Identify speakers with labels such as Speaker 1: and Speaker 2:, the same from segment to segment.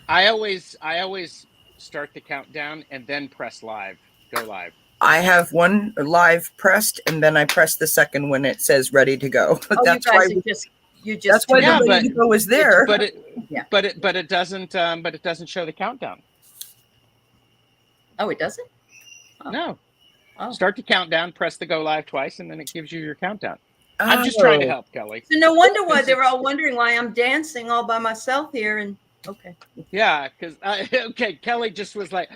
Speaker 1: I always start the countdown and then press live. Go live.
Speaker 2: I have one live pressed, and then I press the second when it says ready to go.
Speaker 3: Oh,
Speaker 2: That's
Speaker 3: you guys
Speaker 2: why.
Speaker 3: that's
Speaker 2: why
Speaker 1: Yeah,
Speaker 2: the ready to go is there.
Speaker 1: But it doesn't show the countdown.
Speaker 3: Oh, it doesn't?
Speaker 1: Oh. No.
Speaker 3: Oh.
Speaker 1: Start the countdown, press the go live twice, and then it gives you your countdown. I'm just trying to help, Kelly.
Speaker 3: So no wonder why they were all wondering why I'm dancing all by myself here. And okay.
Speaker 1: Yeah, because Kelly just was like,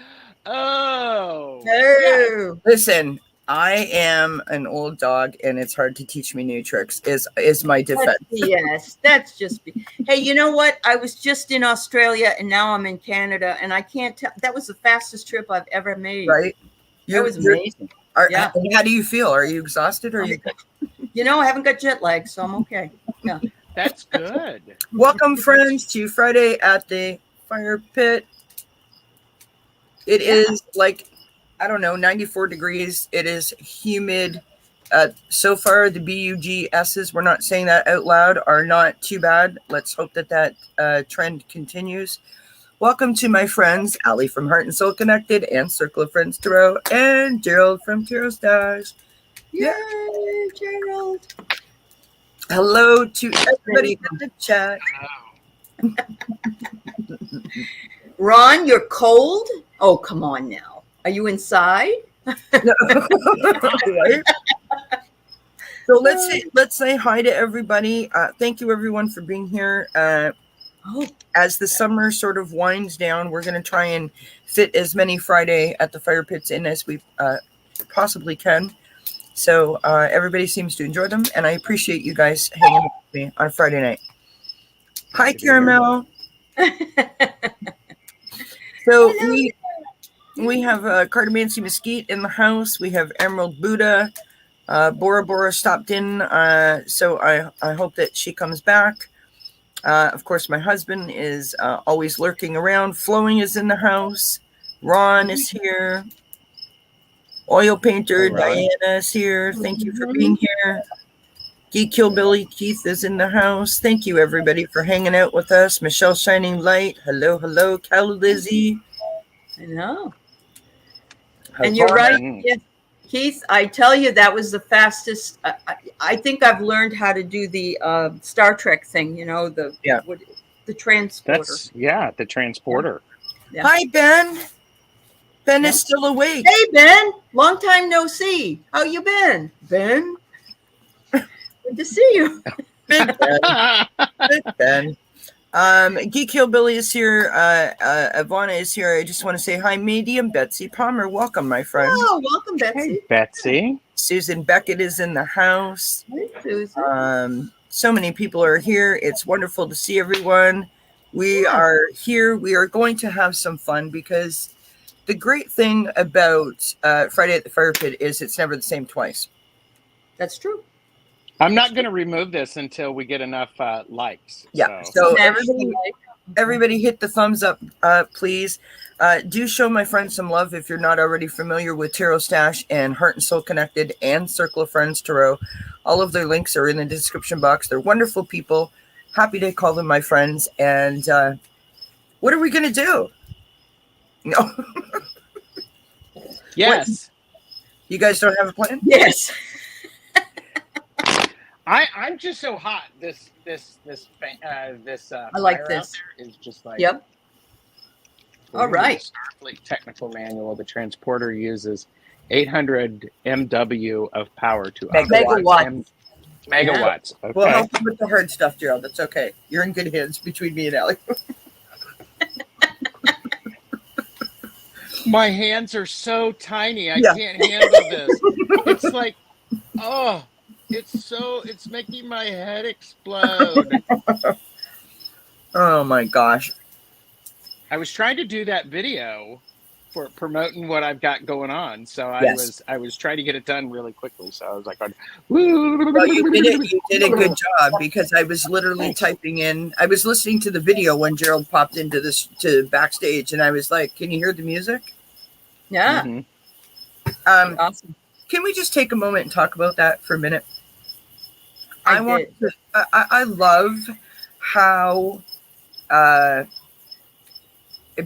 Speaker 1: oh.
Speaker 3: No.
Speaker 2: Yeah. Listen, I am an old dog, and it's hard to teach me new tricks. Is my defense?
Speaker 3: Yes, that's just. Hey, you know what? I was just in Australia, and now I'm in Canada, and I can't tell. That was the fastest trip I've ever made.
Speaker 2: Right?
Speaker 3: That was amazing.
Speaker 2: Yeah. How do you feel? Are you exhausted, or are you?
Speaker 3: You know, I haven't got jet lag, so I'm okay. Yeah,
Speaker 1: that's good.
Speaker 2: Welcome, friends, to Friday at the Fire Pit. It is like, I don't know, 94 degrees. It is humid. So far, the BUGSs, we're not saying that out loud, are not too bad. Let's hope that trend continues. Welcome to my friends, Aley from Heart and Soul Connected, and Circle of Friends Tarot, and Gerald from TarotStache.
Speaker 3: Yay, Gerald.
Speaker 2: Hello to everybody in the chat.
Speaker 3: Ron, you're cold? Oh, come on now. Are you inside?
Speaker 2: Right? So let's say hi to everybody. Thank you everyone for being here. As the summer sort of winds down, we're going to try and fit as many Friday at the Fire Pits in as we possibly can. So everybody seems to enjoy them, and I appreciate you guys hanging with me on Friday night. Hi, Caramel. So we have Cardamancy Mesquite in the house. We have Emerald Buddha. Bora Bora stopped in, so I hope that she comes back. Of course, my husband is always lurking around. Flowing is in the house. Ron is here. Oil Painter Diana is here. Thank you for being here. Geek Killbilly Keith is in the house. Thank you, everybody, for hanging out with us. Michelle Shining Light. Hello, hello. Cal Lizzie.
Speaker 3: I know. And you're right. Yeah. Keith, I tell you, that was the fastest. I think I've learned how to do the Star Trek thing, you know, the transporter.
Speaker 1: The transporter.
Speaker 3: Yeah.
Speaker 2: Hi, Ben. Ben is still awake.
Speaker 3: Hey, Ben. Long time no see. How you been, Ben? Good to see you.
Speaker 2: Big Ben. Geek Hillbilly is here. Ivana is here. I just want to say hi, Medium Betsy Palmer. Welcome, my friend.
Speaker 3: Oh, welcome, Betsy.
Speaker 1: Hey, Betsy.
Speaker 2: Susan Beckett is in the house.
Speaker 3: Hey, Susan.
Speaker 2: So many people are here. It's wonderful to see everyone. We are here. We are going to have some fun because the great thing about Friday at the Fire Pit is it's never the same twice.
Speaker 3: That's true.
Speaker 1: I'm not going to remove this until we get enough likes.
Speaker 2: Yeah. So everybody hit the thumbs up, please. Do show my friends some love if you're not already familiar with TarotStache and Heart and Soul Connected and Circle of Friends Tarot. All of their links are in the description box. They're wonderful people. Happy to call them my friends. And what are we going to do? No.
Speaker 1: Yes.
Speaker 2: What? You guys don't have a plan?
Speaker 3: Yes.
Speaker 1: I'm just so hot. This
Speaker 3: I like this.
Speaker 1: Is just like
Speaker 3: yep. All right.
Speaker 1: Starfleet technical manual. The transporter uses 800 MW of power to
Speaker 3: megawatts.
Speaker 1: Megawatts. Okay.
Speaker 2: Well, help you with the hard stuff, Gerald. That's okay. You're in good hands between me and Aley.
Speaker 1: My hands are so tiny. I can't handle this. It's like, it's making my head explode.
Speaker 2: Oh my gosh.
Speaker 1: I was trying to do that video for promoting what I've got going on. So I was trying to get it done really quickly. So I was like, woo.
Speaker 2: Well, you did a good job because I was literally typing in. I was listening to the video when Gerald popped into to backstage, and I was like, "Can you hear the music?"
Speaker 3: Yeah.
Speaker 1: Mm-hmm.
Speaker 3: Awesome.
Speaker 2: Can we just take a moment and talk about that for a minute? I love how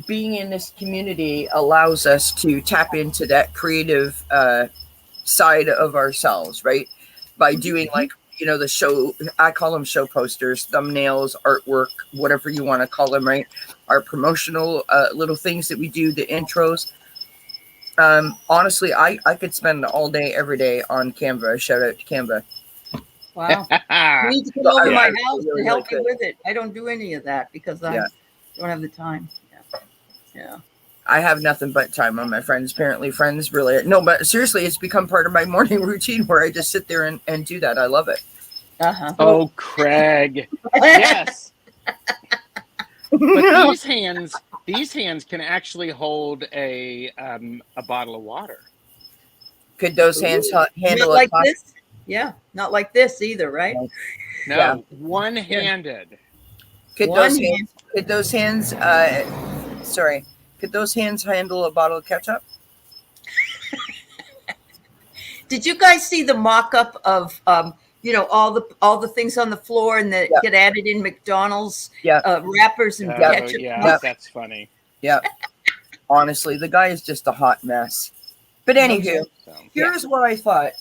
Speaker 2: being in this community allows us to tap into that creative side of ourselves, right? By doing like, the show, I call them show posters, thumbnails, artwork, whatever you want to call them, right? Our promotional little things that we do, the intros. Honestly, I could spend all day, every day on Canva. Shout out to Canva.
Speaker 3: Wow. You need to come over to my house to help me with it. I don't do any of that because I don't have the time. Yeah.
Speaker 2: I have nothing but time on my friends. Apparently friends really, no, but seriously, it's become part of my morning routine where I just sit there and do that. I love it.
Speaker 1: Oh, Craig. Yes. But these hands can actually hold a bottle of water.
Speaker 2: Could those hands handle
Speaker 3: not like this? Yeah, not like this either, right?
Speaker 1: No, one-handed.
Speaker 2: Could those hands handle a bottle of ketchup?
Speaker 3: Did you guys see the mock-up of all the things on the floor and that get added in McDonald's wrappers and ketchup?
Speaker 2: Yeah,
Speaker 1: that's funny.
Speaker 2: Yeah. Honestly, the guy is just a hot mess. But anywho, here's what I thought.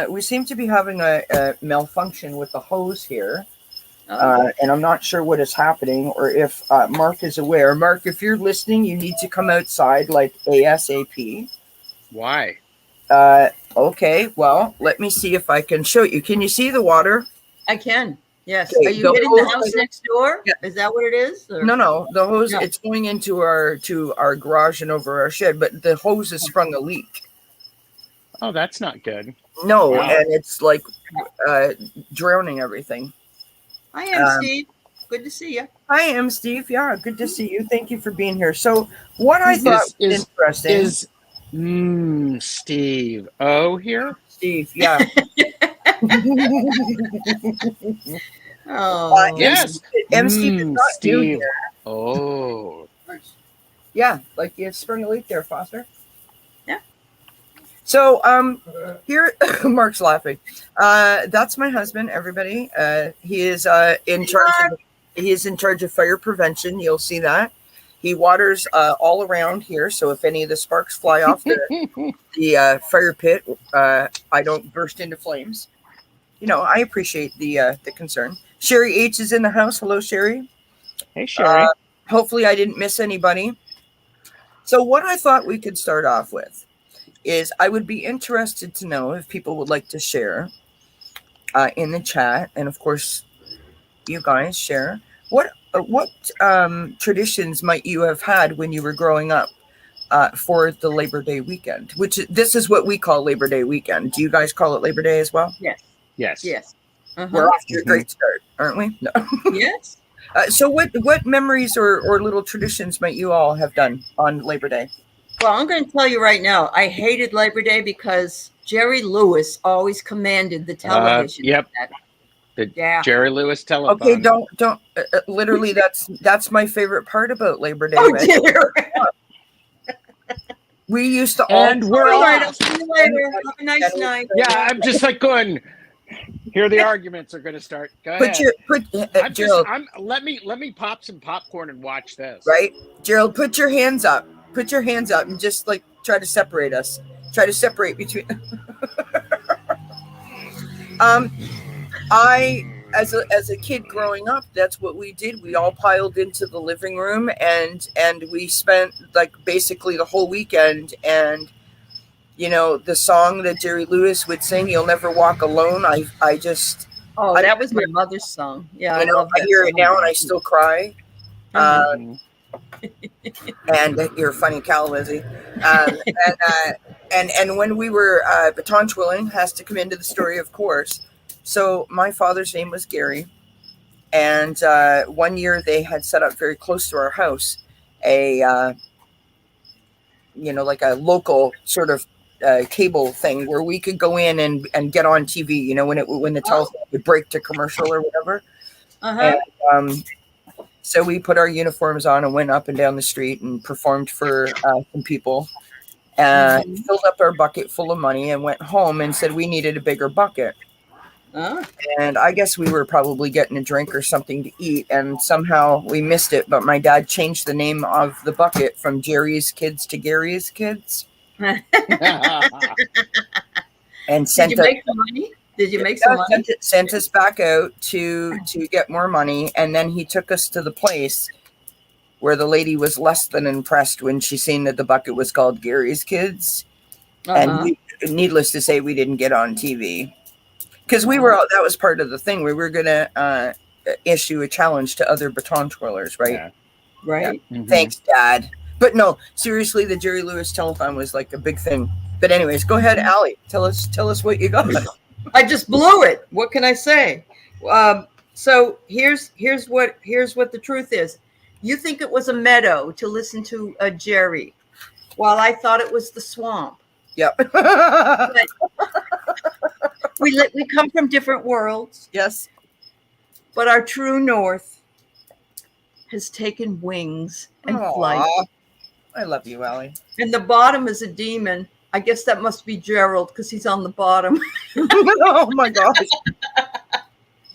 Speaker 2: We seem to be having a malfunction with the hose here. And I'm not sure what is happening or if Mark is aware. Mark, if you're listening, you need to come outside like ASAP.
Speaker 1: Why?
Speaker 2: Okay, well, let me see if I can show you. Can you see the water?
Speaker 3: I can. Yes.
Speaker 2: Okay,
Speaker 3: are you hitting the house next door? Yeah. Is that what it is? Or?
Speaker 2: No. The hose, it's going into our garage and over our shed, but the hose has sprung a leak.
Speaker 1: Oh, that's not good.
Speaker 2: No, wow. And it's like drowning everything.
Speaker 3: I am Steve. Good to see you.
Speaker 2: I am Steve. Yeah, good to see you. Thank you for being here. So, what I thought was interesting
Speaker 1: is Steve O here?
Speaker 2: Steve, yeah.
Speaker 1: Yes.
Speaker 2: MC did not do here.
Speaker 1: Oh.
Speaker 2: Yeah, like you sprung a leak there, Foster.
Speaker 3: Yeah.
Speaker 2: So here Mark's laughing. That's my husband, everybody. He is in charge of fire prevention. You'll see that. He waters all around here, so if any of the sparks fly off the fire pit, I don't burst into flames. I appreciate the concern. Sherry H is in the house. Hello, Sherry.
Speaker 1: Hey, Sherry.
Speaker 2: Hopefully I didn't miss anybody. So what I thought we could start off with is I would be interested to know if people would like to share in the chat. And of course, you guys share. What traditions might you have had when you were growing up for the Labor Day weekend? This is what we call Labor Day weekend. Do you guys call it Labor Day as well?
Speaker 1: Yes.
Speaker 2: We're off to a great start, aren't we? No.
Speaker 3: Yes.
Speaker 2: So what memories or little traditions might you all have done on Labor Day?
Speaker 3: Well, I'm going to tell you right now, I hated Labor Day because Jerry Lewis always commanded the television.
Speaker 1: Yep. Jerry Lewis telephone.
Speaker 2: Okay, don't. Literally, that's my favorite part about Labor Day.
Speaker 3: Oh dear.
Speaker 2: We used to
Speaker 1: all. And we're all right.
Speaker 3: I'll see you later. Have a nice night.
Speaker 1: Yeah, I'm just like going. Here the arguments are going to start. Go ahead.
Speaker 2: Gerald,
Speaker 1: let me pop some popcorn and watch this.
Speaker 2: Right, Gerald, put your hands up. Put your hands up and just like try to separate us. Try to separate between. As a kid growing up, that's what we did. We all piled into the living room and we spent like basically the whole weekend. And the song that Jerry Lewis would sing, "You'll Never Walk Alone."
Speaker 3: That was my mother's song. Yeah,
Speaker 2: I hear it now and I still cry. And you're funny, Cal, Lizzie. And when we were baton twirling, has to come into the story, of course. So my father's name was Gary, and one year they had set up very close to our house a like a local sort of cable thing where we could go in and get on TV. When the telephone would break to commercial or whatever. And, so we put our uniforms on and went up and down the street and performed for some people. Filled up our bucket full of money and went home and said we needed a bigger bucket. And I guess we were probably getting a drink or something to eat, and somehow we missed it. But my dad changed the name of the bucket from Jerry's Kids to Gary's Kids. And sent
Speaker 3: Did you make some money? Did you make some money?
Speaker 2: Sent us back out to get more money, and then he took us to the place where the lady was less than impressed when she seen that the bucket was called Gary's Kids. And needless to say, we didn't get on TV because that was part of the thing. We were going to issue a challenge to other baton twirlers, right?
Speaker 1: Yeah.
Speaker 3: Right.
Speaker 2: Yeah. Mm-hmm. Thanks, Dad. But no, seriously, the Jerry Lewis telethon was like a big thing. But anyways, go ahead, Allie. Tell us what you got.
Speaker 3: I just blew it. What can I say? So here's what the truth is. You think it was a meadow to listen to Jerry, while I thought it was the swamp.
Speaker 2: Yep.
Speaker 3: we come from different worlds.
Speaker 2: Yes. But
Speaker 3: our true north has taken wings and flight.
Speaker 2: I love you, Allie.
Speaker 3: And the bottom is a demon. I guess that must be Gerald because he's on the bottom.
Speaker 2: Oh my gosh.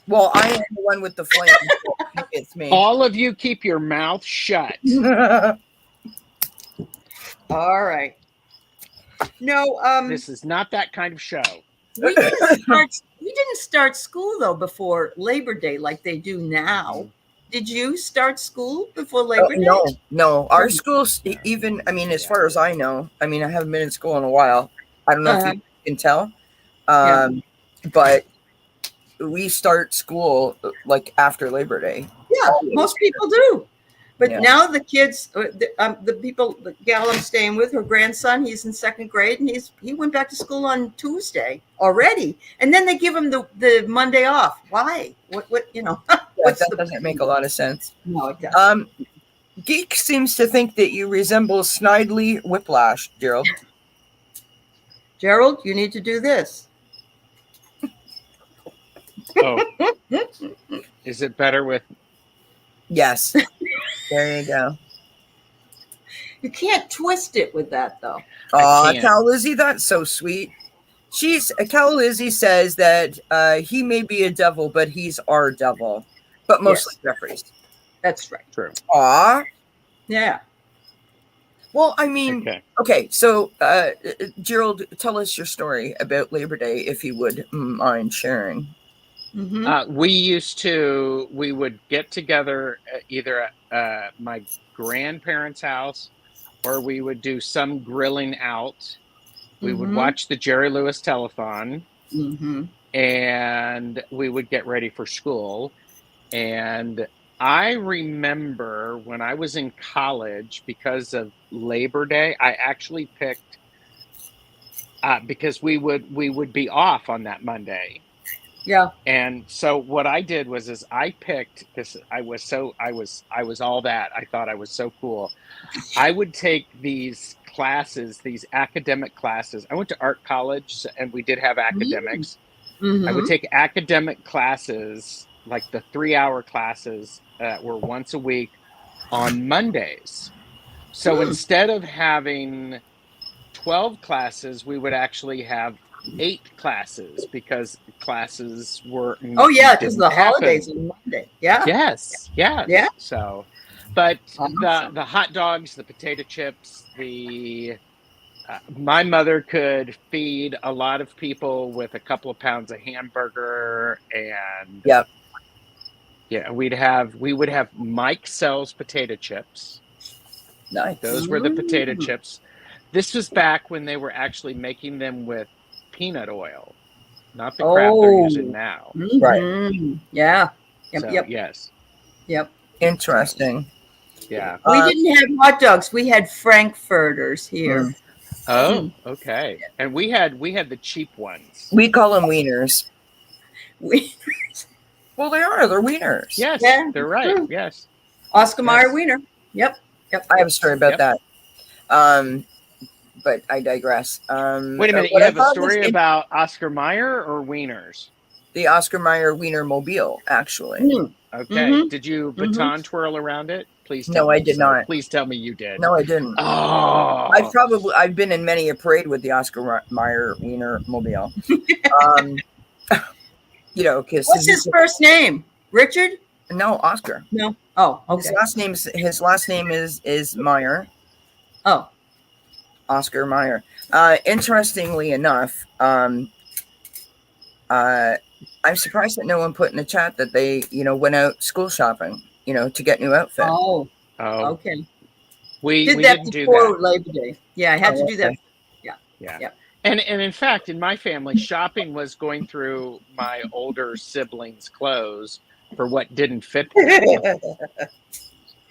Speaker 2: Well, I am the one with the flame. So it's me.
Speaker 1: All of you keep your mouth shut.
Speaker 3: All right. No,
Speaker 1: this is not that kind of show.
Speaker 3: We didn't start school though before Labor Day like they do now. Did you start school before Labor Day?
Speaker 2: No. Our schools, even, I mean, as far as I know, I mean, I haven't been in school in a while. I don't know if you can tell. But we start school like after Labor Day.
Speaker 3: Yeah, most people do. But now the kids, the gal I'm staying with, her grandson, he's in second grade, and he went back to school on Tuesday already, and then they give him the Monday off. Why? What you know?
Speaker 2: That doesn't make a lot of sense.
Speaker 3: No, it doesn't.
Speaker 2: Geek seems to think that you resemble Snidely Whiplash, Gerald.
Speaker 3: Gerald, you need to do this.
Speaker 1: Oh, is it better with?
Speaker 2: Yes. There you go.
Speaker 3: You can't twist it with that, though.
Speaker 2: Oh, Cal Lizzie, that's so sweet. Cal Lizzie says that he may be a devil, but he's our devil. But mostly Jeffrey's.
Speaker 3: That's right.
Speaker 1: True.
Speaker 2: Aw.
Speaker 3: Yeah.
Speaker 2: Well, I mean, okay. So, Gerald, tell us your story about Labor Day, if you would mind sharing.
Speaker 3: Mm-hmm.
Speaker 1: We would get together either at my grandparents' house, or we would do some grilling out. We would watch the Jerry Lewis telethon, and we would get ready for school. And I remember when I was in college, because of Labor Day, I actually picked because we would be off on that Monday.
Speaker 3: Yeah.
Speaker 1: And so what I did was I picked, because I was all that. I thought I was so cool. I would take these classes, these academic classes. I went to art college, and we did have academics. I would take academic classes, like the 3-hour classes that were once a week on Mondays. So instead of having 12 classes, we would actually have 8 classes, because classes were
Speaker 3: because the holidays on Monday.
Speaker 1: Yes. So, but the hot dogs, the potato chips, my mother could feed a lot of people with a couple of pounds of hamburger, and we would have Mike Sells potato chips.
Speaker 2: Nice.
Speaker 1: Those were the potato chips. This was back when they were actually making them with peanut oil, not the crap they're using now.
Speaker 2: Right.
Speaker 3: Yeah.
Speaker 1: Yes.
Speaker 3: Yep.
Speaker 2: Interesting.
Speaker 1: Yeah.
Speaker 3: We didn't have hot dogs. We had frankfurters here.
Speaker 1: Oh, okay. And we had the cheap ones.
Speaker 2: We call them wieners. Well, they are. They're wieners.
Speaker 1: Yes, they're right. True. Yes.
Speaker 3: Oscar Mayer wiener. Yep.
Speaker 2: I have a story about that. But I digress.
Speaker 1: Wait a minute. You have a story about Oscar Mayer or wieners?
Speaker 2: The Oscar Mayer Wiener Mobile, actually.
Speaker 1: Okay. Did you baton twirl around it? Please tell me.
Speaker 2: No, I did not.
Speaker 1: Please tell me you did.
Speaker 2: No, I didn't.
Speaker 1: Oh.
Speaker 2: I've been in many a parade with the Oscar Mayer Wiener Mobile. You know, because
Speaker 3: what's his first name? Richard?
Speaker 2: No, Oscar.
Speaker 3: No. Oh, okay.
Speaker 2: His last name is Meyer.
Speaker 3: Oh,
Speaker 2: Oscar Meyer. Interestingly enough, I'm surprised that no one put in the chat that they, went out school shopping, to get new outfit.
Speaker 3: Oh, okay.
Speaker 1: We
Speaker 3: did that
Speaker 1: didn't
Speaker 3: before
Speaker 1: do that.
Speaker 3: Labor Day. Yeah, I had to do that.
Speaker 1: Yeah. And in fact, in my family, shopping was going through my older siblings' clothes for what didn't fit them.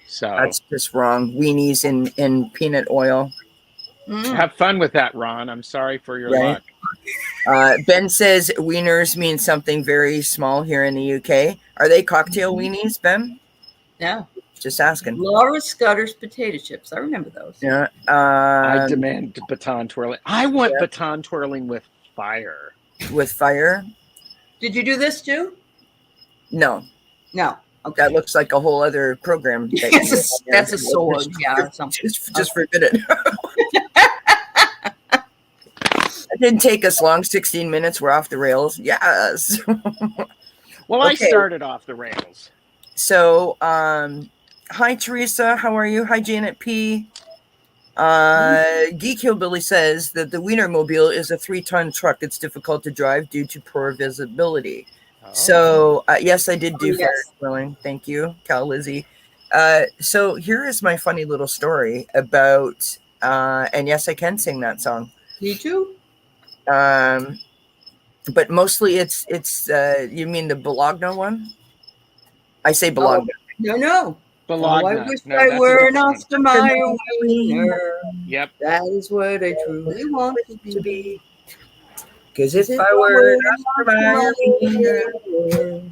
Speaker 1: So
Speaker 2: that's just wrong. Weenies in peanut oil.
Speaker 1: Have fun with that, Ron. I'm sorry for your luck.
Speaker 2: Ben says wieners mean something very small here in the UK. Are they cocktail weenies, Ben?
Speaker 3: Yeah.
Speaker 2: Just asking.
Speaker 3: Laura Scudder's potato chips. I remember those.
Speaker 2: Yeah.
Speaker 1: I demand baton twirling. I want baton twirling with fire.
Speaker 2: With fire?
Speaker 3: Did you do this too?
Speaker 2: No.
Speaker 3: No. Okay.
Speaker 2: That looks like a whole other program.
Speaker 3: That's a sword, or something.
Speaker 2: Just forbid it. It didn't take us long. 16 minutes. We're off the rails. Yes.
Speaker 1: Well, okay. I started off the rails.
Speaker 2: So, hi, Teresa. How are you? Hi, Janet P. Geek Hillbilly says that the Wienermobile is a 3-ton truck. It's difficult to drive due to poor visibility. Oh. So, yes, I did do fire twirling. Thank you, Cal Lizzie. So here is my funny little story about, and yes, I can sing that song.
Speaker 3: Me too.
Speaker 2: But mostly it's you mean the Bologna one? I say Bologna.
Speaker 3: Oh, no.
Speaker 1: Bologna.
Speaker 3: Oh, I wish I were an Oscar Mayer wiener.
Speaker 1: Yep.
Speaker 3: That is what I truly want to be.
Speaker 2: Because if I were an Oscar Mayer wiener,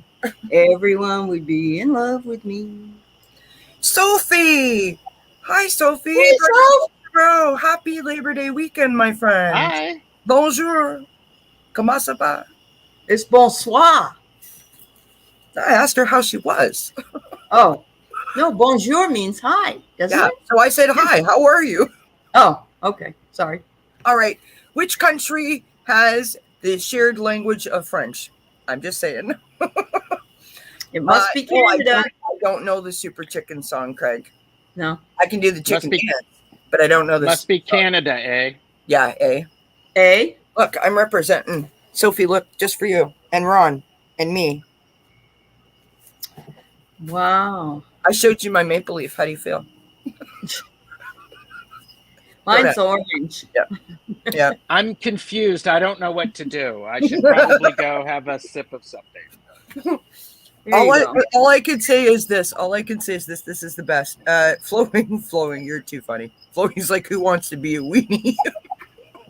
Speaker 3: everyone would be in love with me.
Speaker 2: Sophie! Hi, Sophie.
Speaker 3: Hey,
Speaker 2: Bro, happy Labor Day weekend, my friend.
Speaker 1: Hi.
Speaker 2: Bonjour. Comment ça va?
Speaker 3: It's bonsoir.
Speaker 2: I asked her how she was.
Speaker 3: Oh, no, bonjour means hi, doesn't it?
Speaker 2: So I said, hi, how are you?
Speaker 3: Oh, okay. Sorry.
Speaker 2: All right. Which country has the shared language of French? I'm just saying.
Speaker 3: It must be Canada.
Speaker 2: I don't know the Super Chicken song, Craig.
Speaker 3: No.
Speaker 2: I can do the chicken dance, but I don't know the
Speaker 1: Must be Canada, eh?
Speaker 2: Yeah, eh?
Speaker 3: Eh?
Speaker 2: Look, I'm representing. Sophie, look, just for you. And Ron. And me.
Speaker 3: Wow.
Speaker 2: I showed you my maple leaf. How do you feel?
Speaker 3: Mine's orange.
Speaker 2: Yeah.
Speaker 1: I'm confused. I don't know what to do. I should probably go have a sip of something.
Speaker 2: All I can say is this. This is the best. Flowing. You're too funny. Flowing's like, who wants to be a weenie?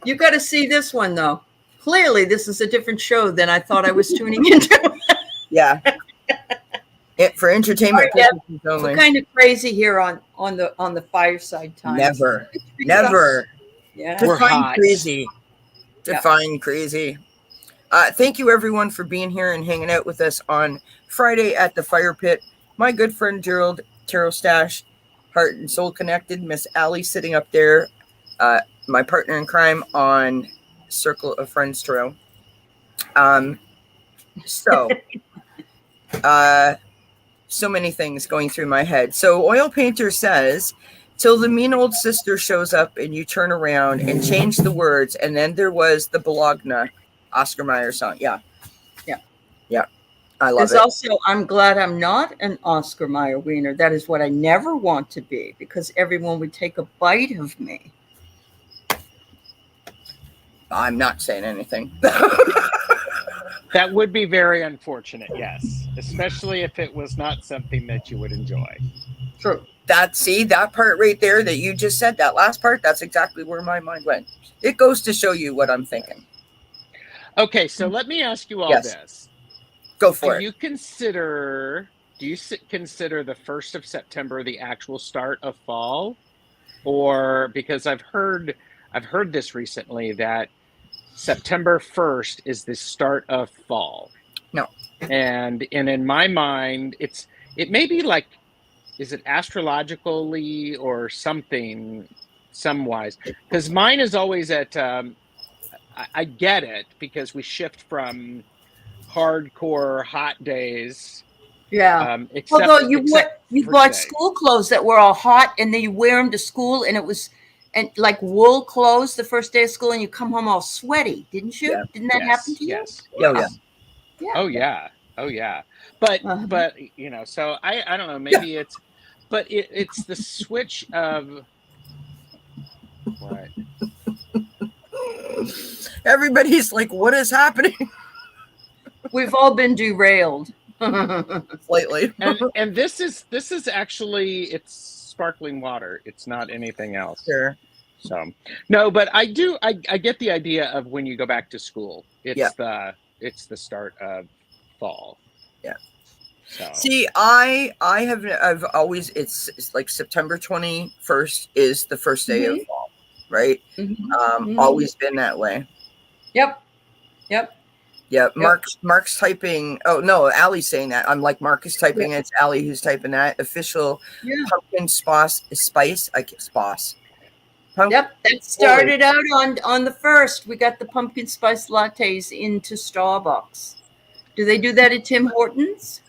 Speaker 3: You got to see this one, though. Clearly, this is a different show than I thought I was tuning into.
Speaker 2: Yeah. For entertainment purposes only.
Speaker 3: We're kind of crazy here on the fireside time.
Speaker 2: Never.
Speaker 3: Yeah.
Speaker 2: Define crazy. Define crazy. Thank you, everyone, for being here and hanging out with us on Friday at the Firepit. My good friend Gerald-TarotStache, Heart and Soul Connected, Miss Aley sitting up there, my partner in crime on Circle of Friends Tarot. So many things going through my head. So Oil Painter says, till the mean old sister shows up and you turn around and change the words. And then there was the Bologna Oscar Mayer song. Yeah. I love it.
Speaker 3: There's also, I'm glad I'm not an Oscar Mayer wiener. That is what I never want to be, because everyone would take a bite of me.
Speaker 2: I'm not saying anything.
Speaker 1: That would be very unfortunate, yes. Especially if it was not something that you would enjoy.
Speaker 2: True. That part right there that you just said, that last part, that's exactly where my mind went. It goes to show you what I'm thinking.
Speaker 1: Okay, so let me ask you all this.
Speaker 2: Go for it.
Speaker 1: Do you consider the 1st of September the actual start of fall? Or, because I've heard this recently, that September 1st is the start of fall.
Speaker 2: No.
Speaker 1: And in my mind, it may be like, is it astrologically or something, some-wise? Because mine is always at, I get it, because we shift from hardcore hot days.
Speaker 3: Yeah.
Speaker 1: Except,
Speaker 3: Although you
Speaker 1: for
Speaker 3: bought
Speaker 1: today.
Speaker 3: school clothes that were all hot, and then you wear them to school, and it was like wool clothes the first day of school, and you come home all sweaty, didn't you?
Speaker 2: Yeah.
Speaker 3: Didn't that happen to you?
Speaker 1: Yes.
Speaker 2: Oh, yeah.
Speaker 3: Yeah.
Speaker 1: Oh yeah. Oh yeah. But you know, so I don't know, maybe it's the switch of what?
Speaker 2: Everybody's like, what is happening
Speaker 3: We've all been derailed.
Speaker 2: lately?
Speaker 1: And this is actually, it's sparkling water. It's not anything else.
Speaker 2: Sure.
Speaker 1: So no, but I get the idea of when you go back to school. It's the start of fall.
Speaker 2: Yeah.
Speaker 1: So
Speaker 2: See, I've always, it's like September 21st is the first day of fall, right? Always been that way.
Speaker 3: Yep.
Speaker 2: Yeah, Mark's typing. Oh no, Aley's saying that. I'm like, Mark is typing. It's Aley who's typing that. Official pumpkin spice.
Speaker 3: Yep, that started out on the 1st. We got the pumpkin spice lattes into Starbucks. Do they do that at Tim Hortons?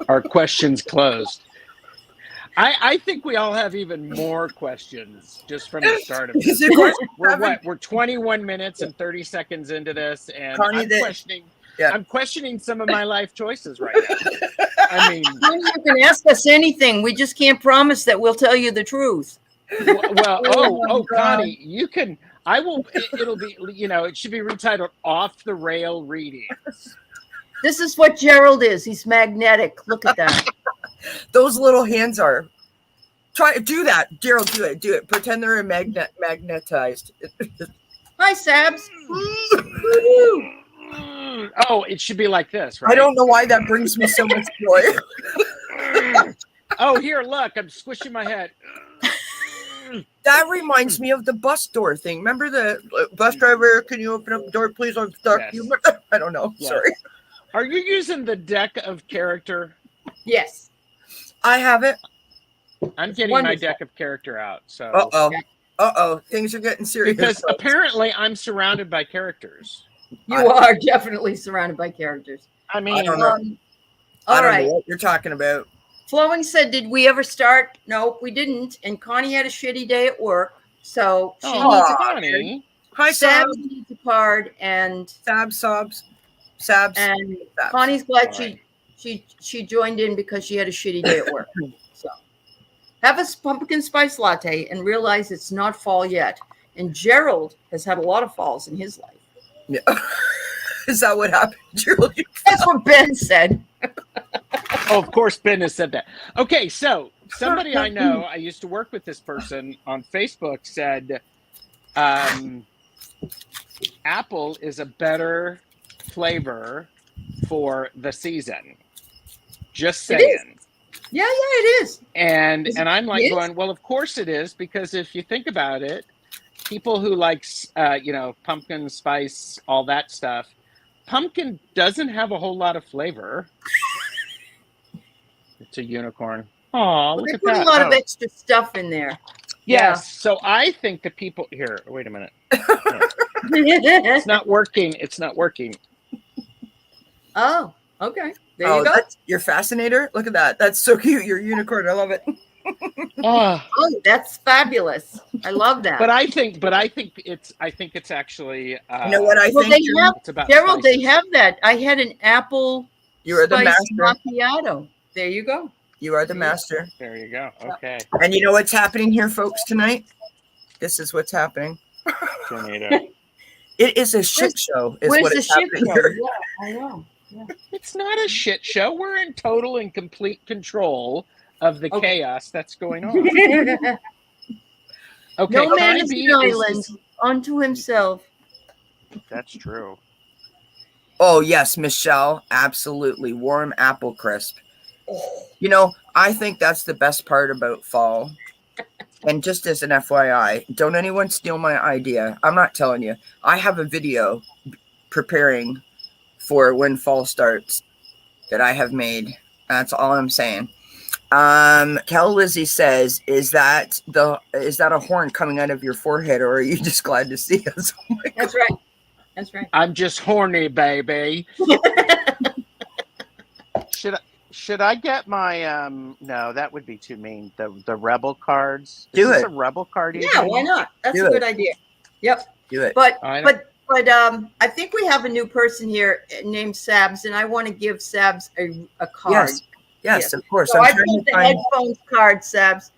Speaker 1: our questions closed. I think we all have even more questions just from the start of this. We're 21 minutes and 30 seconds into this, and I'm questioning some of my life choices right now. I mean,
Speaker 3: you can ask us anything. We just can't promise that we'll tell you the truth.
Speaker 1: Well, Connie, you can. I will. It'll be. You know, it should be retitled "Off the Rail Readings."
Speaker 3: This is what Gerald is. He's magnetic. Look at that.
Speaker 2: Those little hands are. Do that, Gerald. Do it. Pretend they're magnetized.
Speaker 3: Hi, Sabs.
Speaker 1: Oh, it should be like this, right?
Speaker 2: I don't know why that brings me so much joy.
Speaker 1: Oh, here, look, I'm squishing my head.
Speaker 2: That reminds me of the bus door thing. Remember the bus driver? Can you open up the door, please? I'm stuck.
Speaker 1: Yes.
Speaker 2: I don't know. Yes. Sorry.
Speaker 1: Are you using the deck of character?
Speaker 3: Yes.
Speaker 2: I have it.
Speaker 1: I'm getting my deck of character out. So.
Speaker 2: Uh-oh. Things are getting serious.
Speaker 1: Because apparently I'm surrounded by characters.
Speaker 3: You are definitely surrounded by characters.
Speaker 1: I mean,
Speaker 2: I don't know. I don't know what you're talking about.
Speaker 3: Flowing said, did we ever start? No, we didn't. And Connie had a shitty day at work. So she needs a
Speaker 1: Connie.
Speaker 2: Hi,
Speaker 3: Sabs needs a card, and
Speaker 2: Sabs.
Speaker 3: And Connie's glad she joined in because she had a shitty day at work. So have a pumpkin spice latte and realize it's not fall yet. And Gerald has had a lot of falls in his life.
Speaker 2: Yeah. Is that what happened, Gerald?
Speaker 3: That's what Ben said.
Speaker 1: Oh, of course, Ben has said that. Okay, so somebody I know, I used to work with this person on Facebook, said apple is a better flavor for the season. Just saying.
Speaker 3: Yeah, it is.
Speaker 1: And I'm like going, well, of course it is, because if you think about it, people who like, pumpkin spice, all that stuff, pumpkin doesn't have a whole lot of flavor. It's a unicorn. Oh, look at that.
Speaker 3: They put a lot of extra stuff in there.
Speaker 1: Yes. Yeah. So I think the people here, wait a minute. It's not working.
Speaker 3: Oh, okay. There you go.
Speaker 2: That's your fascinator. Look at that. That's so cute. Your unicorn. I love it.
Speaker 1: Oh,
Speaker 3: that's fabulous. I love that.
Speaker 1: But I think it's actually
Speaker 2: you know what I think?
Speaker 3: It's about Gerald, spices. They have that. I had an apple
Speaker 2: you are the master
Speaker 3: macchiato. There you go.
Speaker 2: You are the master.
Speaker 1: There you go. Okay.
Speaker 2: And you know what's happening here, folks, tonight? This is what's happening.
Speaker 1: Tornado.
Speaker 2: It is a shit show.
Speaker 3: Where's the shit show?
Speaker 2: Here.
Speaker 3: Yeah, I know. Yeah.
Speaker 1: It's not a shit show. We're in total and complete control of the chaos that's going on. Okay.
Speaker 3: No man is an island unto himself.
Speaker 1: That's true.
Speaker 2: Oh, yes, Michelle. Absolutely. Warm apple crisp. You know, I think that's the best part about fall. And just as an FYI, don't anyone steal my idea. I'm not telling you. I have a video preparing for when fall starts that I have made. That's all I'm saying. Cal Lizzie says, is that a horn coming out of your forehead, or are you just glad to see us? Oh my God.
Speaker 3: That's right. That's right.
Speaker 1: I'm just horny, baby. Should I get my no, that would be too mean. The rebel cards.
Speaker 2: Do
Speaker 1: Is this
Speaker 2: it.
Speaker 1: a rebel card?
Speaker 3: Yeah, why not? That's
Speaker 2: Do
Speaker 3: a
Speaker 2: it.
Speaker 3: good idea. Yep.
Speaker 2: Do it.
Speaker 3: But I think we have a new person here named Sabs, and I want to give Sabs a card.
Speaker 2: Yes, of course.
Speaker 3: So
Speaker 2: I'm
Speaker 3: I
Speaker 2: trying
Speaker 3: pulled
Speaker 2: to
Speaker 3: the
Speaker 2: find.
Speaker 3: headphones card, Sabs.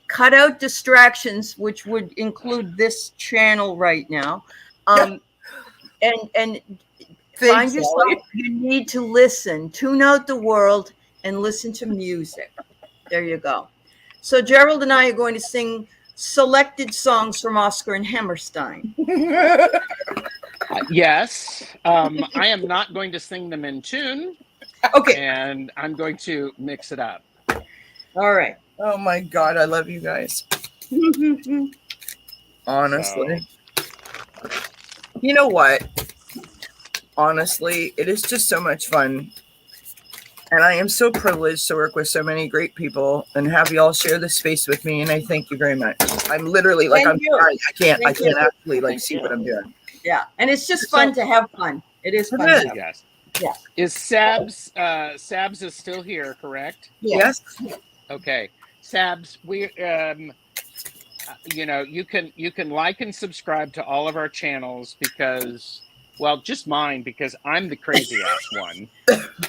Speaker 3: Cut out distractions, which would include this channel right now. And find yourself. You need to listen. Tune out the world and listen to music. There you go. So Gerald and I are going to sing selected songs from Oscar and Hammerstein.
Speaker 1: Yes. I am not going to sing them in tune.
Speaker 3: Okay.
Speaker 1: And I'm going to mix it up.
Speaker 3: All right.
Speaker 2: Oh my God, I love you guys. Honestly. You know what? Honestly, it is just so much fun. And I am so privileged to work with so many great people and have you all share this space with me. And I thank you very much. I'm literally like, I can't actually see what I'm doing.
Speaker 3: Yeah. And it's just fun to have fun. It is fun. To have.
Speaker 1: Yes.
Speaker 3: Yeah.
Speaker 1: Is Sabs is still here, correct?
Speaker 2: Yes.
Speaker 1: Okay. Sabs, we you can like and subscribe to all of our channels because, well, just mine, because I'm the crazy ass one.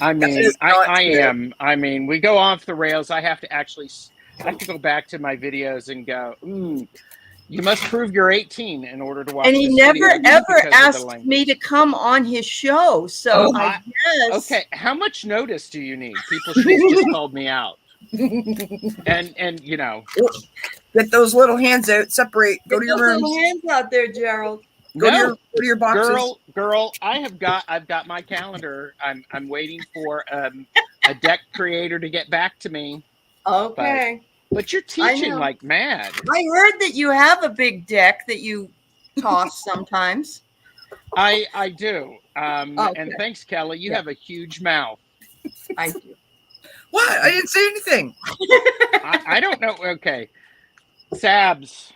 Speaker 1: I mean, I am. I mean, we go off the rails. I have to go back to my videos and go, you must prove you're 18 in order to watch.
Speaker 3: And he never ever asked me to come on his show. So I guess.
Speaker 1: Okay, how much notice do you need? People should have just called me out. and
Speaker 2: get those little hands out. Separate. Go to your room.
Speaker 3: Little hands out there, Gerald.
Speaker 2: Go to your boxes.
Speaker 1: Girl, I've got my calendar. I'm waiting for a deck creator to get back to me.
Speaker 3: Okay.
Speaker 1: But you're teaching like mad.
Speaker 3: I heard that you have a big deck that you toss sometimes.
Speaker 1: I do. And thanks, Kelly. You have a huge mouth.
Speaker 3: I do.
Speaker 2: What? I didn't say anything.
Speaker 1: I don't know. Okay. Sabs.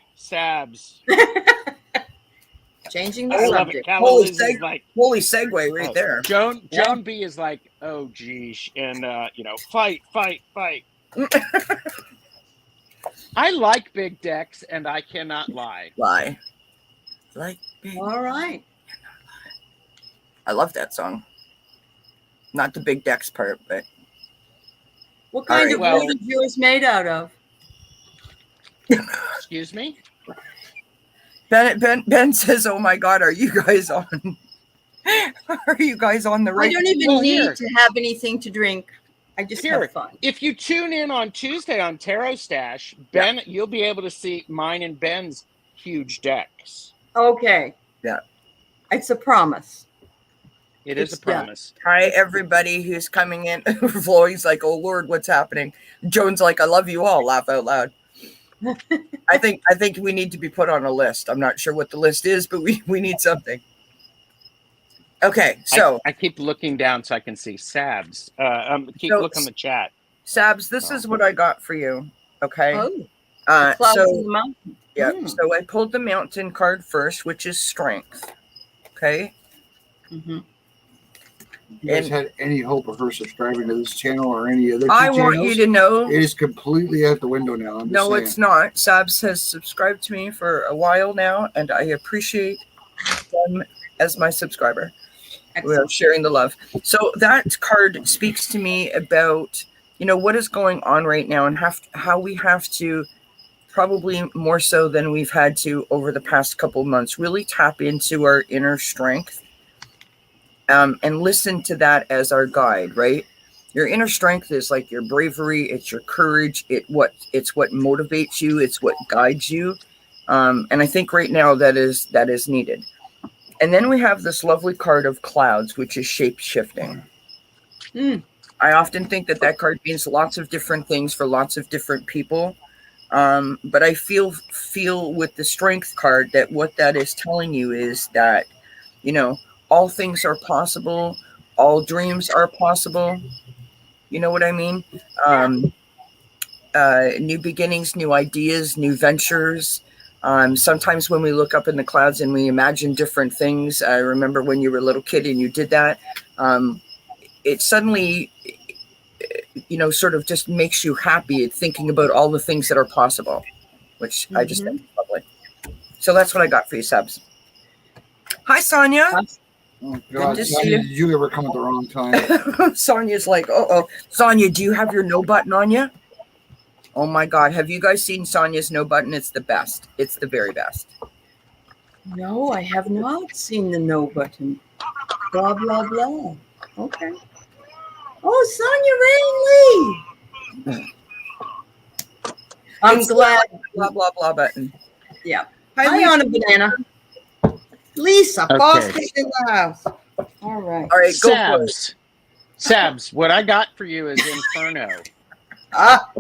Speaker 3: Changing the subject.
Speaker 2: Holy segue right there.
Speaker 1: Joan B is like, oh geez, and fight. I like big decks, and I cannot lie.
Speaker 2: Like big.
Speaker 3: All right.
Speaker 2: I love that song. Not the big decks part, but.
Speaker 3: What kind of wood is yours made out of?
Speaker 1: Excuse me?
Speaker 2: Ben says, "Oh my God, are you guys on? Are you guys on the right?"
Speaker 3: I don't even need to have anything to drink. I just have fun.
Speaker 1: If you tune in on Tuesday on TarotStache, Ben, you'll be able to see mine and Ben's huge decks.
Speaker 3: Okay.
Speaker 2: Yeah.
Speaker 3: It's a promise.
Speaker 1: It is a promise.
Speaker 2: Hi, everybody who's coming in. Floyd's like, "Oh Lord, what's happening?" Joan's like, "I love you all." Laugh out loud. I think we need to be put on a list. I'm not sure what the list is, but we need something. Okay, so
Speaker 1: I keep looking down so I can see Sabs. Keep looking on the chat.
Speaker 2: Sabs, this is what I got for you. Okay.
Speaker 3: Clouds in the mountain.
Speaker 2: Yeah. So I pulled the mountain card first, which is strength. Okay.
Speaker 3: Mm-hmm.
Speaker 4: You guys had any hope of her subscribing to this channel or any other
Speaker 2: I want you to know
Speaker 4: it is completely out the window now.
Speaker 2: No, it's not. Sabs has subscribed to me for a while now, and I appreciate them as my subscriber. We are sharing the love. So that card speaks to me about, what is going on right now and how we have to, probably more so than we've had to over the past couple of months, really tap into our inner strength. And listen to that as our guide, right? Your inner strength is like your bravery, it's your courage, it's what motivates you, it's what guides you. And I think right now that is needed. And then we have this lovely card of clouds, which is shape shifting. I often think that card means lots of different things for lots of different people. But I feel with the strength card that what that is telling you is that, all things are possible. All dreams are possible. You know what I mean? new beginnings, new ideas, new ventures. Sometimes when we look up in the clouds and we imagine different things, I remember when you were a little kid and you did that, it suddenly, sort of just makes you happy at thinking about all the things that are possible, which I just think is lovely. So that's what I got for you, Sabs. Hi, Sonia.
Speaker 4: Oh, God, Sonia, did you ever come at the wrong time?
Speaker 2: Sonia's like, uh-oh. Sonia, do you have your no button on you? Oh, my God. Have you guys seen Sonia's no button? It's the best. It's the very best.
Speaker 3: No, I have not seen the no button. Blah, blah, blah. Okay. Oh, Sonia Rainley. I'm
Speaker 2: It's
Speaker 3: glad.
Speaker 2: Blah, blah, blah button.
Speaker 3: Yeah.
Speaker 2: Hi,
Speaker 3: Hi on a banana. Lisa,
Speaker 1: Okay.
Speaker 3: Foster's in the house. All right.
Speaker 2: All right, go for it.
Speaker 1: Sabs, what I got for you is Inferno.
Speaker 3: Ah,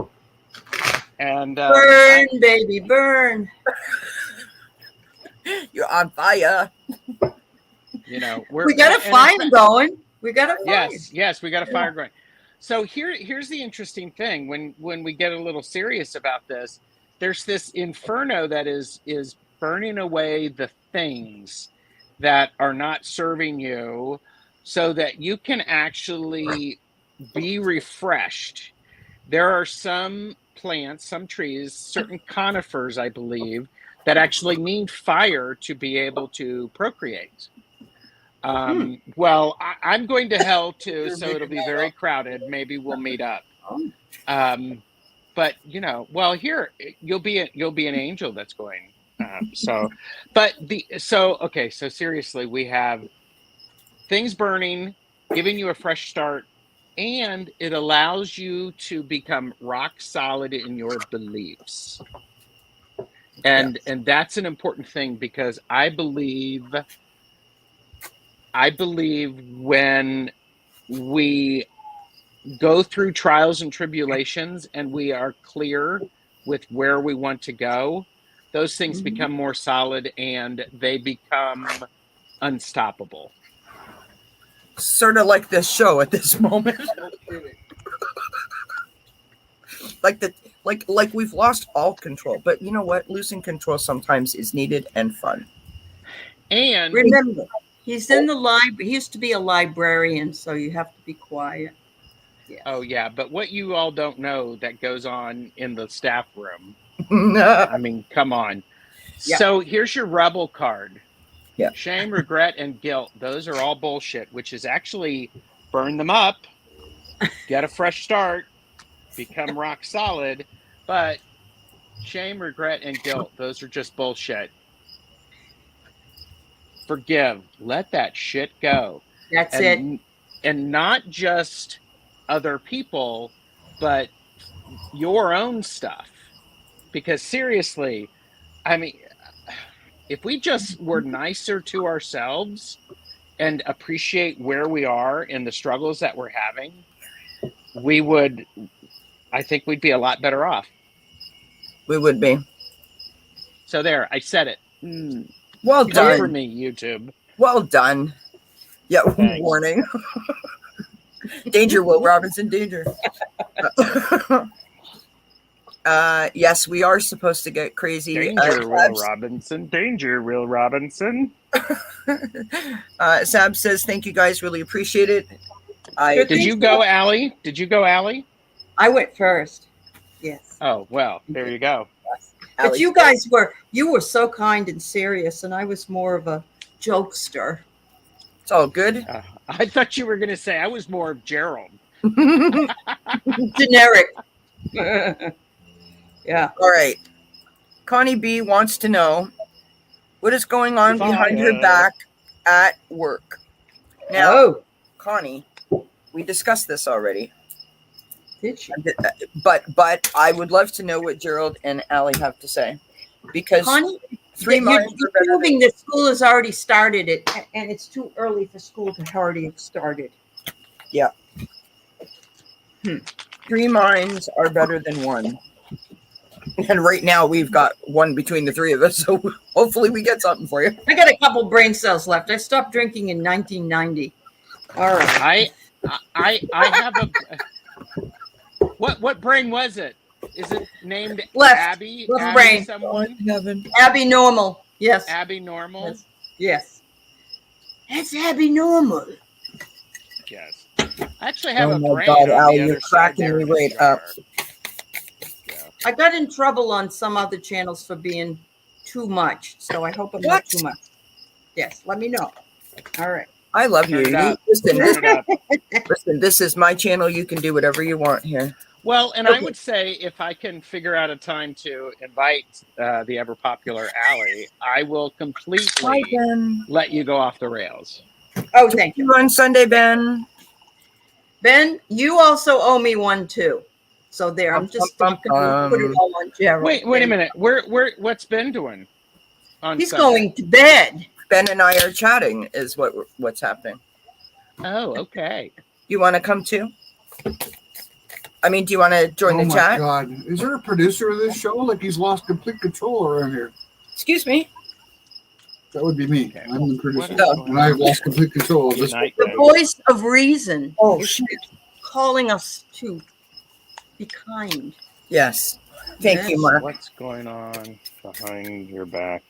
Speaker 1: And
Speaker 3: burn, baby, burn.
Speaker 2: You're on fire.
Speaker 1: we
Speaker 3: got a fire going. We got a fire.
Speaker 1: Yes, we got a fire going. So here's the interesting thing. When we get a little serious about this, there's this Inferno that is burning away the things that are not serving you, so that you can actually be refreshed. There are some plants, some trees, certain conifers, I believe, that actually need fire to be able to procreate. Well, I'm going to hell too, so it'll be very crowded. Maybe we'll meet up. But here you'll be an angel that's going. So seriously, we have things burning, giving you a fresh start, and it allows you to become rock solid in your beliefs. And that's an important thing, because I believe when we go through trials and tribulations and we are clear with where we want to go, those things become more solid and they become unstoppable.
Speaker 2: Sort of like this show at this moment. like we've lost all control. But you know what? Losing control sometimes is needed and fun.
Speaker 1: And
Speaker 3: remember, he's in the library. He used to be a librarian, so you have to be quiet. Yes.
Speaker 1: Oh, yeah. But what you all don't know that goes on in the staff room. I mean, come on. Yeah. So here's your rebel card.
Speaker 2: Yeah.
Speaker 1: Shame, regret, and guilt. Those are all bullshit, which is actually burn them up, get a fresh start, become rock solid. But shame, regret, and guilt, those are just bullshit. Forgive. Let that shit go.
Speaker 3: That's it.
Speaker 1: And not just other people, but your own stuff. Because seriously, I mean, if we just were nicer to ourselves and appreciate where we are and the struggles that we're having, I think we'd be a lot better off.
Speaker 2: We would be.
Speaker 1: So there, I said it.
Speaker 2: Well done.
Speaker 1: Good for me, YouTube.
Speaker 2: Well done. Yeah, thanks. Warning. Danger, Will Robinson, danger. Yes, we are supposed to get crazy.
Speaker 1: Danger, Will Robinson. Danger, Will Robinson.
Speaker 2: Sab says, thank you guys. Really appreciate it.
Speaker 1: Did you go, Aley? Did you go, Aley?
Speaker 3: I went first. Yes.
Speaker 1: Oh, well, there you go.
Speaker 3: But Aley, you guys were so kind and serious, and I was more of a jokester.
Speaker 2: It's all good.
Speaker 1: I thought you were going to say I was more of Gerald.
Speaker 3: Generic. Yeah.
Speaker 2: All right. Connie B wants to know what is going on behind her back at work. Now, Connie, we discussed this already.
Speaker 3: Did she?
Speaker 2: But I would love to know what Gerald and Aley have to say, because
Speaker 3: Connie, you're proving that school has already started it, and it's too early for school to already have started.
Speaker 2: Yeah. 3 minds are better than 1. And right now we've got 1 between the 3 of us, so hopefully we get something for you.
Speaker 3: I got a couple brain cells left. I stopped drinking in 1990. All right.
Speaker 1: I have a what brain was it? is it named
Speaker 3: Left.
Speaker 1: Abby?
Speaker 3: Left
Speaker 1: Abby
Speaker 3: brain.
Speaker 1: someone?
Speaker 2: Heaven.
Speaker 3: Abby Normal. Yes.
Speaker 1: Abby Normal?
Speaker 3: Yes. Yes. That's Abby Normal.
Speaker 1: Yes. I actually have
Speaker 2: Oh
Speaker 1: a
Speaker 2: my
Speaker 1: brain
Speaker 2: God,
Speaker 1: on
Speaker 2: Allie,
Speaker 1: the
Speaker 2: you're
Speaker 1: other side
Speaker 2: cracking
Speaker 1: there
Speaker 2: me
Speaker 1: in a
Speaker 2: right
Speaker 1: jar.
Speaker 2: up.
Speaker 1: Yeah.
Speaker 3: I got in trouble on some other channels for being too much, so I hope I'm not
Speaker 2: What?
Speaker 3: too much. Yes, let me know. All right.
Speaker 2: I love you.
Speaker 1: Turn it up.
Speaker 2: Listen,
Speaker 1: Turn it up.
Speaker 2: listen, this is my channel. You can do whatever you want here.
Speaker 1: Well, and I
Speaker 3: Okay.
Speaker 1: would say if I can figure out a time to invite the ever popular Allie, I will
Speaker 2: Hi,
Speaker 1: completely
Speaker 2: Ben.
Speaker 1: let you go off the rails.
Speaker 3: Oh, thank you.
Speaker 2: You on Sunday, Ben?
Speaker 3: Ben, you also owe me one too. So there, I'm just not going to put it all on Gerald.
Speaker 1: Wait a minute. What's Ben doing on
Speaker 3: He's
Speaker 1: Sunday?
Speaker 3: going to bed.
Speaker 2: Ben and I are chatting is what's happening.
Speaker 1: Oh, okay.
Speaker 2: You want to come too? I mean, do you want to join the chat?
Speaker 4: Oh my God. Is there a producer of this show? Like he's lost complete control around here.
Speaker 2: Excuse me.
Speaker 4: That would be me.
Speaker 1: Okay.
Speaker 4: I'm the producer.
Speaker 1: What is going
Speaker 4: And I've
Speaker 1: on?
Speaker 4: lost complete control of
Speaker 1: Good
Speaker 4: this.
Speaker 1: night,
Speaker 3: The
Speaker 1: guys.
Speaker 3: voice of reason
Speaker 2: Oh,
Speaker 3: is
Speaker 2: shit.
Speaker 3: calling us to be kind.
Speaker 2: Yes. Thank
Speaker 3: Yes.
Speaker 2: you, Mark.
Speaker 1: What's going on behind your back?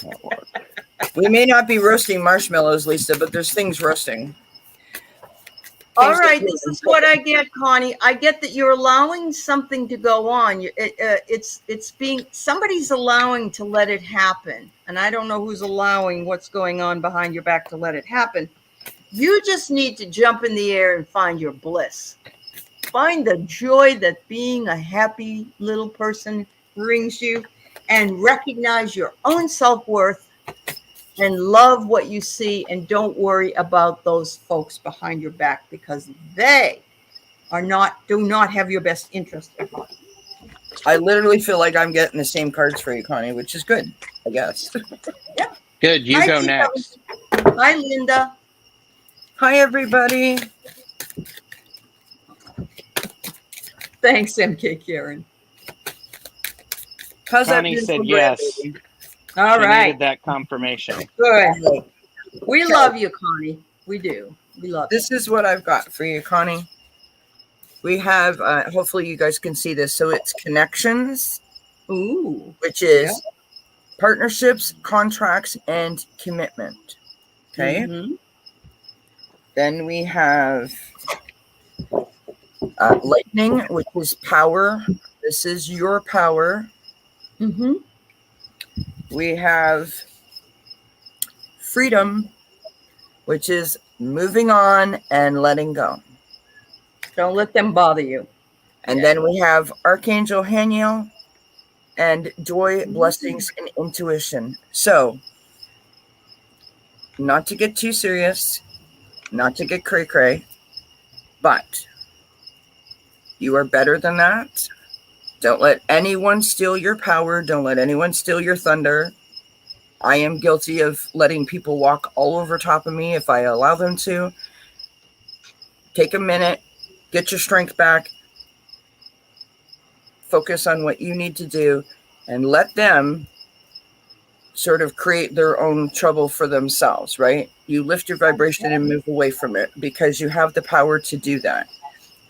Speaker 1: Network.
Speaker 2: We may not be roasting marshmallows, Lisa, but there's things roasting.
Speaker 3: All right, this is what I get, Connie. I get that you're allowing something to go on. It's being, somebody's allowing to let it happen. And I don't know who's allowing what's going on behind your back to let it happen. You just need to jump in the air and find your bliss. Find the joy that being a happy little person brings you, and recognize your own self-worth and love what you see, and don't worry about those folks behind your back, because they do not have your best interest at heart.
Speaker 2: I literally feel like I'm getting the same cards for you, Connie, which is good, I guess.
Speaker 1: Good. You
Speaker 3: Hi,
Speaker 1: go
Speaker 3: Tina.
Speaker 1: next.
Speaker 3: Hi, Linda.
Speaker 2: Hi, everybody.
Speaker 3: Thanks, MK Karen.
Speaker 2: How's that
Speaker 1: Connie
Speaker 2: beautiful
Speaker 1: said yes.
Speaker 2: grandbaby?
Speaker 3: All
Speaker 1: She
Speaker 3: right.
Speaker 1: needed that confirmation.
Speaker 3: Good. We love you, Connie. We do. We love you.
Speaker 2: This is what I've got for you, Connie. We have, hopefully you guys can see this. So it's connections,
Speaker 3: Ooh.
Speaker 2: which is partnerships, contracts, and commitment. Okay.
Speaker 3: Mm-hmm.
Speaker 2: Then we have lightning, which is power. This is your power.
Speaker 3: Mm-hmm.
Speaker 2: We have freedom, which is moving on and letting go.
Speaker 3: Don't let them bother you.
Speaker 2: And then we have Archangel Haniel and joy, blessings, and intuition. So, not to get too serious, not to get cray-cray, but you are better than that. Don't let anyone steal your power. Don't let anyone steal your thunder. I am guilty of letting people walk all over top of me if I allow them to. Take a minute, get your strength back, focus on what you need to do, and let them sort of create their own trouble for themselves, right? You lift your vibration and move away from it because you have the power to do that.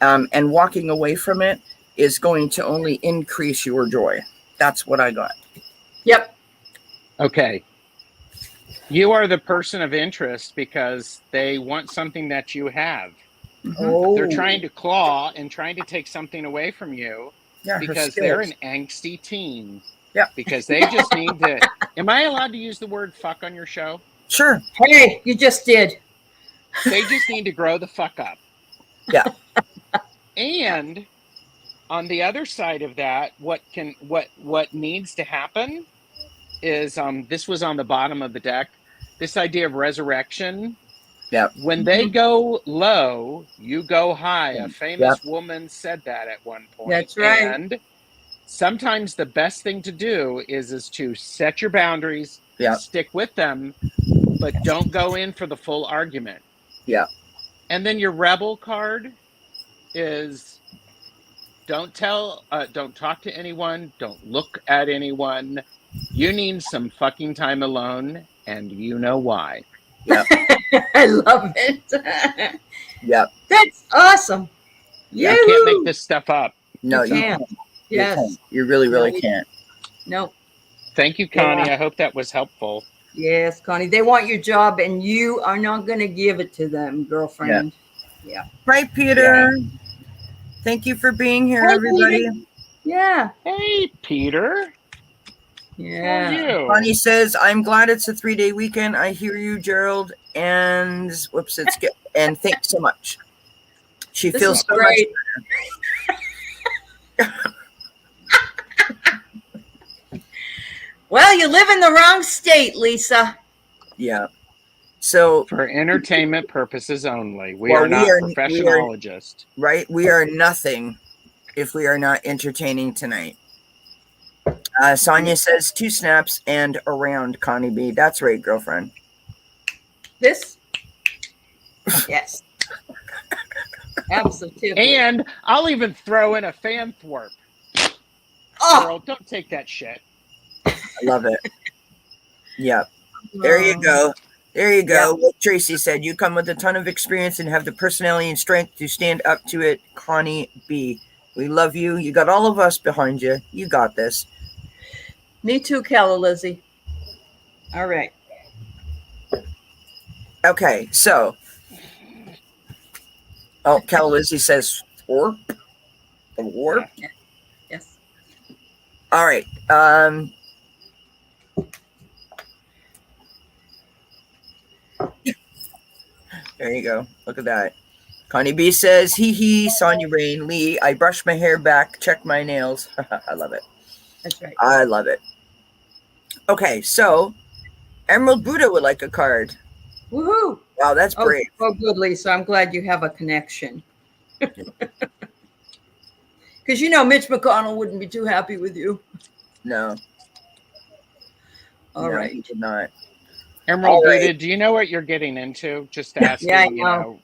Speaker 2: And walking away from it is going to only increase your joy. That's what I got.
Speaker 3: Yep.
Speaker 1: Okay. You are the person of interest because they want something that you have.
Speaker 3: Oh.
Speaker 1: They're trying to claw and trying to take something away from you because they're an angsty teen.
Speaker 2: Yeah.
Speaker 1: Because they just need to. Am I allowed to use the word fuck on your show?
Speaker 2: Sure.
Speaker 3: Hey, you just did.
Speaker 1: They just need to grow the fuck up.
Speaker 2: Yeah.
Speaker 1: And on the other side of that, what needs to happen is this was on the bottom of the deck. This idea of resurrection.
Speaker 2: Yeah.
Speaker 1: When they go low, you go high. A famous woman said that at one point.
Speaker 3: That's right.
Speaker 1: And sometimes the best thing to do is to set your boundaries, stick with them, but don't go in for the full argument.
Speaker 2: Yeah.
Speaker 1: And then your rebel card is don't talk to anyone, don't look at anyone. You need some fucking time alone, and you know why.
Speaker 2: Yep.
Speaker 3: I love it.
Speaker 2: Yep.
Speaker 3: That's awesome.
Speaker 1: I can't make this stuff up.
Speaker 2: No,
Speaker 3: you can't. Yes.
Speaker 2: You really, really can't.
Speaker 3: No.
Speaker 1: Thank you, Connie. I hope that was helpful.
Speaker 3: Yes, Connie. They want your job, and you are not going to give it to them, girlfriend. Yeah.
Speaker 2: Right, Peter. Yeah. Thank you for being here, everybody.
Speaker 3: Peter. Yeah.
Speaker 1: Hey, Peter.
Speaker 3: Yeah.
Speaker 1: How are you?
Speaker 2: Bonnie says, I'm glad it's a 3-day weekend. I hear you, Gerald. And whoops, it's good. And thanks so much. She feels so
Speaker 3: great.
Speaker 2: much better.
Speaker 3: Well, you live in the wrong state, Lisa.
Speaker 2: Yeah. So
Speaker 1: for entertainment purposes only. We are not professionologists.
Speaker 2: Right? We are nothing if we are not entertaining tonight. Sonia says 2 snaps and around, Connie B. That's right, girlfriend.
Speaker 3: This? Yes. Absolutely.
Speaker 1: And I'll even throw in a fan thwarp.
Speaker 3: Oh,
Speaker 1: girl, don't take that shit.
Speaker 2: I love it. Yep. There you go. There you go. Yep. What Tracy said, you come with a ton of experience and have the personality and strength to stand up to it, Connie B. We love you. You got all of us behind you. You got this.
Speaker 3: Me too, Calla Lizzie. All right.
Speaker 2: Okay, so. Oh, Calla Lizzie says warp. A warp?
Speaker 3: Yeah. Yes.
Speaker 2: All right. There you go. Look at that. Connie B says, hee hee, Sonia Rain, Lee, I brush my hair back, check my nails. I love it.
Speaker 3: That's right.
Speaker 2: I love it. Okay, so Emerald Buddha would like a card.
Speaker 3: Woohoo.
Speaker 2: Wow, that's brave.
Speaker 3: Oh, good, Lisa. I'm glad you have a connection. Because you know Mitch McConnell wouldn't be too happy with you.
Speaker 2: No.
Speaker 3: All right.
Speaker 2: He did not.
Speaker 1: Emerald Buddha, do you know what you're getting into? Just asking,
Speaker 3: yeah,
Speaker 1: you know.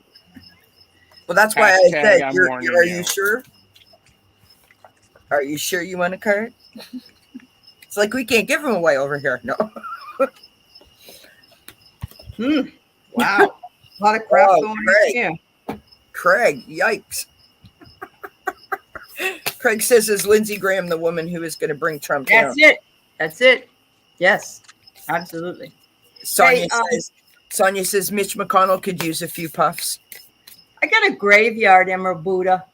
Speaker 2: Well, that's why I said, are
Speaker 1: you
Speaker 2: sure? Are you sure you want a card? It's like we can't give them away over here. No.
Speaker 3: Wow. A lot of crap going on here.
Speaker 2: Craig, yikes. Craig says, is Lindsey Graham the woman who is going to bring Trump down?
Speaker 3: That's it. That's it. Yes, absolutely.
Speaker 2: Sonia says Mitch McConnell could use a few puffs.
Speaker 3: I got a graveyard, Emerald Buddha,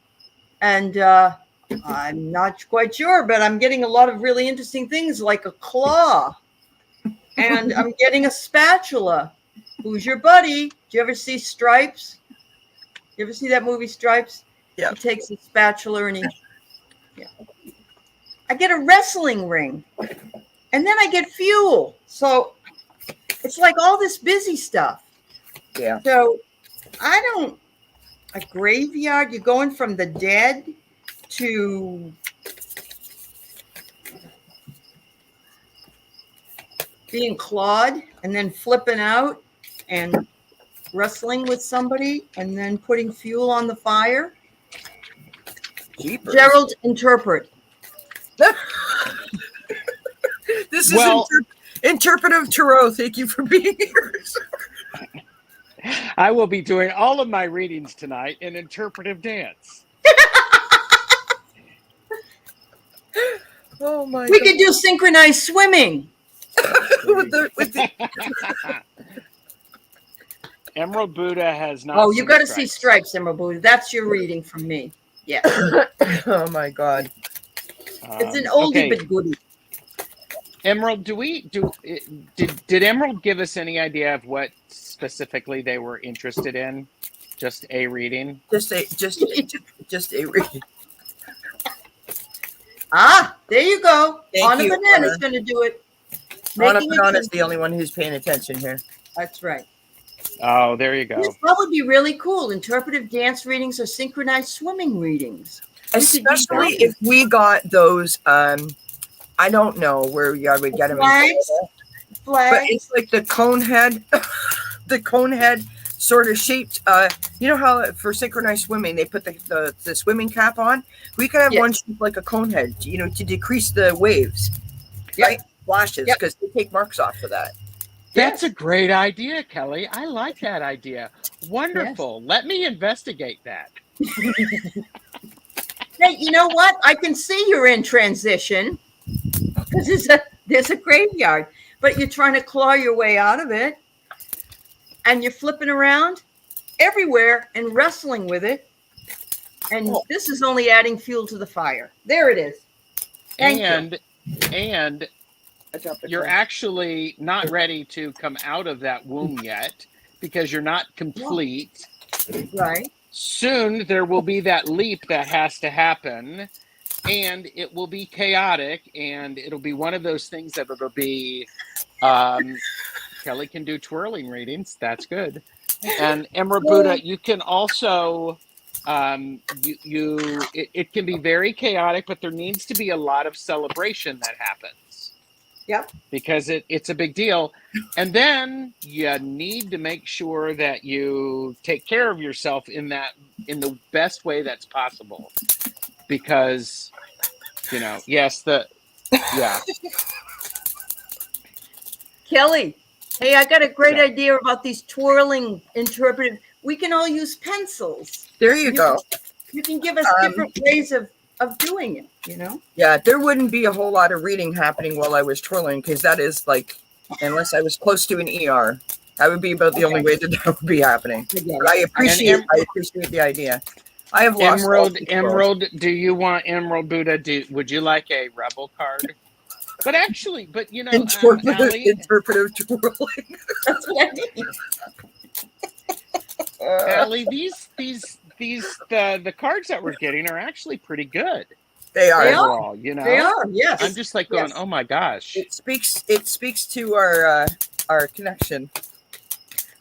Speaker 3: and I'm not quite sure, but I'm getting a lot of really interesting things like a claw, and I'm getting a spatula. Who's your buddy? Do you ever see Stripes? You ever see that movie Stripes?
Speaker 2: Yeah.
Speaker 3: He takes a spatula and I get a wrestling ring, and then I get fuel. So it's like all this busy stuff.
Speaker 2: Yeah.
Speaker 3: So a graveyard, you're going from the dead to being clawed and then flipping out and wrestling with somebody and then putting fuel on the fire.
Speaker 2: Jeepers.
Speaker 3: Gerald, interpret.
Speaker 2: This is interpretive tarot. Thank you for being here.
Speaker 1: I will be doing all of my readings tonight in interpretive dance.
Speaker 2: Oh my God.
Speaker 3: We could do synchronized swimming.
Speaker 2: with the
Speaker 1: Emerald Buddha has not.
Speaker 3: Oh, you got to see Stripes, Emerald Buddha. That's your reading from me. Yeah.
Speaker 2: Oh my God.
Speaker 3: It's an oldie but goodie.
Speaker 1: Emerald, did Emerald give us any idea of what specifically they were interested in? Just a reading?
Speaker 2: Just a reading.
Speaker 3: Ah, there you go.
Speaker 2: Thank you,
Speaker 3: Banana's going to do it.
Speaker 2: Anna Banana's the only one who's paying attention here.
Speaker 3: That's right.
Speaker 1: Oh, there you go.
Speaker 3: This would be really cool. Interpretive dance readings or synchronized swimming readings.
Speaker 2: Especially if we got those, I don't know where I would get them.
Speaker 3: Flags.
Speaker 2: But it's like the cone head, the cone head sort of shaped. You know how for synchronized swimming, they put the swimming cap on? We could have one shaped like a cone head, you know, to decrease the waves, right? Flashes, because they take marks off for that.
Speaker 1: That's a great idea, Kelly. I like that idea. Wonderful. Let me investigate that.
Speaker 3: Hey, you know what? I can see you're in transition because there's a graveyard, but you're trying to claw your way out of it, and you're flipping around everywhere and wrestling with it. And this is only adding fuel to the fire. There it is. Thank you.
Speaker 1: And you're actually not ready to come out of that womb yet because you're not complete.
Speaker 3: Right.
Speaker 1: Soon there will be that leap that has to happen, and it will be chaotic, and it'll be one of those things that it'll be Kelly can do twirling readings. That's good. And Emerald Buddha, you can also it can be very chaotic, but there needs to be a lot of celebration that happens.
Speaker 3: Yep.
Speaker 1: Because it's a big deal. And then you need to make sure that you take care of yourself in the best way that's possible. Because, yes,
Speaker 3: Kelly, hey, I got a great idea about these twirling interpretive. We can all use pencils.
Speaker 2: There you go.
Speaker 3: You can give us different ways of doing it,
Speaker 2: Yeah, there wouldn't be a whole lot of reading happening while I was twirling, because that is unless I was close to an ER, that would be about the only way that would be happening. But I appreciate the idea. I have lost
Speaker 1: Emerald, do you want Emerald Buddha? Would you like a rebel card? But actually,
Speaker 2: interpretive twirling.
Speaker 3: That's what I mean.
Speaker 1: Aley, the cards that we're getting are actually pretty good.
Speaker 2: They are
Speaker 1: overall,
Speaker 3: They are, yes.
Speaker 1: I'm just like going, oh my gosh.
Speaker 2: It speaks to our connection.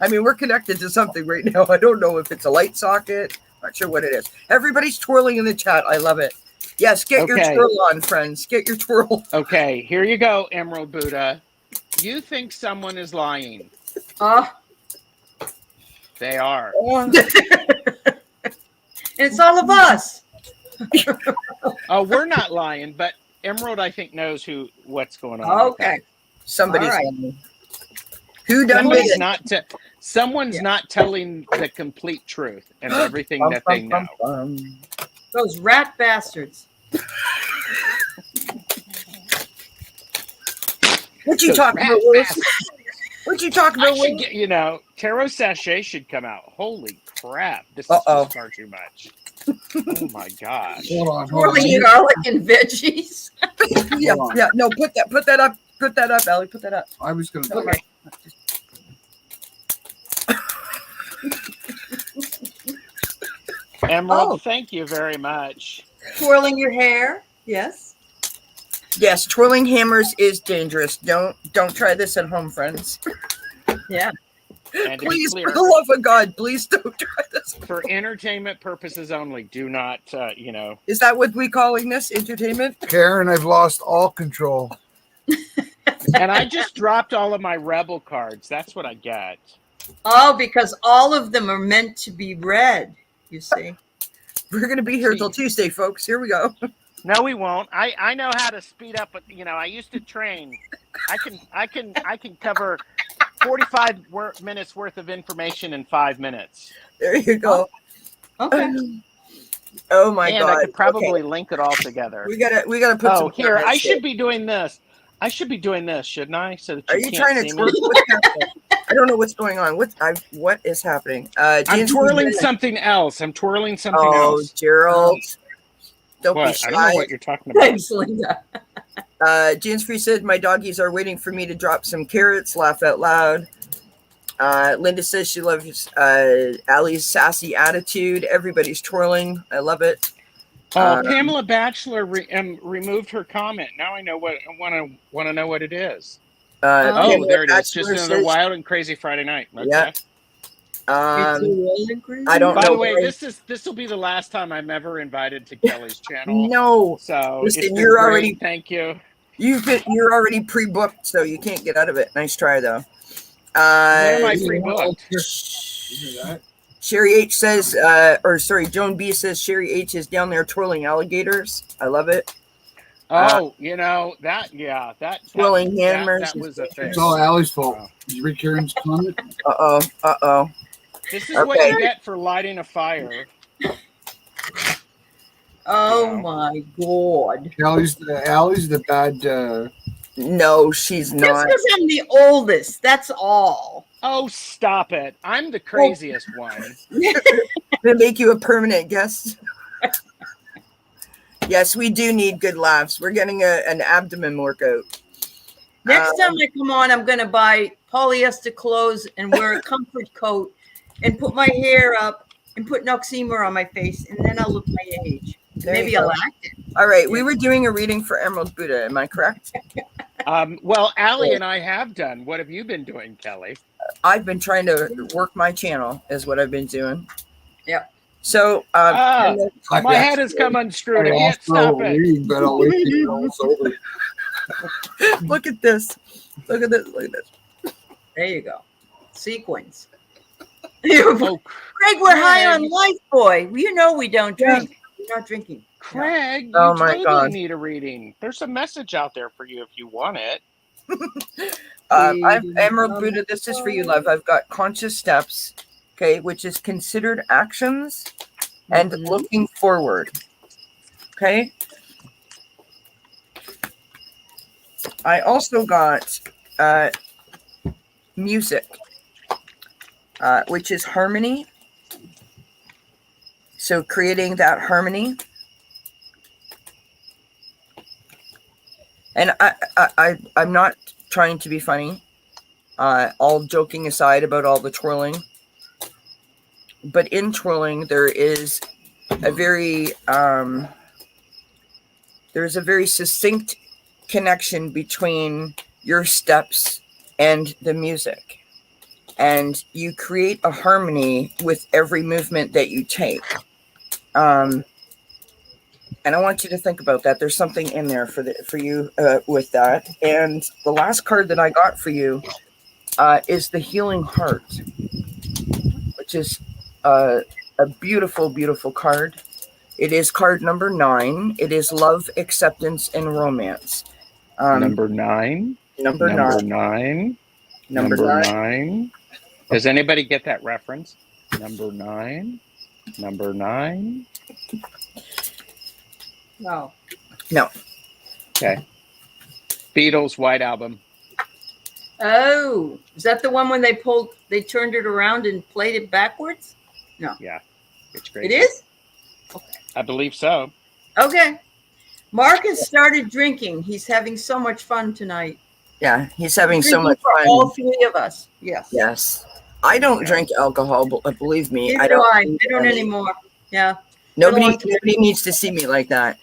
Speaker 2: I mean, we're connected to something right now. I don't know if it's a light socket. Not sure what it is. Everybody's twirling in the chat. I love it. Yes, get your twirl on, friends. Get your twirl.
Speaker 1: Okay, here you go, Emerald Buddha. You think someone is lying. They are.
Speaker 3: It's all of us.
Speaker 1: Oh, we're not lying, but Emerald, I think, knows what's going on.
Speaker 3: Okay.
Speaker 2: Somebody's
Speaker 3: lying.
Speaker 2: Who done it?
Speaker 1: Someone's not telling the complete truth and everything that they know.
Speaker 3: Those rat bastards.
Speaker 2: What you talking about, Willis? What you talking about,
Speaker 1: Willis? TarotStache should come out. Holy crap. This is just far too much. Oh my gosh.
Speaker 4: Hold on.
Speaker 3: Garlic and veggies.
Speaker 2: yeah. No, put that up. Put that up, Aley. Put that up.
Speaker 4: I was going to.
Speaker 2: Okay.
Speaker 1: Emerald, thank you very much.
Speaker 3: Twirling your hair. Yes.
Speaker 2: Yes, twirling hammers is dangerous. Don't try this at home, friends.
Speaker 3: Yeah.
Speaker 1: And
Speaker 2: please, for the love of God, please don't try this.
Speaker 1: For entertainment purposes only. Do not,
Speaker 2: Is that what we calling this? Entertainment?
Speaker 4: Karen, I've lost all control.
Speaker 1: And I just dropped all of my rebel cards. That's what I get.
Speaker 3: Oh, because all of them are meant to be read, you see.
Speaker 2: We're going to be here till Tuesday, folks. Here we go.
Speaker 1: No, we won't. I know how to speed up. I used to train. I can cover 45 minutes worth of information in 5 minutes.
Speaker 2: There you go.
Speaker 3: Okay.
Speaker 2: Oh my God!
Speaker 1: I could probably link it all together.
Speaker 2: We gotta put.
Speaker 1: Oh, here I should be doing this. I should be doing this, shouldn't I? So that
Speaker 2: are you trying to twirl? I don't know what's going on. What is happening?
Speaker 1: I'm twirling something else. else.
Speaker 2: Oh, Gerald. Don't be shy.
Speaker 1: I don't know what you're talking about.
Speaker 3: Thanks, Linda.
Speaker 2: James Free said, my doggies are waiting for me to drop some carrots. Laugh out loud. Linda says she loves Aley's sassy attitude. Everybody's twirling. I love it.
Speaker 1: Pamela Batchelor removed her comment. Now I know I want to know what it is. There it is. Just another wild and crazy Friday night. Okay.
Speaker 2: Yeah. I don't know.
Speaker 1: By the way, this will be the last time I'm ever invited to Kelly's channel.
Speaker 2: No.
Speaker 1: So
Speaker 2: listen, you're already.
Speaker 1: Thank you.
Speaker 2: You're already pre-booked, so you can't get out of it. Nice try, though.
Speaker 1: Where am I pre-booked?
Speaker 2: Sherry H says, Joan B says Sherry H is down there twirling alligators. I love it.
Speaker 1: That
Speaker 2: twirling hammers.
Speaker 1: That was a thing.
Speaker 4: It's all Aley's fault. Did you read Karen's comment?
Speaker 2: Uh-oh.
Speaker 1: This is what you get for lighting a fire.
Speaker 3: Oh
Speaker 1: You know?
Speaker 3: my God.
Speaker 4: Allie's the bad.
Speaker 2: No, she's
Speaker 3: Just
Speaker 2: not.
Speaker 3: because I'm the oldest, that's all.
Speaker 1: Oh, stop it. I'm the craziest one.
Speaker 2: To make you a permanent guest. Yes, we do need good laughs. We're getting an abdomen workout.
Speaker 3: Next time I come on, I'm going to buy polyester clothes and wear a comfort coat and put my hair up and put Noxemer on my face, and then I'll look my age. Maybe I'll act it.
Speaker 2: All right, we were doing a reading for Emerald Buddha. Am I correct?
Speaker 1: Well, Aley and I have done. What have you been doing, Kelly?
Speaker 2: I've been trying to work my channel, is what I've been doing.
Speaker 3: Yep.
Speaker 2: So,
Speaker 1: my head has come unscrewed. I can't stop it.
Speaker 4: But I'll wait till it's over.
Speaker 2: Look at this. Look at this. Look at this.
Speaker 3: There you go. Sequins. Craig, we're high on life, boy. You know we don't drink. We're not drinking.
Speaker 1: Craig, you
Speaker 2: my
Speaker 1: totally
Speaker 2: God.
Speaker 1: need a reading. There's a message out there for you if you want it.
Speaker 2: I've Emerald Buddha. This is for you, love. I've got conscious steps, okay, which is considered actions and looking forward. Okay. I also got music, which is harmony. So creating that harmony. And I'm not trying to be funny, all joking aside about all the twirling. But in twirling, there is a very there's a very succinct connection between your steps and the music. And you create a harmony with every movement that you take. And I want you to think about that. There's something in there for you with that. And the last card that I got for you is the Healing Heart, which is a beautiful, beautiful card. It is card number 9. It is love, acceptance, and romance.
Speaker 1: Number 9.
Speaker 2: Number 9.
Speaker 1: Number 9. Does anybody get that reference? Number 9. Number 9.
Speaker 3: No.
Speaker 1: Okay. Beatles White Album.
Speaker 3: Oh, is that the one when they turned it around and played it backwards? No.
Speaker 1: Yeah. It's great.
Speaker 3: It is?
Speaker 1: Okay. I believe so.
Speaker 3: Okay. Mark has started drinking. He's having so much fun tonight.
Speaker 2: Yeah, he's having so much
Speaker 3: for
Speaker 2: fun.
Speaker 3: all 3 of us. Yes.
Speaker 2: Yes. I don't drink alcohol, but believe me,
Speaker 3: I don't anymore. Yeah.
Speaker 2: Nobody needs to see me like that.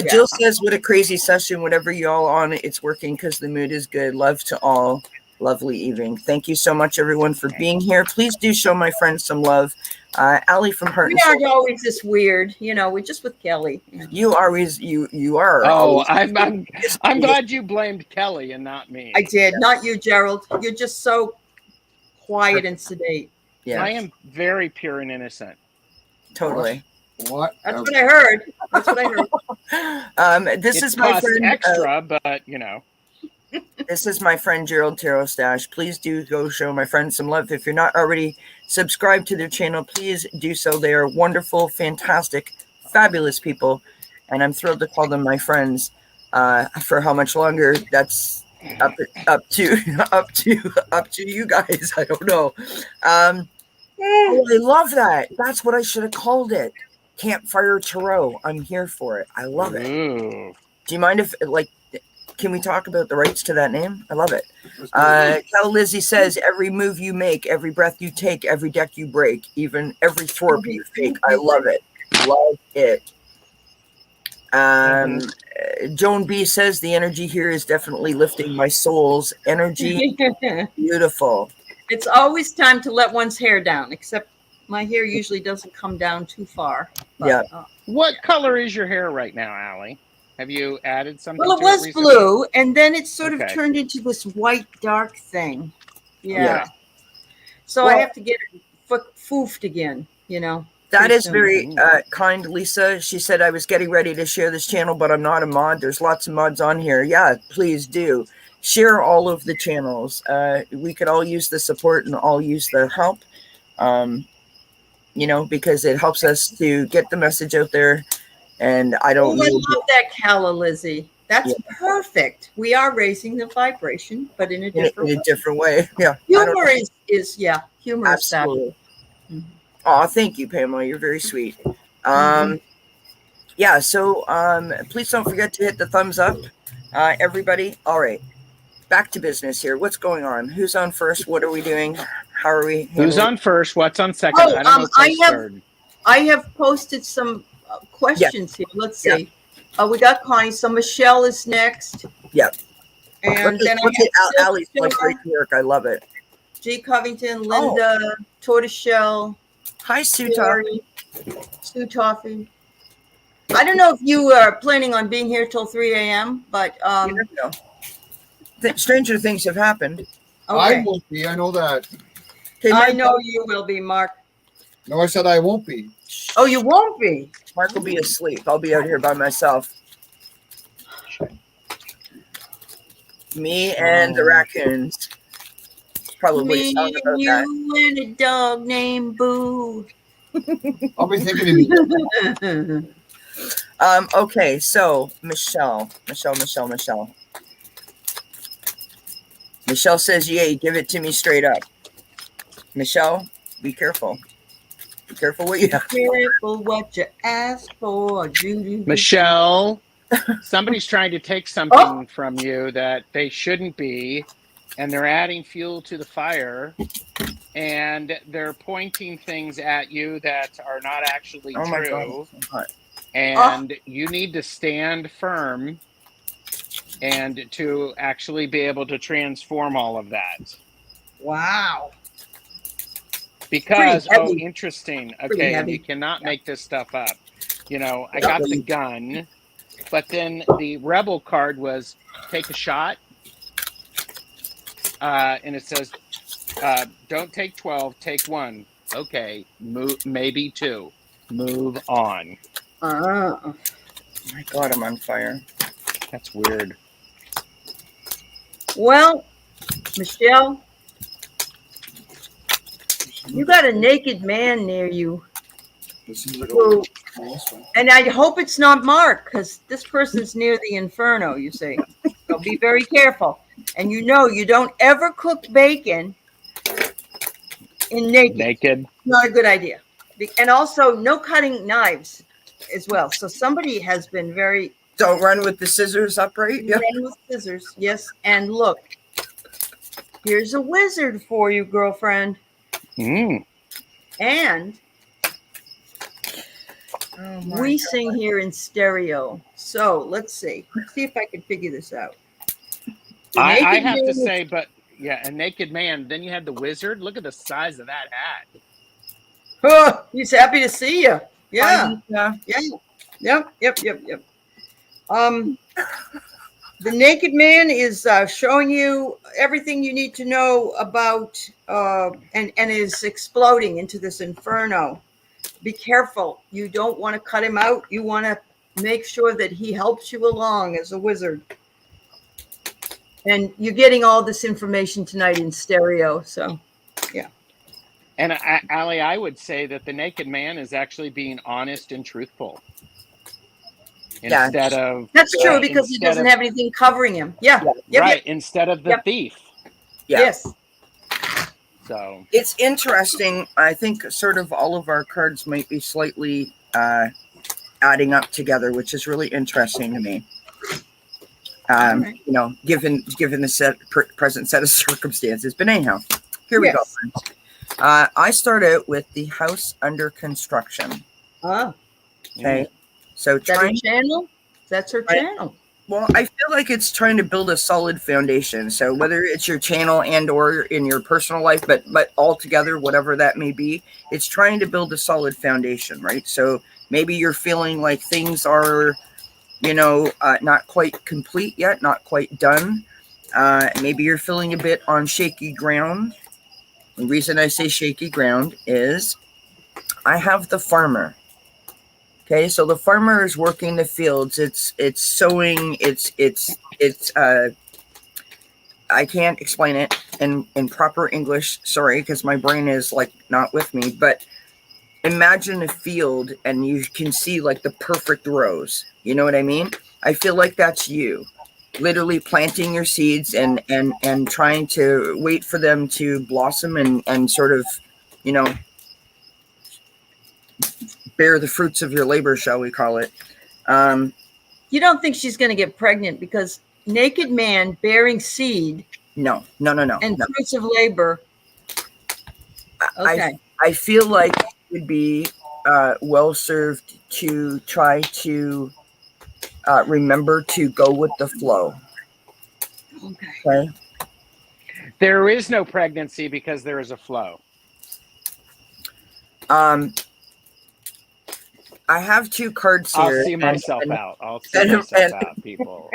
Speaker 2: Jill says, what a crazy session. Whatever y'all on, it's working because the mood is good. Love to all. Lovely evening. Thank you so much, everyone, for being here. Please do show my friends some love. Aley from Heart and Soul.
Speaker 3: We aren't always this weird. You know, we're just with Kelly.
Speaker 2: You always, you are.
Speaker 1: Oh, I'm glad you blamed Kelly and not me.
Speaker 3: I did. Not you, Gerald. You're just so quiet and sedate.
Speaker 2: Yeah.
Speaker 1: I am very pure and innocent.
Speaker 2: Totally.
Speaker 4: What?
Speaker 3: That's what I heard. That's what I heard.
Speaker 2: This is my friend.
Speaker 1: Extra, but you know.
Speaker 2: This is my friend Gerald-TarotStache. Please do go show my friends some love. If you're not already subscribed to their channel, please do so. They are wonderful, fantastic, fabulous people, and I'm thrilled to call them my friends. For how much longer? That's up to you guys. I don't know. Oh, I love that. That's what I should have called it. Campfire Tarot. I'm here for it. I love it.
Speaker 1: Ooh.
Speaker 2: Do you mind if, can we talk about the rights to that name? I love it. Cal Lizzie says, every move you make, every breath you take, every deck you break, even every thorp you fake. I love it. Love it. Joan B says, the energy here is definitely lifting my soul's energy. Beautiful.
Speaker 3: It's always time to let one's hair down, except my hair usually doesn't come down too far. But,
Speaker 2: yeah.
Speaker 1: What color is your hair right now, Aley? Have you added something?
Speaker 3: Well, it was blue, and then it sort of turned into this white dark thing. Yeah. So I have to get it foofed again, you know.
Speaker 2: That is very kind, Lisa. She said, I was getting ready to share this channel, but I'm not a mod. There's lots of mods on here. Yeah, please do. Share all of the channels. We could all use the support and all use the help, you know, because it helps us to get the message out there And I
Speaker 3: Oh,
Speaker 2: don't
Speaker 3: I
Speaker 2: need
Speaker 3: love that, Calla Lizzie. That's
Speaker 2: Yeah.
Speaker 3: perfect. We are raising the vibration, but in a different
Speaker 2: in
Speaker 3: way.
Speaker 2: a different way. Yeah.
Speaker 3: Humor is humor is
Speaker 2: Absolutely.
Speaker 3: fabulous.
Speaker 2: Oh, thank you, Pamela. You're very sweet. Yeah, so please don't forget to hit the thumbs up, everybody. All right, back to business here. What's going on? Who's on first? What are we doing? How are we handling?
Speaker 1: Who's on first? What's on second?
Speaker 3: Oh,
Speaker 1: I don't know who's third.
Speaker 3: I have posted some questions here. Let's see. We got Connie. So Michelle is next.
Speaker 2: Yep.
Speaker 3: And then
Speaker 2: look
Speaker 3: I have
Speaker 2: Aley's like great work. I love it.
Speaker 3: G. Covington, Linda, Tortoiseshell.
Speaker 2: Hi, Sue Toffee.
Speaker 3: Sue Toffee. I don't know if you are planning on being here till 3 a.m., but
Speaker 2: you never know. Stranger things have happened.
Speaker 3: Okay.
Speaker 4: I won't be. I know that.
Speaker 2: Okay,
Speaker 3: I know you will be, Mark.
Speaker 4: No, I said I won't be.
Speaker 3: Oh, you won't be.
Speaker 2: Mark will be asleep. I'll be out here by myself. Me and the raccoons. Probably song about
Speaker 3: you
Speaker 2: that.
Speaker 3: and a dog named Boo.
Speaker 4: I'll be thinking of you.
Speaker 2: Okay, so Michelle. Michelle says, yay, give it to me straight up. Michelle, be careful. Be careful what you ask.
Speaker 3: Careful what you ask for, Judy.
Speaker 1: Michelle, somebody's trying to take something from you that they shouldn't be, and they're adding fuel to the fire, and they're pointing things at you that are not actually true. And you need to stand firm and to actually be able to transform all of that.
Speaker 3: Wow.
Speaker 1: Because, interesting. Okay, and you cannot make this stuff up. You know, I got the gun, but then the rebel card was take a shot. And it says, don't take 12, take 1. Okay, maybe 2. Move on.
Speaker 2: Oh my God, I'm on fire.
Speaker 1: That's weird.
Speaker 3: Well, Michelle, you got a naked man near you. And I hope it's not Mark, because this person's near the inferno, you see. So be very careful. And you know, you don't ever cook bacon in naked. Not a good idea. And also, no cutting knives as well. So somebody has been very...
Speaker 2: Don't run with the scissors upright?
Speaker 3: Run with scissors, yes. And look, here's a wizard for you, girlfriend. And we sing here in stereo. So let's see. Let's see if I can figure this out.
Speaker 1: I have to say, but yeah, a naked man. Then you had the wizard. Look at the size of that hat.
Speaker 3: Oh, he's happy to see you. Yeah. Yep. The naked man is showing you everything you need to know about and is exploding into this inferno. Be careful. You don't want to cut him out. You want to make sure that he helps you along as a wizard. And you're getting all this information tonight in stereo. So, yeah.
Speaker 1: And Aley, I would say that the naked man is actually being honest and truthful. Instead of...
Speaker 3: That's true, because he doesn't have anything covering him. Yeah.
Speaker 1: Right. Instead of the thief.
Speaker 2: Yeah.
Speaker 3: Yes.
Speaker 2: So it's interesting. I think sort of all of our cards might be slightly adding up together, which is really interesting to me. You know, given the present set of circumstances. But anyhow, here we go. I start out with the house under construction. Okay. So
Speaker 3: that's her channel? That's her channel.
Speaker 2: Well, I feel like it's trying to build a solid foundation. So whether it's your channel and or in your personal life, but altogether, whatever that may be, it's trying to build a solid foundation, right? So maybe you're feeling like things are, you know, not quite complete yet, not quite done. Maybe you're feeling a bit on shaky ground. The reason I say shaky ground is I have the farmer. Okay, so the farmer is working the fields. It's sowing. It's I can't explain it in proper English. Sorry, because my brain is like not with me. But imagine a field and you can see like the perfect rows. You know what I mean? I feel like that's you. Literally planting your seeds and trying to wait for them to blossom and sort of, you know, bear the fruits of your labor, shall we call it.
Speaker 3: You don't think she's going to get pregnant because naked man bearing seed
Speaker 2: no
Speaker 3: and fruits of labor. Okay.
Speaker 2: I feel like it would be well served to try to remember to go with the flow. Okay.
Speaker 1: There is no pregnancy because there is a flow.
Speaker 2: I have 2 cards here.
Speaker 1: I'll see myself out. I'll see myself out, people.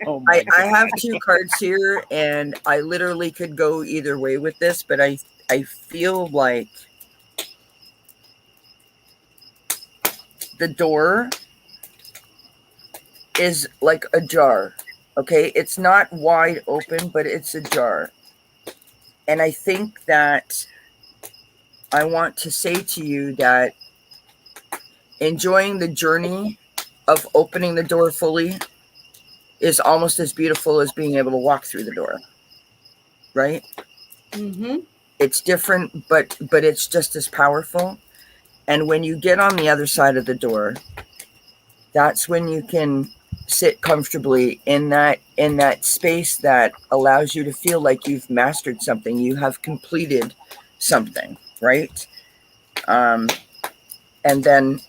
Speaker 1: Oh my
Speaker 2: I have 2 cards here, and I literally could go either way with this, but I feel like the door is like a jar. Okay, it's not wide open, but it's a jar. And I think that I want to say to you that enjoying the journey of opening the door fully is almost as beautiful as being able to walk through the door. Right?
Speaker 3: Mm-hmm.
Speaker 2: It's different, but it's just as powerful. And when you get on the other side of the door, that's when you can sit comfortably in that space that allows you to feel like you've mastered something, you have completed something, right? And then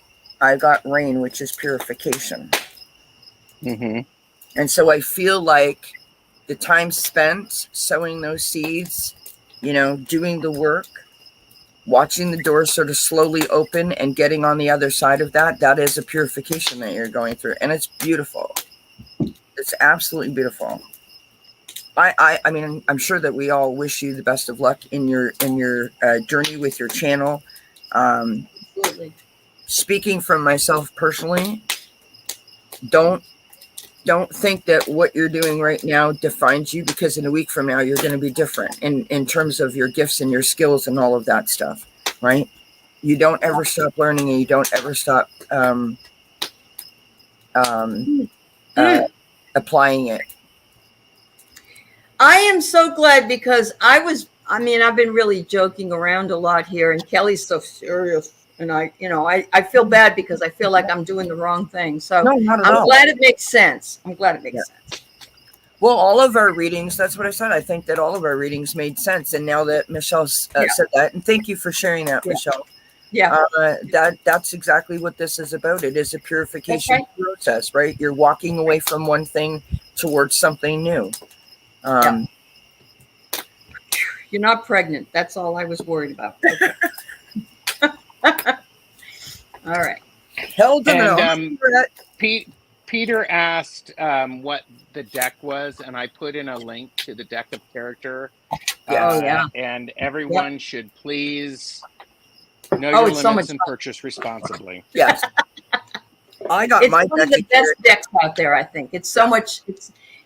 Speaker 2: I got rain, which is purification.
Speaker 1: Mm-hmm.
Speaker 2: And so I feel like the time spent sowing those seeds, you know, doing the work, watching the door sort of slowly open and getting on the other side of that, that is a purification that you're going through. And it's beautiful. It's absolutely beautiful. I mean, I'm sure that we all wish you the best of luck in your journey with your channel.
Speaker 3: Absolutely.
Speaker 2: Speaking from myself personally, don't think that what you're doing right now defines you, because in a week from now, you're going to be different in terms of your gifts and your skills and all of that stuff, right? You don't ever stop learning, and you don't ever stop applying it.
Speaker 3: I am so glad, because I've been really joking around a lot here, and Kelly's so serious. And I feel bad because I feel like I'm doing the wrong thing. So
Speaker 2: No, not at
Speaker 3: I'm
Speaker 2: all.
Speaker 3: glad it makes sense. Sense.
Speaker 2: Well, all of our readings, that's what I said. I think that all of our readings made sense. And now that Michelle said that, and thank you for sharing that, Michelle.
Speaker 3: Yeah.
Speaker 2: That's exactly what this is about. It is a purification process, right? You're walking away from one thing towards something new.
Speaker 3: You're not pregnant. That's all I was worried about. Okay. All right.
Speaker 1: And Peter asked what the deck was, and I put in a link to the deck of character. And everyone should please know your limits and purchase responsibly.
Speaker 2: Yes. I got
Speaker 3: it's
Speaker 2: my
Speaker 3: one of the best decks out there, I think. It's so much.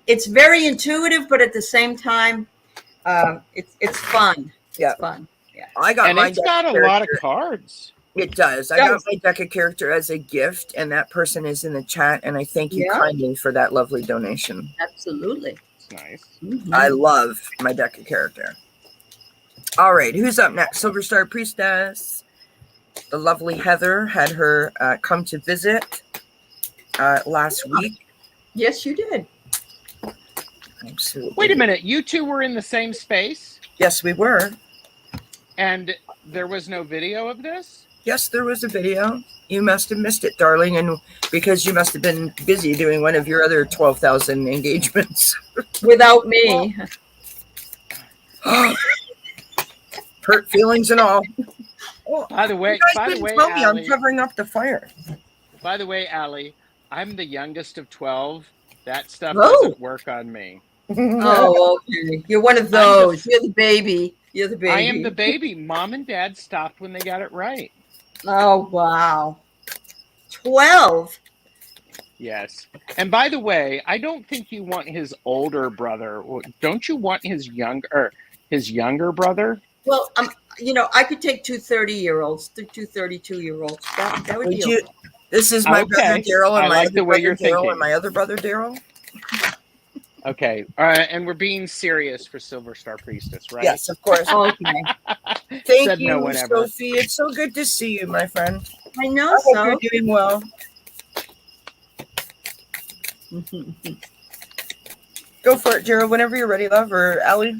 Speaker 3: It's very intuitive, but at the same time, it's fun.
Speaker 2: Yeah.
Speaker 3: It's fun. Yeah.
Speaker 1: It's got a lot of cards.
Speaker 2: It does. I got my deck of character as a gift, and that person is in the chat, and I thank you kindly for that lovely donation.
Speaker 3: Absolutely.
Speaker 1: It's nice.
Speaker 3: Mm-hmm.
Speaker 2: I love my deck of character. All right, who's up next? Silver Star Priestess. The lovely Heather had her come to visit last week.
Speaker 3: Yes, you did.
Speaker 2: Absolutely.
Speaker 1: Wait a minute. You two were in the same space?
Speaker 2: Yes, we were.
Speaker 1: And there was no video of this?
Speaker 2: Yes, there was a video. You must have missed it, darling, and because you must have been busy doing one of your other 12,000 engagements.
Speaker 3: Without me.
Speaker 2: Hurt feelings and all.
Speaker 1: By the way,
Speaker 2: Aley, I'm covering up the fire.
Speaker 1: By the way, Aley, I'm the youngest of 12. That stuff doesn't work on me.
Speaker 3: Oh, okay. You're one of those. You're the baby. You're the baby.
Speaker 1: I am the baby. Mom and Dad stopped when they got it right.
Speaker 3: Oh, wow. 12.
Speaker 1: Yes. And by the way, I don't think you want his older brother. Don't you want his younger brother?
Speaker 3: Well, I could take 2 30-year-olds, 2 32-year-olds. That would
Speaker 2: Would
Speaker 3: be
Speaker 2: you?
Speaker 3: okay.
Speaker 2: This is my brother
Speaker 1: Okay.
Speaker 2: Daryl, and
Speaker 1: I
Speaker 2: my
Speaker 1: like
Speaker 2: other
Speaker 1: the way
Speaker 2: brother
Speaker 1: you're
Speaker 2: Daryl,
Speaker 1: thinking.
Speaker 2: and my other brother Daryl.
Speaker 1: Okay. And we're being serious for Silver Star Priestess, right?
Speaker 2: Yes, of course.
Speaker 3: Okay.
Speaker 2: Thank
Speaker 1: Said
Speaker 2: you,
Speaker 1: no one ever.
Speaker 2: Sophie. It's so good to see you, my friend.
Speaker 3: I know
Speaker 2: I hope
Speaker 3: so.
Speaker 2: you're doing well. Go for it, Gerald. Whenever you're ready, love, or Allie.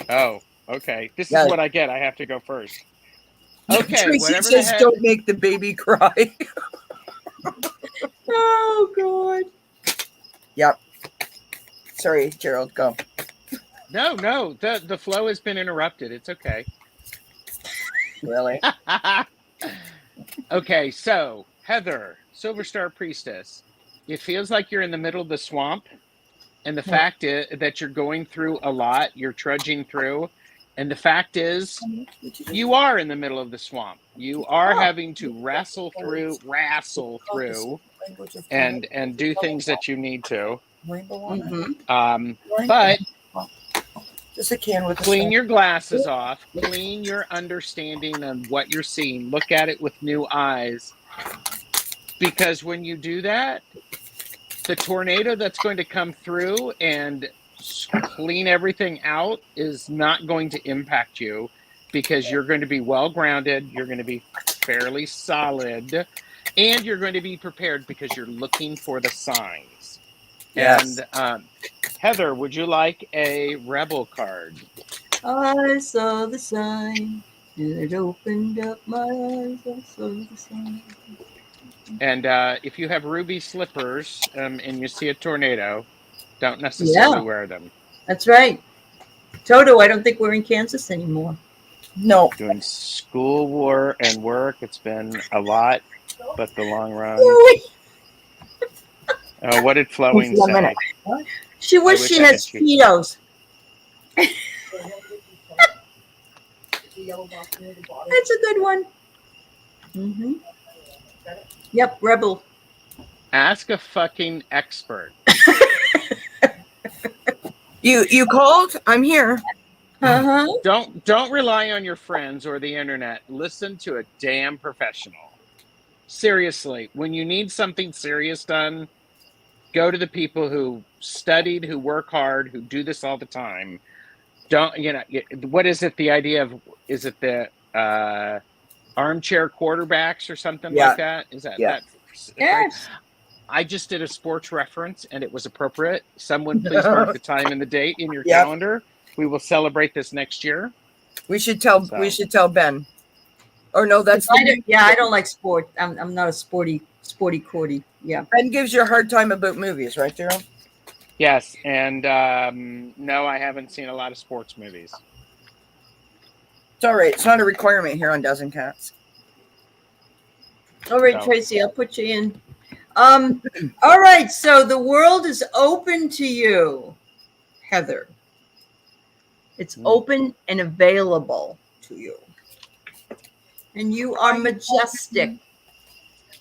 Speaker 1: Oh, okay. This
Speaker 2: Yeah.
Speaker 1: is what I get. I have to go first. Okay,
Speaker 2: Tracy
Speaker 1: whatever the
Speaker 2: says,
Speaker 1: heck.
Speaker 2: "Don't make the baby cry."
Speaker 3: Oh God.
Speaker 2: Yep. Sorry, Gerald. Go.
Speaker 1: No, the flow has been interrupted. It's okay.
Speaker 2: Really?
Speaker 1: Okay, so Heather, Silver Star Priestess, it feels like you're in the middle of the swamp, and the fact is that you're going through a lot. You're trudging through, and the fact is, you are in the middle of the swamp. You are having to wrestle through, and do things that you need to. But
Speaker 2: just a can with
Speaker 1: clean your glasses off, clean your understanding on what you're seeing, look at it with new eyes, because when you do that, the tornado that's going to come through and clean everything out is not going to impact you, because you're going to be well grounded, you're going to be fairly solid, and you're going to be prepared because you're looking for the signs.
Speaker 2: Yes.
Speaker 1: And Heather, would you like a rebel card?
Speaker 3: I saw the sign, and it opened up my eyes. I saw the sign.
Speaker 1: And if you have ruby slippers and you see a tornado, don't necessarily wear them.
Speaker 3: That's right. Toto, I don't think we're in Kansas anymore.
Speaker 2: No.
Speaker 1: Doing school and work, it's been a lot, but the long run. What did Flowing say?
Speaker 3: She wished she had Speedos. That's a good one. Mm-hmm. Yep, rebel.
Speaker 1: Ask a fucking expert.
Speaker 2: You called? I'm here.
Speaker 1: Don't rely on your friends or the internet. Listen to a damn professional. Seriously, when you need something serious done, go to the people who studied, who work hard, who do this all the time. What is it? The idea of, is it the armchair quarterbacks or something like that? Is that that?
Speaker 3: Yes.
Speaker 1: I just did a sports reference and it was appropriate. Someone please mark the time and the date in your calendar. We will celebrate this next year.
Speaker 2: We should tell Ben. Or no, that's
Speaker 3: I don't like sport. I'm not a sporty cordy. Yeah.
Speaker 2: Ben gives you a hard time about movies, right, Daryl?
Speaker 1: Yes, and no, I haven't seen a lot of sports movies.
Speaker 2: It's all right. It's not a requirement here on dzncats.
Speaker 3: All right, Tracy, I'll put you in. All right, so the world is open to you, Heather. It's open and available to you. And you are majestic.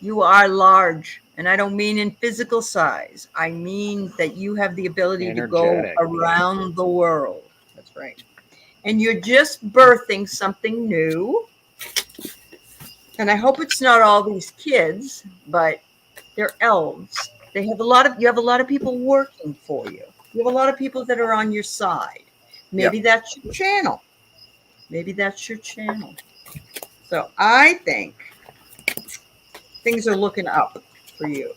Speaker 3: You are large. And I don't mean in physical size. I mean that you have the ability to go around the world. That's right. And you're just birthing something new. And I hope it's not all these kids, but they're elves. You have a lot of people working for you. You have a lot of people that are on your side. Maybe that's your channel. So I think things are looking up for you.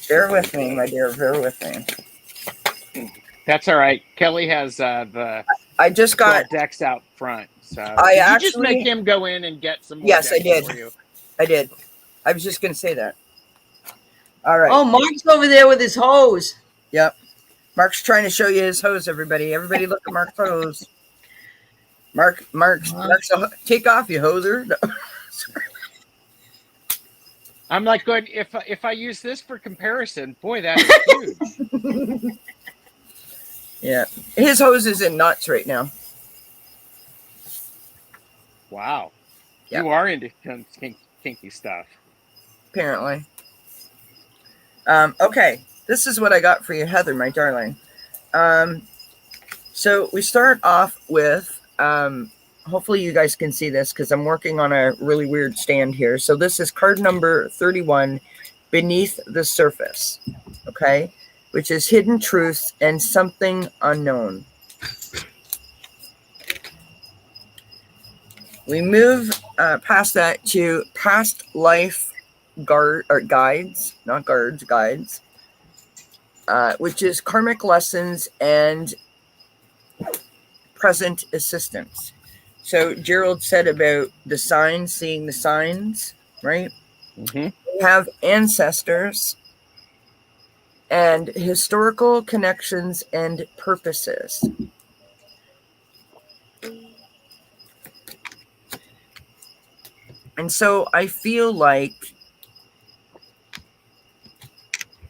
Speaker 2: Bear with me, my dear. Bear with me.
Speaker 1: That's all right. Kelly has the.
Speaker 2: I just got
Speaker 1: decks out front. So
Speaker 2: I
Speaker 1: did you just make him go in and get some more?
Speaker 2: Yes, I did.
Speaker 1: For you?
Speaker 2: I did. I was just going to say that. All right.
Speaker 3: Oh, Mark's over there with his hose.
Speaker 2: Yep. Mark's trying to show you his hose, everybody. Everybody look at Mark's hose. Mark's take off, you hoser. No.
Speaker 1: I'm like, good. If I use this for comparison, boy, that is huge.
Speaker 2: Yeah. His hose is in knots right now.
Speaker 1: Wow.
Speaker 2: Yep.
Speaker 1: You are into kinky stuff.
Speaker 2: Apparently. Okay. This is what I got for you, Heather, my darling. So we start off with, hopefully you guys can see this because I'm working on a really weird stand here. So this is card number 31, Beneath the Surface, okay, which is Hidden Truth and Something Unknown. We move past that to Past Life Guides, not guards, guides, which is Karmic Lessons and Present Assistance. So Gerald said about the signs, seeing the signs, right?
Speaker 1: Mm-hmm.
Speaker 2: We have ancestors and historical connections and purposes. And so I feel like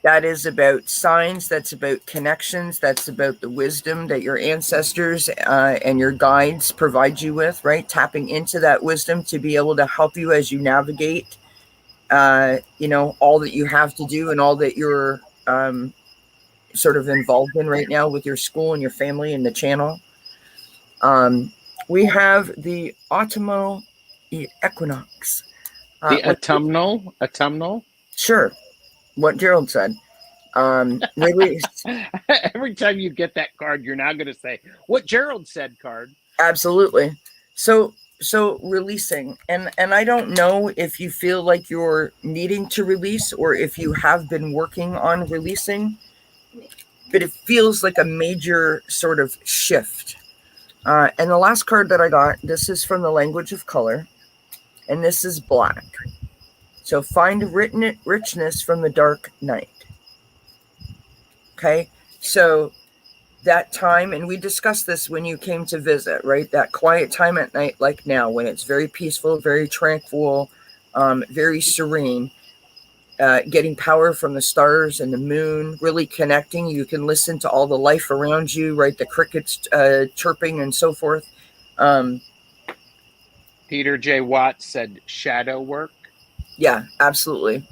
Speaker 2: that is about signs, that's about connections, that's about the wisdom that your ancestors and your guides provide you with, right? Tapping into that wisdom to be able to help you as you navigate, all that you have to do and all that you're sort of involved in right now with your school and your family and the channel. We have the autumnal equinox.
Speaker 1: The autumnal?
Speaker 2: Sure. What Gerald said. Really,
Speaker 1: every time you get that card, you're now going to say what Gerald said card.
Speaker 2: Absolutely. So releasing, and I don't know if you feel like you're needing to release or if you have been working on releasing, but it feels like a major sort of shift. And the last card that I got, this is from the Language of Color, and this is black. So find richness from the dark night. Okay, so that time, and we discussed this when you came to visit, right? That quiet time at night, like now, when it's very peaceful, very tranquil, very serene, getting power from the stars and the moon, really connecting. You can listen to all the life around you, right? The crickets chirping and so forth.
Speaker 1: Peter J. Watts said shadow work.
Speaker 2: Yeah, absolutely.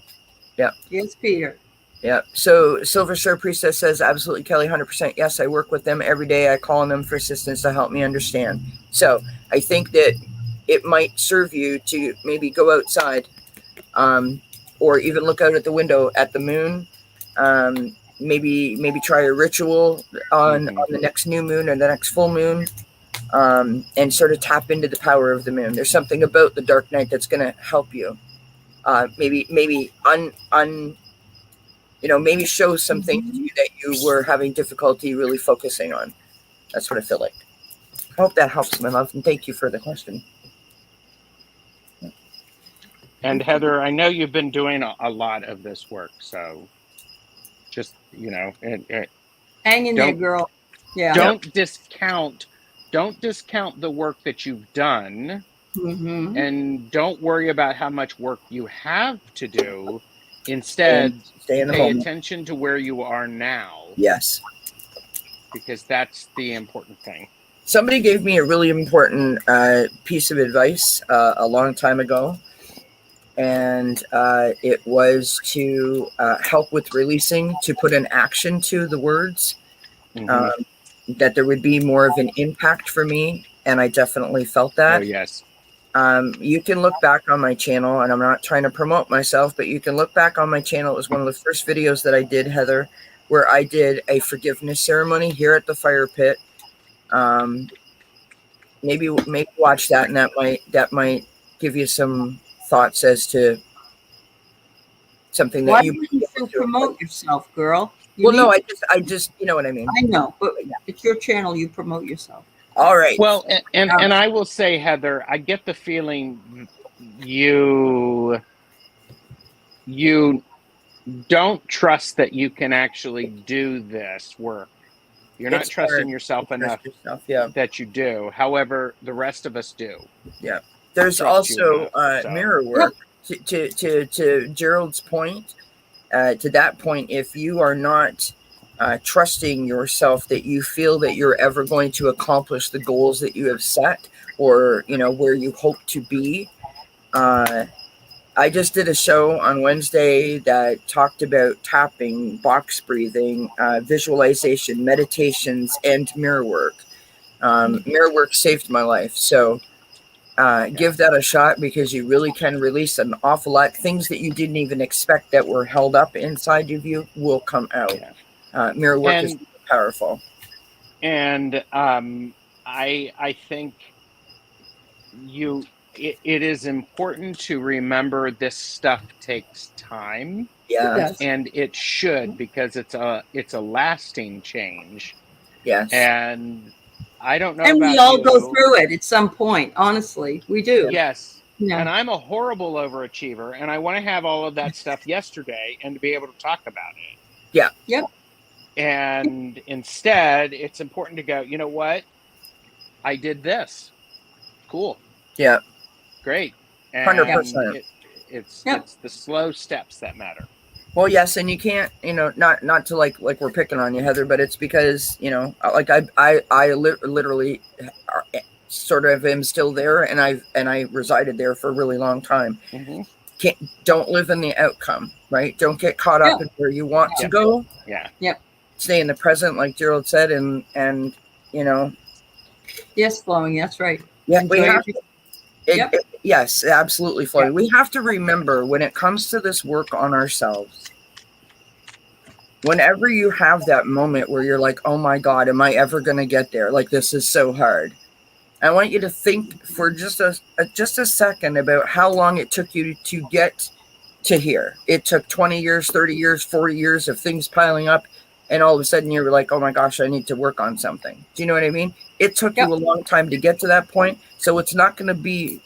Speaker 2: Yeah.
Speaker 3: Yes, Peter.
Speaker 2: Yeah. So Silver Star Priestess says, absolutely, Kelly, 100%. Yes, I work with them every day. I call on them for assistance to help me understand. So I think that it might serve you to maybe go outside, or even look out at the window at the moon. Maybe try a ritual on the next new moon or the next full moon, and sort of tap into the power of the moon. There's something about the dark night that's going to help you. Maybe show some things to you that you were having difficulty really focusing on. That's what I feel like. I hope that helps, my love, and thank you for the question.
Speaker 1: And Heather, I know you've been doing a lot of this work, so just,
Speaker 3: hang in there, girl. Yeah.
Speaker 1: Don't discount the work that you've done, and don't worry about how much work you have to do. Instead, pay attention to where you are now.
Speaker 2: Yes.
Speaker 1: Because that's the important thing.
Speaker 2: Somebody gave me a really important piece of advice a long time ago. And it was to help with releasing, to put an action to the words, that there would be more of an impact for me. And I definitely felt that.
Speaker 1: Oh, yes.
Speaker 2: You can look back on my channel, and I'm not trying to promote myself, but you can look back on my channel. It was one of the first videos that I did, Heather, where I did a forgiveness ceremony here at the fire pit. Maybe watch that, and that might give you some thoughts as to something that you
Speaker 3: promote yourself, girl.
Speaker 2: I just you know what I mean.
Speaker 3: I know, but it's your channel. You promote yourself.
Speaker 2: All right.
Speaker 1: Well, and I will say, Heather, I get the feeling you don't trust that you can actually do this work. You're not trusting yourself enough that you do. However, the rest of us do.
Speaker 2: Yeah. There's also mirror work. To Gerald's point, to that point, if you are not trusting yourself that you feel that you're ever going to accomplish the goals that you have set, or where you hope to be, I just did a show on Wednesday that talked about tapping, box breathing, visualization, meditations, and mirror work. Mirror work saved my life. So give that a shot, because you really can release an awful lot. Things that you didn't even expect that were held up inside of you will come out. Mirror work is powerful.
Speaker 1: And I think it is important to remember this stuff takes time.
Speaker 2: Yeah.
Speaker 1: And it should, because it's a lasting change.
Speaker 2: Yes.
Speaker 1: And I don't know.
Speaker 3: And
Speaker 1: about
Speaker 3: we all
Speaker 1: you.
Speaker 3: go through it at some point. Honestly, we do.
Speaker 1: Yes.
Speaker 3: Yeah.
Speaker 1: And I'm a horrible overachiever, and I want to have all of that stuff yesterday and to be able to talk about it.
Speaker 2: Yeah.
Speaker 3: Yep.
Speaker 1: And instead, it's important to go, you know what? I did this. Cool.
Speaker 2: Yeah.
Speaker 1: Great.
Speaker 2: 100%.
Speaker 1: It's the slow steps that matter.
Speaker 2: Well, yes, and you can't, not to like we're picking on you, Heather, but it's because, like I literally sort of am still there, and I resided there for a really long time.
Speaker 1: Mm-hmm.
Speaker 2: Don't live in the outcome, right? Don't get caught up in where you want to go.
Speaker 1: Yeah.
Speaker 3: Yep.
Speaker 2: Stay in the present, like Gerald said, and
Speaker 3: Yes, flowing. That's right.
Speaker 2: Yeah,
Speaker 3: we have to.
Speaker 2: Yes, absolutely, Floyd. We have to remember, when it comes to this work on ourselves, whenever you have that moment where you're like, oh my God, am I ever going to get there? Like, this is so hard. I want you to think for just a second about how long it took you to get to here. It took 20 years, 30 years, 40 years of things piling up. And all of a sudden you were like, oh my gosh, I need to work on something. Do you know what I mean? It took you a long time to get to that point. So it's not going to be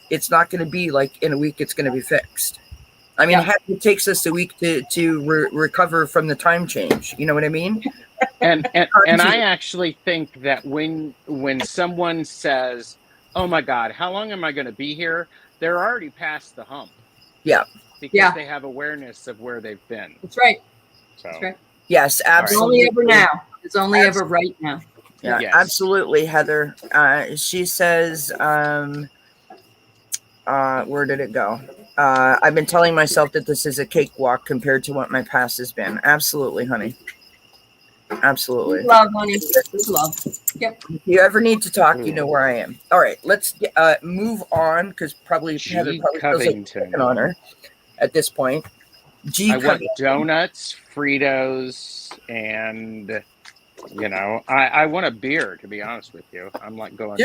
Speaker 2: like in a week, it's going to be fixed. I mean, it takes us a week to recover from the time change. You know what I mean?
Speaker 1: And I actually think that when someone says, oh my God, how long am I going to be here? They're already past the hump.
Speaker 2: Yeah.
Speaker 1: Because they have awareness of where they've been.
Speaker 3: That's right.
Speaker 1: So.
Speaker 3: That's right.
Speaker 2: Yes, absolutely.
Speaker 3: It's only ever now. It's only ever right now.
Speaker 2: Yeah, absolutely, Heather. She says, where did it go? I've been telling myself that this is a cakewalk compared to what my past has been. Absolutely, honey. Absolutely.
Speaker 3: Love, honey. Love. Yep.
Speaker 2: If you ever need to talk, you know where I am. All right, let's move on, because probably Heather feels like picking on her at this point.
Speaker 1: I want donuts, Fritos, and I want a beer, to be honest with you. I'm like going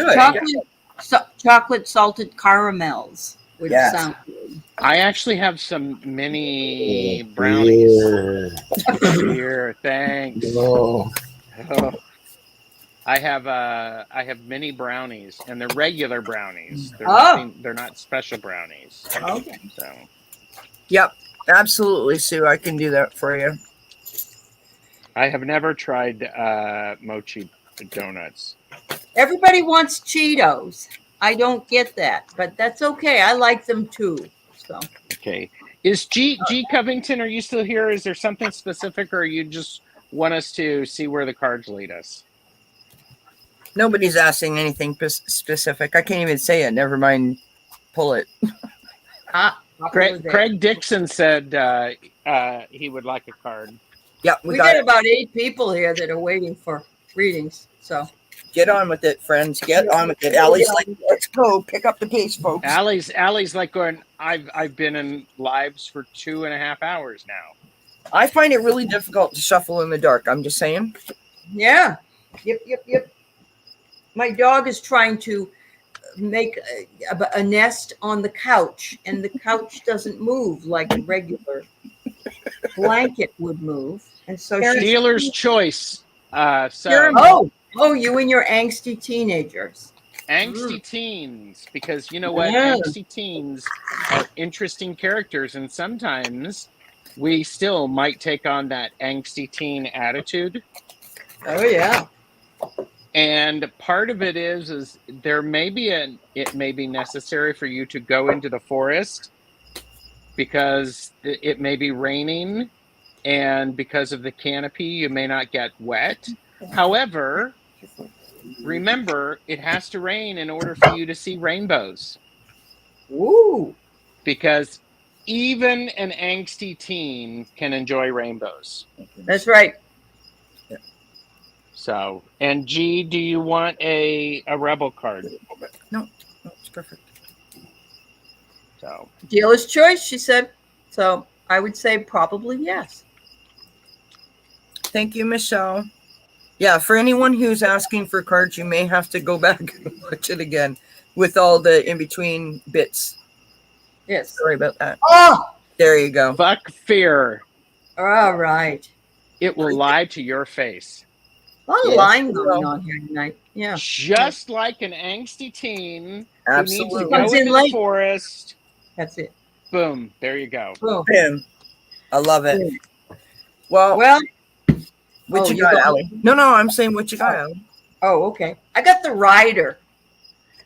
Speaker 3: chocolate salted caramels would sound good.
Speaker 1: I actually have some mini brownies here. Thanks. Oh. I have mini brownies, and they're regular brownies. They're not special brownies.
Speaker 3: Okay.
Speaker 1: So.
Speaker 2: Yep. Absolutely, Sue. I can do that for you.
Speaker 1: I have never tried mochi donuts.
Speaker 3: Everybody wants Cheetos. I don't get that, but that's okay. I like them too. So.
Speaker 1: Okay. Is G Covington, are you still here? Is there something specific, or you just want us to see where the cards lead us?
Speaker 2: Nobody's asking anything specific. I can't even say it. Never mind. Pull it.
Speaker 1: Craig Dixon said he would like a card.
Speaker 2: Yeah,
Speaker 3: we got about 8 people here that are waiting for readings. So
Speaker 2: get on with it, friends. Get on with it. Aley's like, let's go. Pick up the pace, folks.
Speaker 1: Aley's like going, I've been in lives for 2.5 hours now.
Speaker 2: I find it really difficult to shuffle in the dark. I'm just saying.
Speaker 3: Yeah. Yep. My dog is trying to make a nest on the couch, and the couch doesn't move like a regular blanket would move. And so
Speaker 1: dealer's choice.
Speaker 3: You and your angsty teenagers.
Speaker 1: Angsty teens, because you know what? Angsty teens are interesting characters, and sometimes we still might take on that angsty teen attitude.
Speaker 3: Oh yeah.
Speaker 1: And part of it is it may be necessary for you to go into the forest because it may be raining, and because of the canopy, you may not get wet. However, remember, it has to rain in order for you to see rainbows.
Speaker 3: Ooh.
Speaker 1: Because even an angsty teen can enjoy rainbows.
Speaker 3: That's right.
Speaker 1: So, and G, do you want a rebel card?
Speaker 2: No, it's perfect.
Speaker 1: So,
Speaker 3: Dealer's choice, she said. So I would say probably yes.
Speaker 2: Thank you, Michelle. Yeah, for anyone who's asking for cards, you may have to go back and watch it again with all the in-between bits.
Speaker 3: Yes.
Speaker 2: Sorry about that.
Speaker 3: Oh,
Speaker 2: there you go.
Speaker 1: Fuck fear.
Speaker 3: All right.
Speaker 1: It will lie to your face.
Speaker 3: A lot of lying going on here tonight. Yeah.
Speaker 1: Just like an angsty teen
Speaker 2: Absolutely.
Speaker 1: who needs to go into the forest.
Speaker 3: That's it.
Speaker 1: Boom. There you go.
Speaker 2: Boom. I love it.
Speaker 3: Boom.
Speaker 2: Well, what you got, Allie? No, I'm saying what you got, Allie.
Speaker 3: Oh, okay. I got the rider.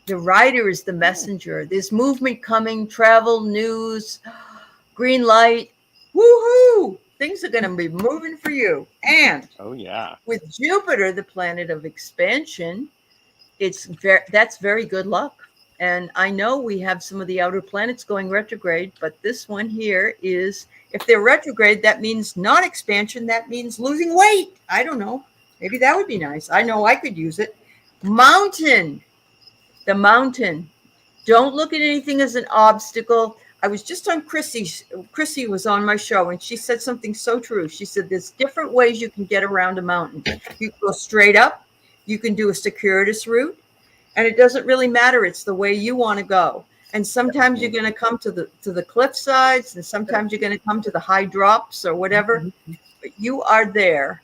Speaker 3: The rider is the messenger. There's movement coming, travel, news, green light. Woohoo! Things are going to be moving for you. And with Jupiter, the planet of expansion, that's very good luck. And I know we have some of the outer planets going retrograde, but this one here is, if they're retrograde, that means not expansion. That means losing weight. I don't know. Maybe that would be nice. I know I could use it. Mountain. The mountain. Don't look at anything as an obstacle. I was just on Chrissy was on my show, and she said something so true. She said there's different ways you can get around a mountain. You can go straight up. You can do a circuitous route, and it doesn't really matter. It's the way you want to go. And sometimes you're going to come to the cliff sides, and sometimes you're going to come to the high drops or whatever. But you are there,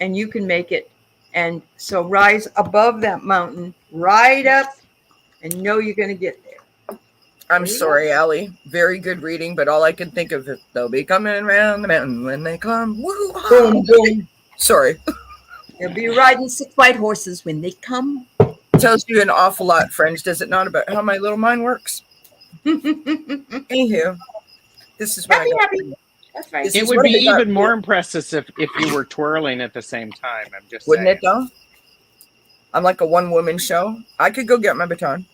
Speaker 3: and you can make it. And so rise above that mountain, right up, and know you're going to get there.
Speaker 2: I'm sorry, Allie. Very good reading, but all I can think of is they'll be coming around the mountain when they come. Woo!
Speaker 3: Boom, boom.
Speaker 2: Sorry.
Speaker 3: They'll be riding 6 white horses when they come.
Speaker 2: Tells you an awful lot, friends, does it not, about how my little mind works? Anywho, this is what
Speaker 3: happy. That's right.
Speaker 1: It would be even more impressive if you were twirling at the same time. I'm just
Speaker 2: Wouldn't
Speaker 1: saying.
Speaker 2: it though? I'm like a one-woman show. I could go get my baton.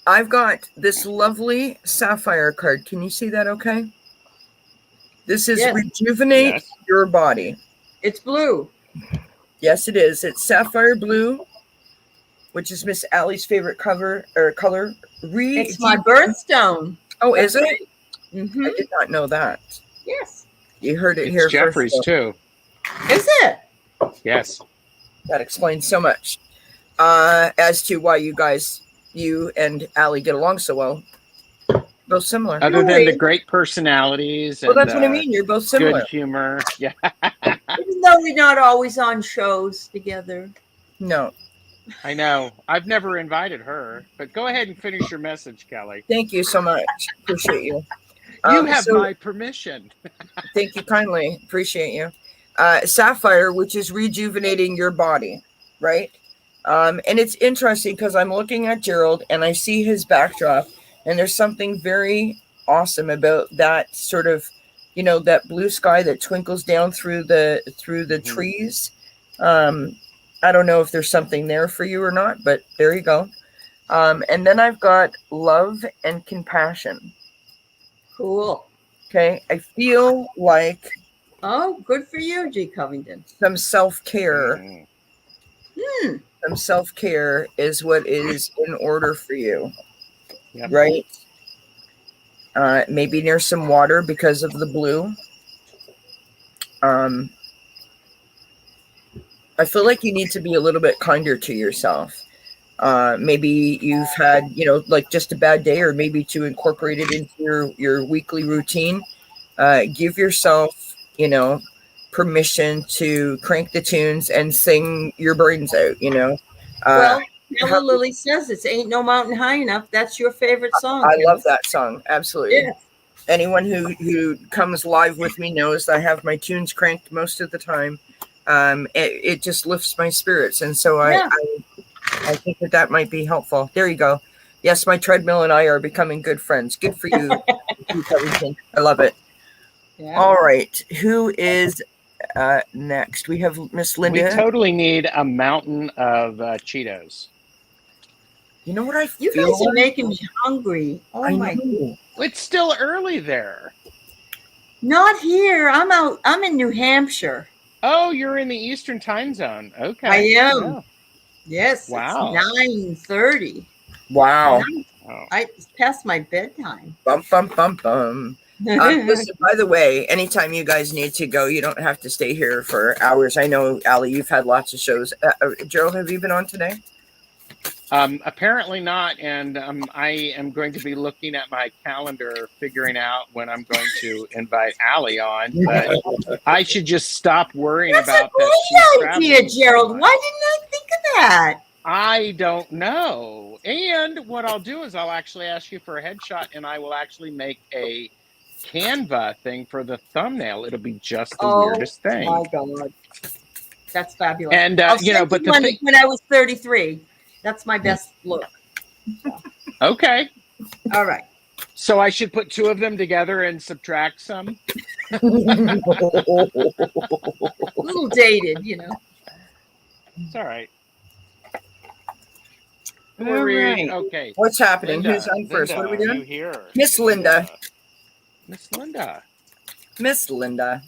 Speaker 2: I've got this lovely sapphire card. Can you see that okay? This is rejuvenate your body.
Speaker 3: It's blue.
Speaker 2: Yes, it is. It's sapphire blue, which is Miss Allie's favorite color.
Speaker 3: It's my birthstone.
Speaker 2: Oh, is it?
Speaker 3: Mm-hmm.
Speaker 2: I did not know that.
Speaker 3: Yes.
Speaker 2: You heard it here
Speaker 1: Jeffrey's
Speaker 2: first.
Speaker 1: too.
Speaker 3: Is it?
Speaker 1: Yes.
Speaker 2: That explains so much as to why you and Allie get along so well. Both similar.
Speaker 1: Other than the great personalities.
Speaker 2: Well, that's what I mean. You're both similar.
Speaker 1: Good humor. Yeah.
Speaker 3: Even though we're not always on shows together.
Speaker 2: No.
Speaker 1: I know. I've never invited her, but go ahead and finish your message, Kelly.
Speaker 2: Thank you so much. Appreciate you.
Speaker 1: You have my permission.
Speaker 2: Thank you kindly. Appreciate you. Sapphire, which is rejuvenating your body, right? And it's interesting because I'm looking at Gerald and I see his backdrop, and there's something very awesome about that sort of, that blue sky that twinkles down through the trees. I don't know if there's something there for you or not, but there you go. And then I've got love and compassion.
Speaker 3: Cool.
Speaker 2: Okay. I feel like.
Speaker 3: Oh, good for you, G. Covington.
Speaker 2: Some self-care. Some self-care is what is in order for you. Yep. Right? Maybe near some water because of the blue. I feel like you need to be a little bit kinder to yourself. Maybe you've had, like just a bad day, or maybe to incorporate it into your weekly routine. Give yourself, permission to crank the tunes and sing your brains out,
Speaker 3: Well, Ella Lily says it's Ain't No Mountain High Enough. That's your favorite song.
Speaker 2: I love that song. Absolutely.
Speaker 3: Yeah.
Speaker 2: Anyone who comes live with me knows I have my tunes cranked most of the time. It just lifts my spirits. And so I think that might be helpful. There you go. Yes, my treadmill and I are becoming good friends. Good for you. I love it. Yeah. All right. Who is next? We have Miss Linda.
Speaker 1: We totally need a mountain of Cheetos.
Speaker 2: You know what I feel?
Speaker 3: You guys are making me hungry. Oh my God.
Speaker 1: It's still early there.
Speaker 3: Not here. I'm in New Hampshire.
Speaker 1: Oh, you're in the Eastern time zone. Okay.
Speaker 3: I am.
Speaker 1: Yeah.
Speaker 3: Yes.
Speaker 1: Wow.
Speaker 3: It's 9:30.
Speaker 2: Wow.
Speaker 1: Oh.
Speaker 3: It's past my bedtime.
Speaker 2: Bum, bum, bum, bum. Listen, by the way, anytime you guys need to go, you don't have to stay here for hours. I know, Allie, you've had lots of shows. Gerald, have you been on today?
Speaker 1: Apparently not, and I am going to be looking at my calendar, figuring out when I'm going to invite Allie on. But I should just stop worrying
Speaker 3: That's
Speaker 1: about
Speaker 3: a
Speaker 1: that. She's
Speaker 3: great idea,
Speaker 1: traveling so
Speaker 3: Gerald.
Speaker 1: much.
Speaker 3: Why didn't I think of that?
Speaker 1: I don't know. And what I'll do is I'll actually ask you for a headshot, and I will actually make a Canva thing for the thumbnail. It'll be just the weirdest thing.
Speaker 3: My God. That's fabulous.
Speaker 1: And
Speaker 3: I'll
Speaker 1: you know,
Speaker 3: send
Speaker 1: but
Speaker 3: you
Speaker 1: the
Speaker 3: one
Speaker 1: thing.
Speaker 3: when I was 33. That's my best look.
Speaker 1: Okay.
Speaker 3: All right.
Speaker 1: So I should put two of them together and subtract some.
Speaker 3: A little dated, you know.
Speaker 1: It's all right.
Speaker 2: All right.
Speaker 1: Okay.
Speaker 2: What's happening?
Speaker 1: Linda,
Speaker 2: Who's on first?
Speaker 1: Linda,
Speaker 2: What are we doing?
Speaker 1: You here?
Speaker 2: Miss Linda.
Speaker 1: Miss Linda.
Speaker 2: Miss Linda.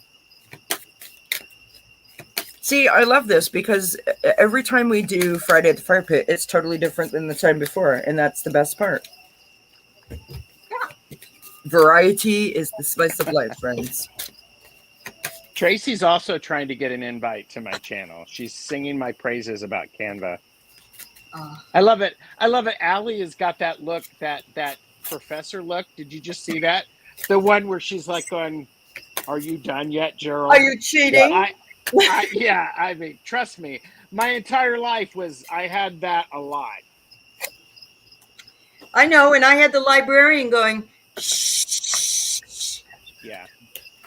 Speaker 2: See, I love this because every time we do Friday at the Fire Pit, it's totally different than the time before, and that's the best part. Variety is the spice of life, friends.
Speaker 1: Tracy's also trying to get an invite to my channel. She's singing my praises about Canva. I love it. I love it. Allie has got that look, that professor look. Did you just see that? The one where she's like going, "Are you done yet, Gerald?
Speaker 3: Are you cheating?"
Speaker 1: I mean, trust me. My entire life I had that a lot.
Speaker 3: I know, and I had the librarian going, shh.
Speaker 1: Yeah.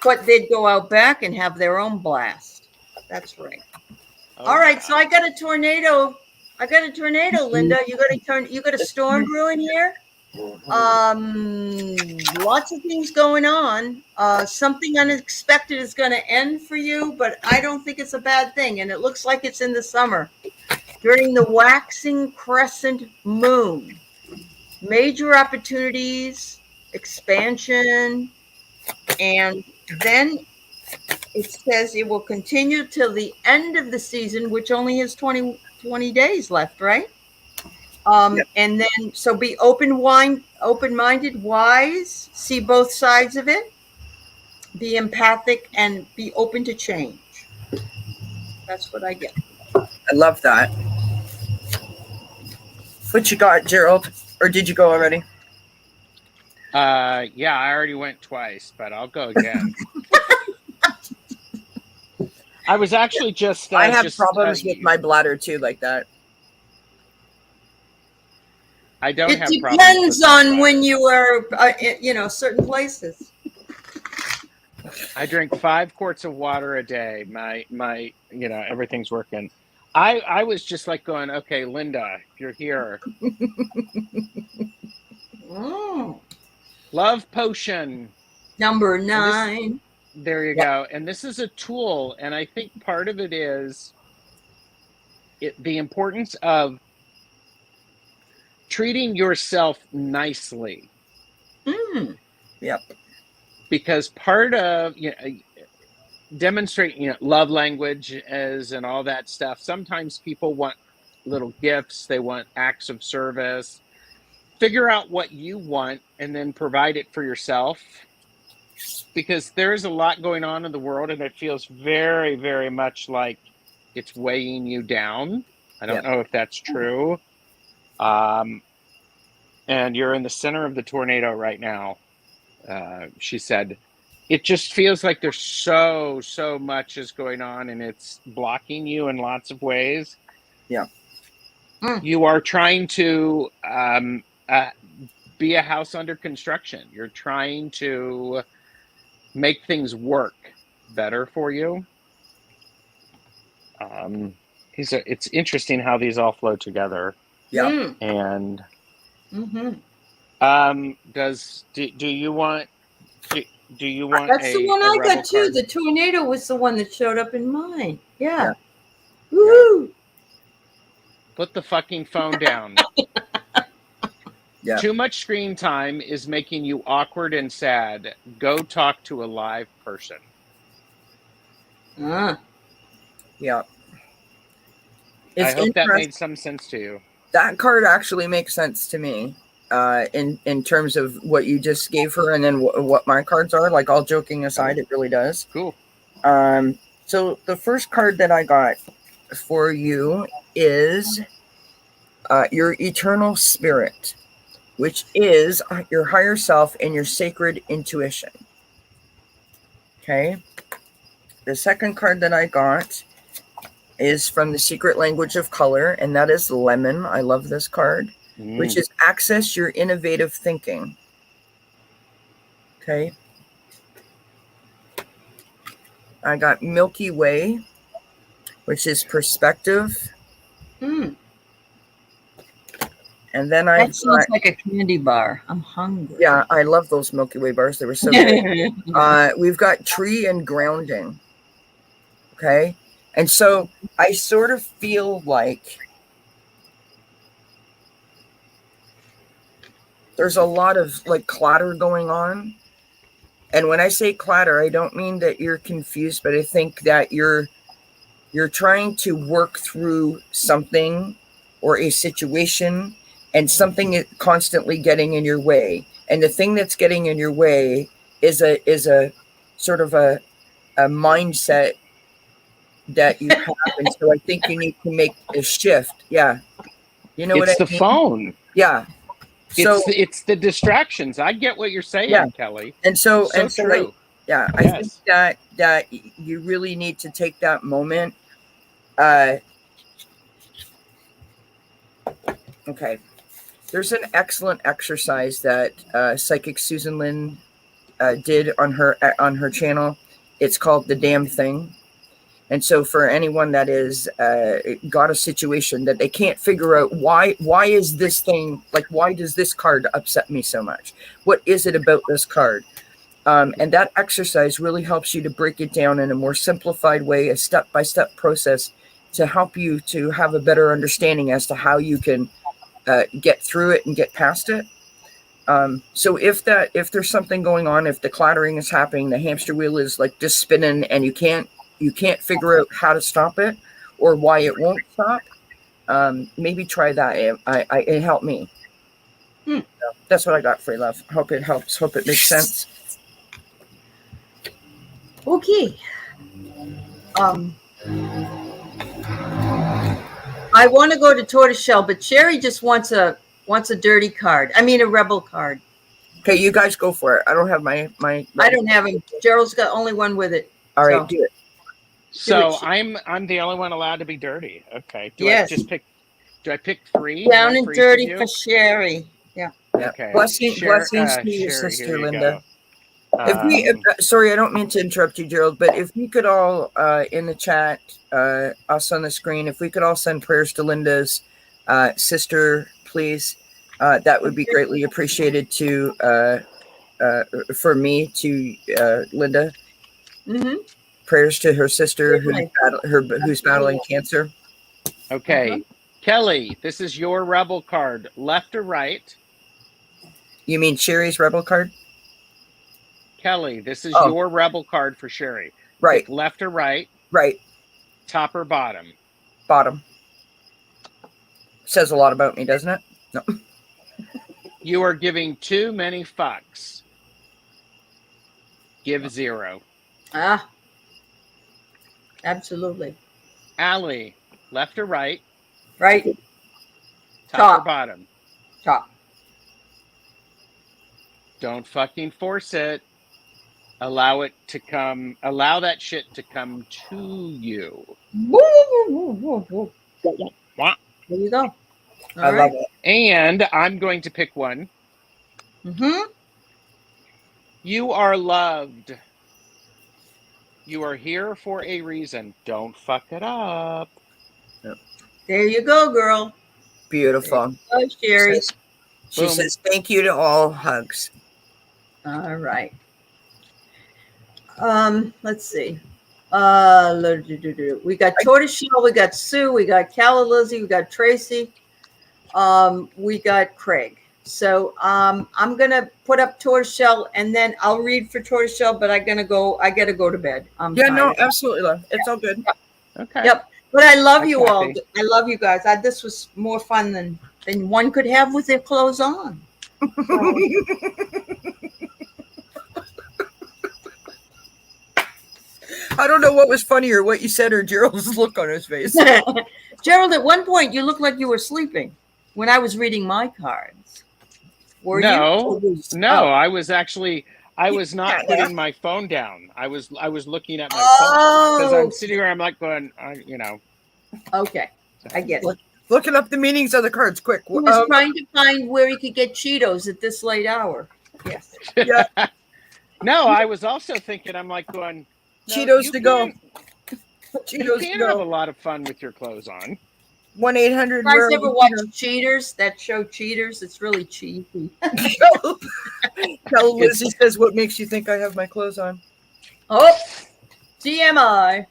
Speaker 3: But they'd go out back and have their own blast. That's right.
Speaker 1: Oh,
Speaker 3: all right,
Speaker 1: God.
Speaker 3: so I got a tornado. Linda. You got a storm brewing here. Lots of things going on. Something unexpected is going to end for you, but I don't think it's a bad thing. And it looks like it's in the summer during the waxing crescent moon. Major opportunities, expansion, and then it says it will continue till the end of the season, which only has 20 days left, right? Yep. And then, so be open-minded, wise, see both sides of it, be empathic, and be open to change. That's what I get.
Speaker 2: I love that. What you got, Gerald? Or did you go already?
Speaker 1: Yeah, I already went twice, but I'll go again. I was actually just...
Speaker 2: I have problems with my bladder, too, like that.
Speaker 1: I don't have problems.
Speaker 3: It depends on when you are, certain places.
Speaker 1: I drink 5 quarts of water a day. My, everything's working. I was just like going, okay, Linda, you're here. Love potion.
Speaker 3: Number 9.
Speaker 1: There you go. And this is a tool. And I think part of it is the importance of treating yourself nicely.
Speaker 2: Yep.
Speaker 1: Because part of demonstrating love language and all that stuff. Sometimes people want little gifts. They want acts of service. Figure out what you want and then provide it for yourself. Because there's a lot going on in the world, and it feels very, very much like it's weighing you down. I don't know if that's true. And you're in the center of the tornado right now. She said, it just feels like there's so much is going on, and it's blocking you in lots of ways.
Speaker 2: Yeah.
Speaker 1: You are trying to be a house under construction. You're trying to make things work better for you. It's interesting how these all flow together.
Speaker 2: Yeah.
Speaker 1: And do you want
Speaker 3: that's the one I got too. The tornado was the one that showed up in mine. Yeah.
Speaker 1: Woo! Put the fucking phone down.
Speaker 2: Yeah.
Speaker 1: Too much screen time is making you awkward and sad. Go talk to a live person.
Speaker 2: Yeah.
Speaker 1: I
Speaker 2: It's
Speaker 1: hope that
Speaker 2: interesting.
Speaker 1: made some sense to you.
Speaker 2: That card actually makes sense to me in terms of what you just gave her, and then what my cards are. Like, all joking aside, it really does.
Speaker 1: Cool.
Speaker 2: So the first card that I got for you is your eternal spirit, which is your higher self and your sacred intuition. Okay. The second card that I got is from the secret language of color, and that is lemon. I love this card, which is access your innovative thinking. Okay. I got Milky Way, which is perspective.
Speaker 3: Mm.
Speaker 2: And then
Speaker 3: That sounds like a candy bar. I'm hungry.
Speaker 2: Yeah, I love those Milky Way bars. They were so good. We've got tree and grounding. Okay. And so I sort of feel like there's a lot of like clatter going on. And when I say clatter, I don't mean that you're confused, but I think that you're trying to work through something or a situation, and something is constantly getting in your way. And the thing that's getting in your way is a sort of a mindset that you have. And so I think you need to make a shift. Yeah. You know what I mean?
Speaker 1: It's the phone.
Speaker 2: Yeah. So
Speaker 1: it's the distractions. I get what you're saying, Kelly.
Speaker 2: And so
Speaker 1: true.
Speaker 2: I think that you really need to take that moment. Okay. There's an excellent exercise that psychic Susan Lynn did on her channel. It's called The Damn Thing. And so for anyone that is got a situation that they can't figure out why is this thing, like, why does this card upset me so much? What is it about this card? And that exercise really helps you to break it down in a more simplified way, a step-by-step process to help you to have a better understanding as to how you can get through it and get past it. So if there's something going on, if the clattering is happening, the hamster wheel is like just spinning, and you can't figure out how to stop it or why it won't stop, maybe try that. It helped me. So that's what I got for you, love. Hope it helps. Hope it makes sense.
Speaker 3: Okay. I want to go to tortoiseshell, but Sherry just wants a dirty card. I mean, a rebel card.
Speaker 2: Okay, you guys go for it. I don't have my.
Speaker 3: I don't have him. Gerald's got only one with it.
Speaker 2: All right, do it.
Speaker 1: So I'm the only one allowed to be dirty. Okay. Do I pick 3?
Speaker 3: Down and dirty for Sherry. Yeah.
Speaker 2: Okay. Blessings to your sister, Linda. Sorry, I don't mean to interrupt you, Gerald, but if you could all in the chat, us on the screen, if we could all send prayers to Linda's sister, please, that would be greatly appreciated for me to Linda.
Speaker 3: Mm-hmm.
Speaker 2: Prayers to her sister who's battling cancer.
Speaker 1: Okay. Kelly, this is your rebel card. Left or right?
Speaker 2: You mean Sherry's rebel card?
Speaker 1: Kelly, this is your rebel card for Sherry.
Speaker 2: Right.
Speaker 1: Pick left or right?
Speaker 2: Right.
Speaker 1: Top or bottom?
Speaker 2: Bottom. Says a lot about me, doesn't it? No.
Speaker 1: You are giving too many fucks. Give 0.
Speaker 3: Absolutely.
Speaker 1: Aley, left or right?
Speaker 3: Right.
Speaker 1: Top or bottom?
Speaker 3: Top.
Speaker 1: Don't fucking force it. Allow that shit to come to you.
Speaker 3: There you go.
Speaker 2: I love it.
Speaker 1: And I'm going to pick one.
Speaker 3: Mm-hmm.
Speaker 1: You are loved. You are here for a reason. Don't fuck it up.
Speaker 2: Yep.
Speaker 3: There you go, girl.
Speaker 2: Beautiful.
Speaker 3: Oh, Sherry.
Speaker 2: She says, thank you to all. Hugs.
Speaker 3: All right. Let's see. We got Tortoiseshell, we got Sue, we got Calla Lizzie, we got Tracy, we got Craig. So I'm gonna put up Tortoiseshell, and then I'll read for Tortoiseshell, but I gotta go to bed.
Speaker 2: No, absolutely, love. It's all good.
Speaker 1: Okay.
Speaker 3: Yep. But I love
Speaker 1: Hi,
Speaker 3: you all.
Speaker 1: Kathy.
Speaker 3: I love you guys. This was more fun than one could have with their clothes on. So.
Speaker 2: I don't know what was funnier, what you said or Gerald's look on his face.
Speaker 3: Gerald, at one point you looked like you were sleeping when I was reading my cards. Were
Speaker 1: No,
Speaker 3: you?
Speaker 1: no,
Speaker 3: Oh.
Speaker 1: I was not putting my phone down. I was looking at my phone because I'm sitting here. I'm like going,
Speaker 3: Okay, I get it.
Speaker 2: Looking up the meanings of the cards, quick.
Speaker 3: He was trying to find where he could get Cheetos at this late hour. Yes.
Speaker 2: Yeah.
Speaker 1: No, I was also thinking. I'm like going, no,
Speaker 2: Cheetos to go.
Speaker 1: You can have a lot of fun with your clothes on.
Speaker 2: 1-800.
Speaker 3: You guys ever watch Cheaters? That show Cheaters? It's really cheesy.
Speaker 2: Tell Lizzie says, what makes you think I have my clothes on?
Speaker 3: Oh, TMI.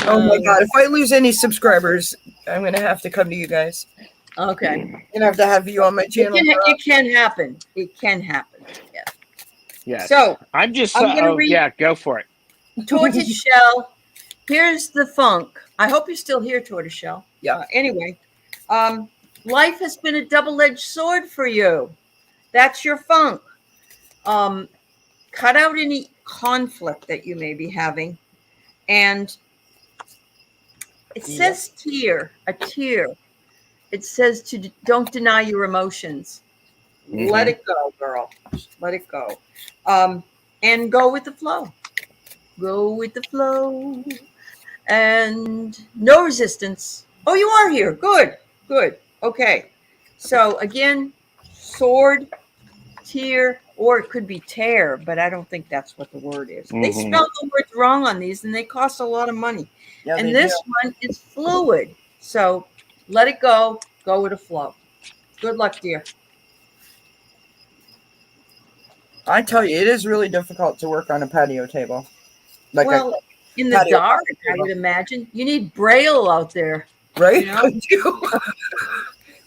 Speaker 2: Oh my God. If I lose any subscribers, I'm going to have to come to you guys.
Speaker 3: Okay.
Speaker 2: I'm going to have you on my channel.
Speaker 3: It can happen. It can happen. Yeah.
Speaker 1: Yes.
Speaker 3: So
Speaker 1: I'm gonna read. Yeah, go for it.
Speaker 3: Tortoiseshell. Here's the funk. I hope you're still here, Tortoiseshell.
Speaker 2: Yeah.
Speaker 3: Anyway, life has been a double-edged sword for you. That's your funk. Cut out any conflict that you may be having. And it says a tear. It says don't deny your emotions. Mm-hmm. Let it go, girl. Let it go. And go with the flow. Go with the flow. And no resistance. Oh, you are here. Good. Good. Okay. So again, sword, tear, or it could be tear, but I don't think that's what the word is. Mm-hmm. They spell the words wrong on these, and they cost a lot of money. Yeah, and this one is fluid. So let it go. Go with the flow. Good luck, dear.
Speaker 2: I tell you, it is really difficult to work on a patio table. Like
Speaker 3: in the dark, I would imagine. You need Braille out there.
Speaker 2: Right? You know?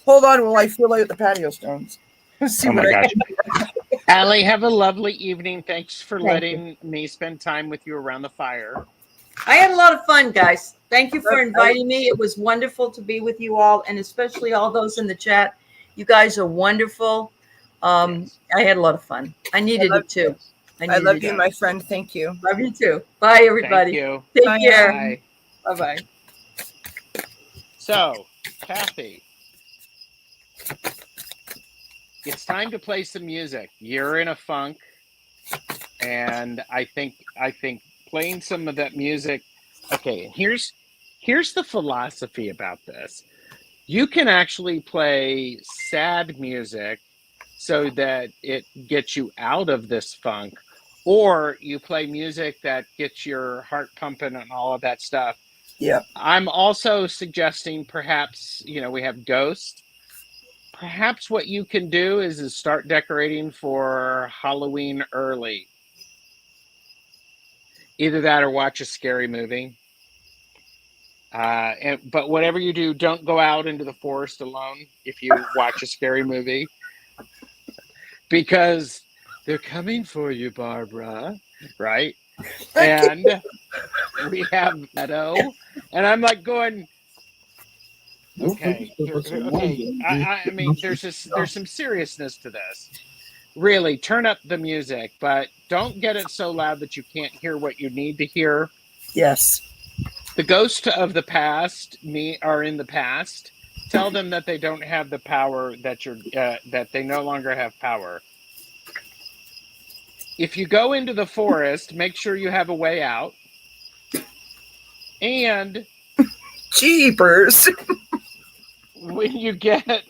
Speaker 2: Hold on while I fill out the patio stones.
Speaker 1: See my gosh. Aley, have a lovely evening. Thanks for letting me spend time with you around the fire.
Speaker 3: I had a lot of fun, guys. Thank you for inviting me. It was wonderful to be with you all, and especially all those in the chat. You guys are wonderful. I had a lot of fun. I needed it too.
Speaker 2: I love you, my friend. Thank you.
Speaker 3: Love you too. Bye, everybody.
Speaker 1: Thank you.
Speaker 3: Take care. Bye. Bye-bye.
Speaker 1: So, Kathy, it's time to play some music. You're in a funk, and I think playing some of that music. Okay, here's the philosophy about this. You can actually play sad music so that it gets you out of this funk, or you play music that gets your heart pumping and all of that stuff.
Speaker 2: Yeah.
Speaker 1: I'm also suggesting perhaps, we have Ghost. Perhaps what you can do is start decorating for Halloween early. Either that or watch a scary movie. But whatever you do, don't go out into the forest alone if you watch a scary movie. Because they're coming for you, Barbara, right? And we have Meadow, and I'm like going, okay. I mean, there's some seriousness to this. Really, turn up the music, but don't get it so loud that you can't hear what you need to hear.
Speaker 2: Yes.
Speaker 1: The ghosts of the past are in the past. Tell them that they don't have the power that they no longer have power. If you go into the forest, make sure you have a way out. And
Speaker 2: jeepers.
Speaker 1: When you the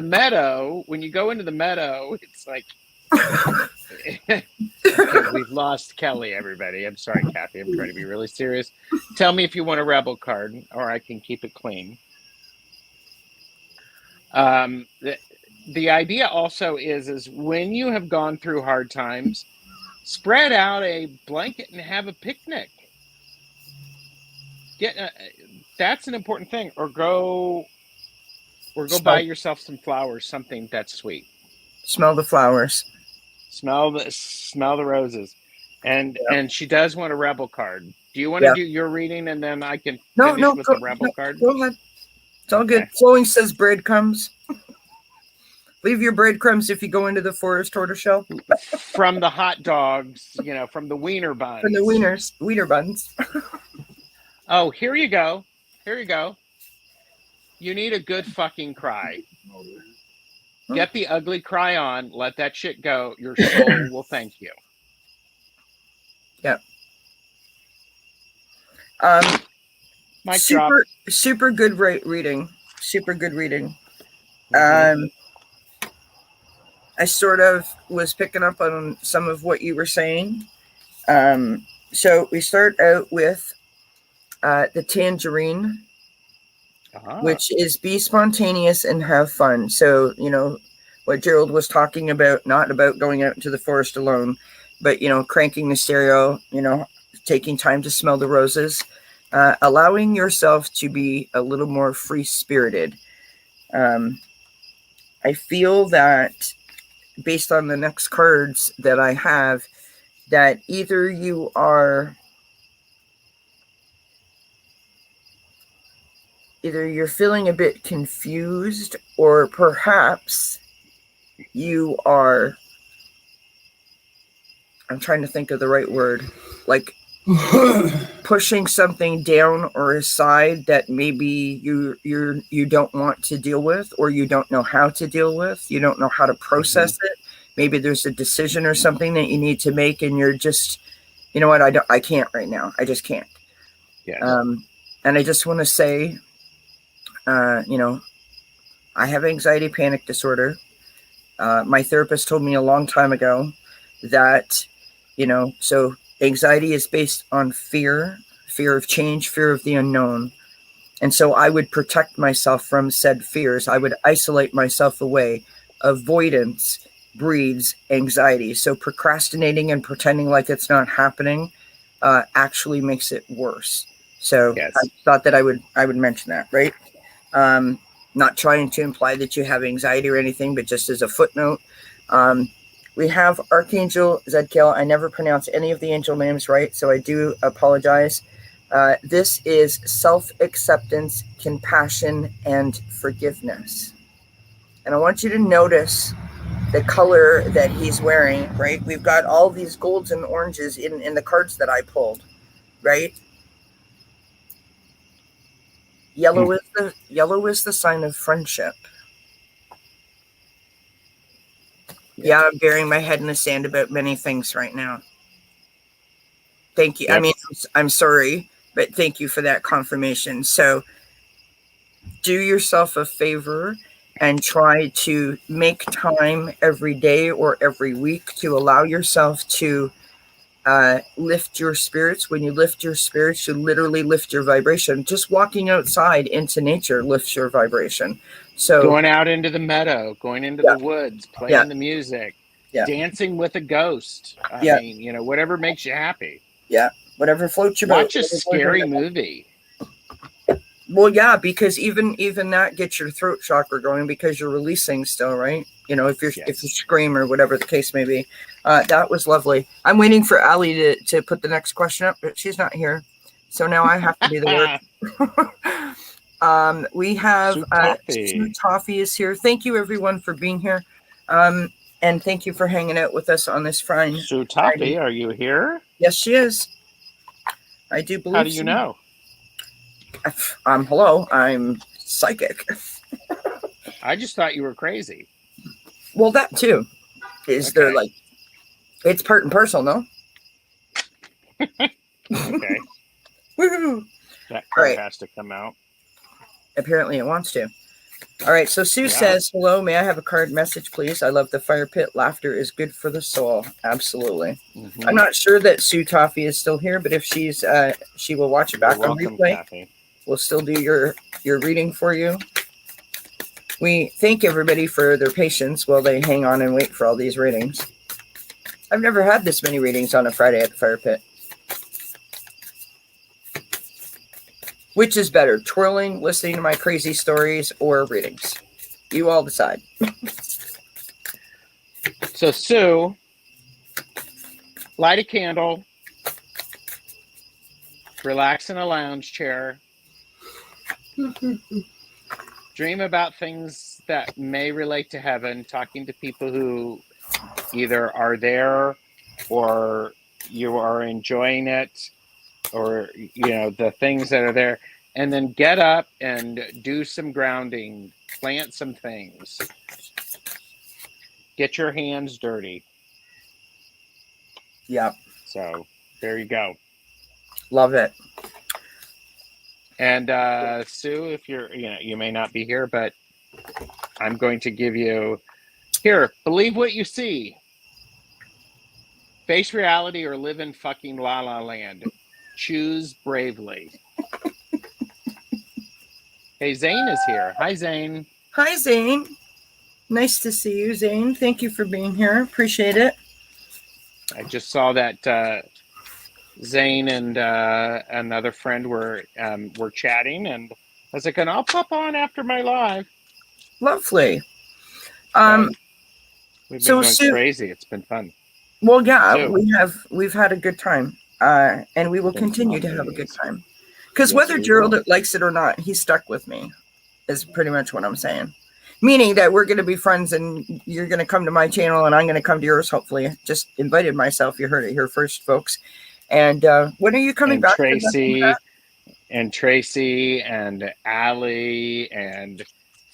Speaker 1: meadow, when you go into the meadow, it's like okay, we've lost Kelly, everybody. I'm sorry, Kathy. I'm trying to be really serious. Tell me if you want a rebel card, or I can keep it clean. The idea also is when you have gone through hard times, spread out a blanket and have a picnic. That's an important thing. Or go buy yourself some flowers, something that's sweet.
Speaker 2: Smell the flowers.
Speaker 1: Smell the roses. And she does want a rebel card. Do you want to do your reading and then I can finish with the rebel card?
Speaker 2: Go ahead. It's all good. Flowing says breadcrumbs. Leave your breadcrumbs if you go into the forest, tortoiseshell.
Speaker 1: From the hot dogs, from the wiener buns.
Speaker 2: From the wiener buns.
Speaker 1: Oh, here you go. Here you go. You need a good fucking cry. Get the ugly cry on. Let that shit go. Your soul will thank you.
Speaker 2: Yep.
Speaker 1: Mic drop.
Speaker 2: Super good reading. Super good reading.
Speaker 1: Mm-hmm.
Speaker 2: I sort of was picking up on some of what you were saying. So we start out with the tangerine, which is be spontaneous and have fun. So, what Gerald was talking about, not about going out into the forest alone, but, cranking the stereo, taking time to smell the roses, allowing yourself to be a little more free-spirited. I feel that based on the next cards that I have, that either you're feeling a bit confused, or perhaps you are, I'm trying to think of the right word, like pushing something down or aside that maybe you don't want to deal with, or you don't know how to deal with. You don't know how to process it. Maybe there's a decision or something that you need to make, and you're just, you know what, I can't right now. I just can't.
Speaker 1: Yes.
Speaker 2: And I just want to say, I have anxiety panic disorder. My therapist told me a long time ago that, so anxiety is based on fear of change, fear of the unknown. And so I would protect myself from said fears. I would isolate myself away. Avoidance breeds anxiety. So procrastinating and pretending like it's not happening actually makes it worse. So
Speaker 1: yes.
Speaker 2: I thought that I would mention that, right? Not trying to imply that you have anxiety or anything, but just as a footnote. We have Archangel Zadkiel. I never pronounce any of the angel names right, so I do apologize. This is self-acceptance, compassion, and forgiveness. And I want you to notice the color that he's wearing, right? We've got all these golds and oranges in the cards that I pulled, right? Yellow is the sign of friendship. Yeah, I'm burying my head in the sand about many things right now. Thank you. Yep. I mean, I'm sorry, but thank you for that confirmation. So do yourself a favor and try to make time every day or every week to allow yourself to lift your spirits. When you lift your spirits, you literally lift your vibration. Just walking outside into nature lifts your vibration. So
Speaker 1: going out into the meadow, going into the woods, playing the music, dancing with a ghost. I mean, whatever makes you happy.
Speaker 2: Yeah, whatever floats your boat.
Speaker 1: Watch a scary movie.
Speaker 2: Well, yeah, because even that gets your throat chakra going because you're releasing still, right? If you scream or whatever the case may be. That was lovely. I'm waiting for Aley to put the next question up, but she's not here. So now I have to do the work. We have Sue Toffee is here. Thank you everyone for being here. And thank you for hanging out with us on this Friday.
Speaker 1: Sue Toffee, are you here?
Speaker 2: Yes, she is. I do believe.
Speaker 1: How do you know?
Speaker 2: Hello, I'm psychic.
Speaker 1: I just thought you were crazy.
Speaker 2: Well, that too. Is there like, it's part and parcel, no?
Speaker 1: Okay.
Speaker 2: Woo-hoo.
Speaker 1: That card has to come out.
Speaker 2: Apparently it wants to. All right, so Sue says, hello, may I have a card message, please? I love the fire pit. Laughter is good for the soul. Absolutely. I'm not sure that Sue Toffee is still here, but if she's, she will watch it back on replay. Kathy. We'll still do your reading for you. We thank everybody for their patience while they hang on and wait for all these readings. I've never had this many readings on a Friday at the fire pit. Which is better, twirling, listening to my crazy stories, or readings? You all decide.
Speaker 1: So, Sue, light a candle, relax in a lounge chair, dream about things that may relate to heaven, talking to people who either are there or you are enjoying it, or the things that are there, and then get up and do some grounding, plant some things, get your hands dirty.
Speaker 2: Yeah.
Speaker 1: So there you go.
Speaker 2: Love it.
Speaker 1: And Sue, if you may not be here, but I'm going to give you here, believe what you see. Face reality or live in fucking la la land. Choose bravely. Hey, Zane is here. Hi, Zane.
Speaker 2: Hi, Zane. Nice to see you, Zane. Thank you for being here. Appreciate it.
Speaker 1: I just saw that Zane and another friend were chatting, and I was like, and I'll pop on after my live.
Speaker 2: Lovely.
Speaker 1: We've been going crazy. It's been fun.
Speaker 2: Well, yeah, we've had a good time, and we will continue to have a good time. Because whether Gerald likes it or not, he's stuck with me, is pretty much what I'm saying. Meaning that we're going to be friends, and you're going to come to my channel, and I'm going to come to yours, hopefully. Just invited myself. You heard it here first, folks. And when are you coming back?
Speaker 1: And Tracy and Aley and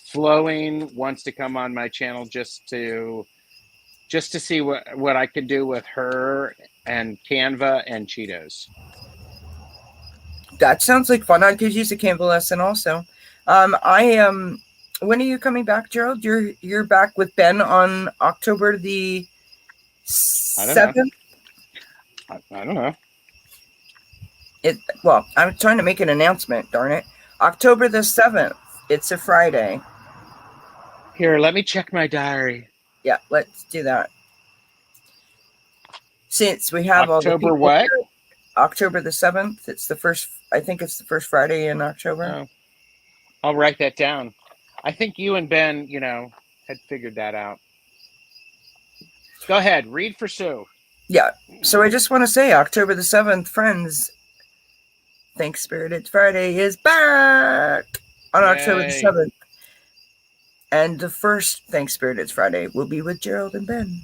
Speaker 1: Flowing wants to come on my channel just to see what I can do with her and Canva and Cheetos.
Speaker 2: That sounds like fun. I could use a Canva lesson also. I am. When are you coming back, Gerald? You're back with Ben on October the 7th?
Speaker 1: I don't know.
Speaker 2: Well, I'm trying to make an announcement, darn it. October the 7th. It's a Friday.
Speaker 1: Here, let me check my diary.
Speaker 2: Yeah, let's do that. Since we have
Speaker 1: October what?
Speaker 2: Here, October the 7th. It's the first, I think it's the first Friday in October.
Speaker 1: Oh. I'll write that down. I think you and Ben, had figured that out. Go ahead, read for Sue.
Speaker 2: Yeah, so I just want to say October the 7th, friends, Thanks Spirited Friday is back on October the 7th. And the first Thanks Spirited Friday will be with Gerald and Ben.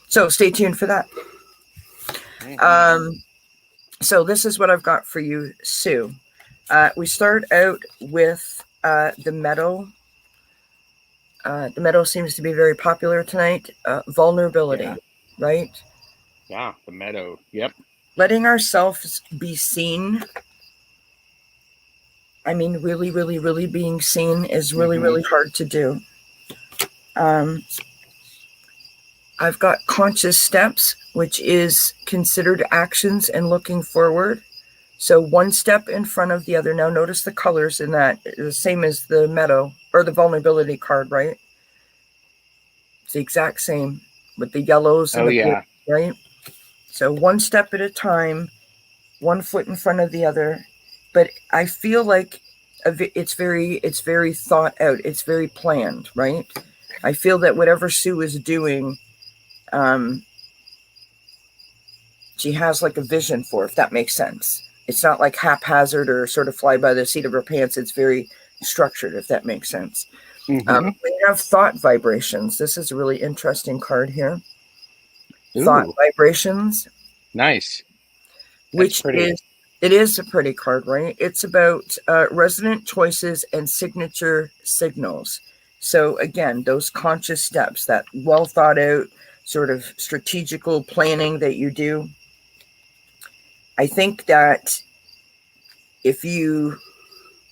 Speaker 2: So stay tuned for that. So this is what I've got for you, Sue. We start out with the meadow. The meadow seems to be very popular tonight. Vulnerability, right?
Speaker 1: Yeah, the meadow. Yep.
Speaker 2: Letting ourselves be seen. I mean, really, really, really being seen is really, really hard to do. I've got conscious steps, which is considered actions and looking forward. So one step in front of the other. Now notice the colors in that. The same as the meadow or the vulnerability card, right? It's the exact same with the yellows and the blues, right? So one step at a time, one foot in front of the other. But I feel like it's very thought out. It's very planned, right? I feel that whatever Sue is doing, she has like a vision for, if that makes sense. It's not like haphazard or sort of fly by the seat of her pants. It's very structured, if that makes sense. We have thought vibrations. This is a really interesting card here. Ooh. Thought vibrations.
Speaker 1: Nice.
Speaker 2: Which is a pretty card, right? It's about resonant choices and signature signals. So again, those conscious steps, that well thought out sort of strategical planning that you do. I think that if you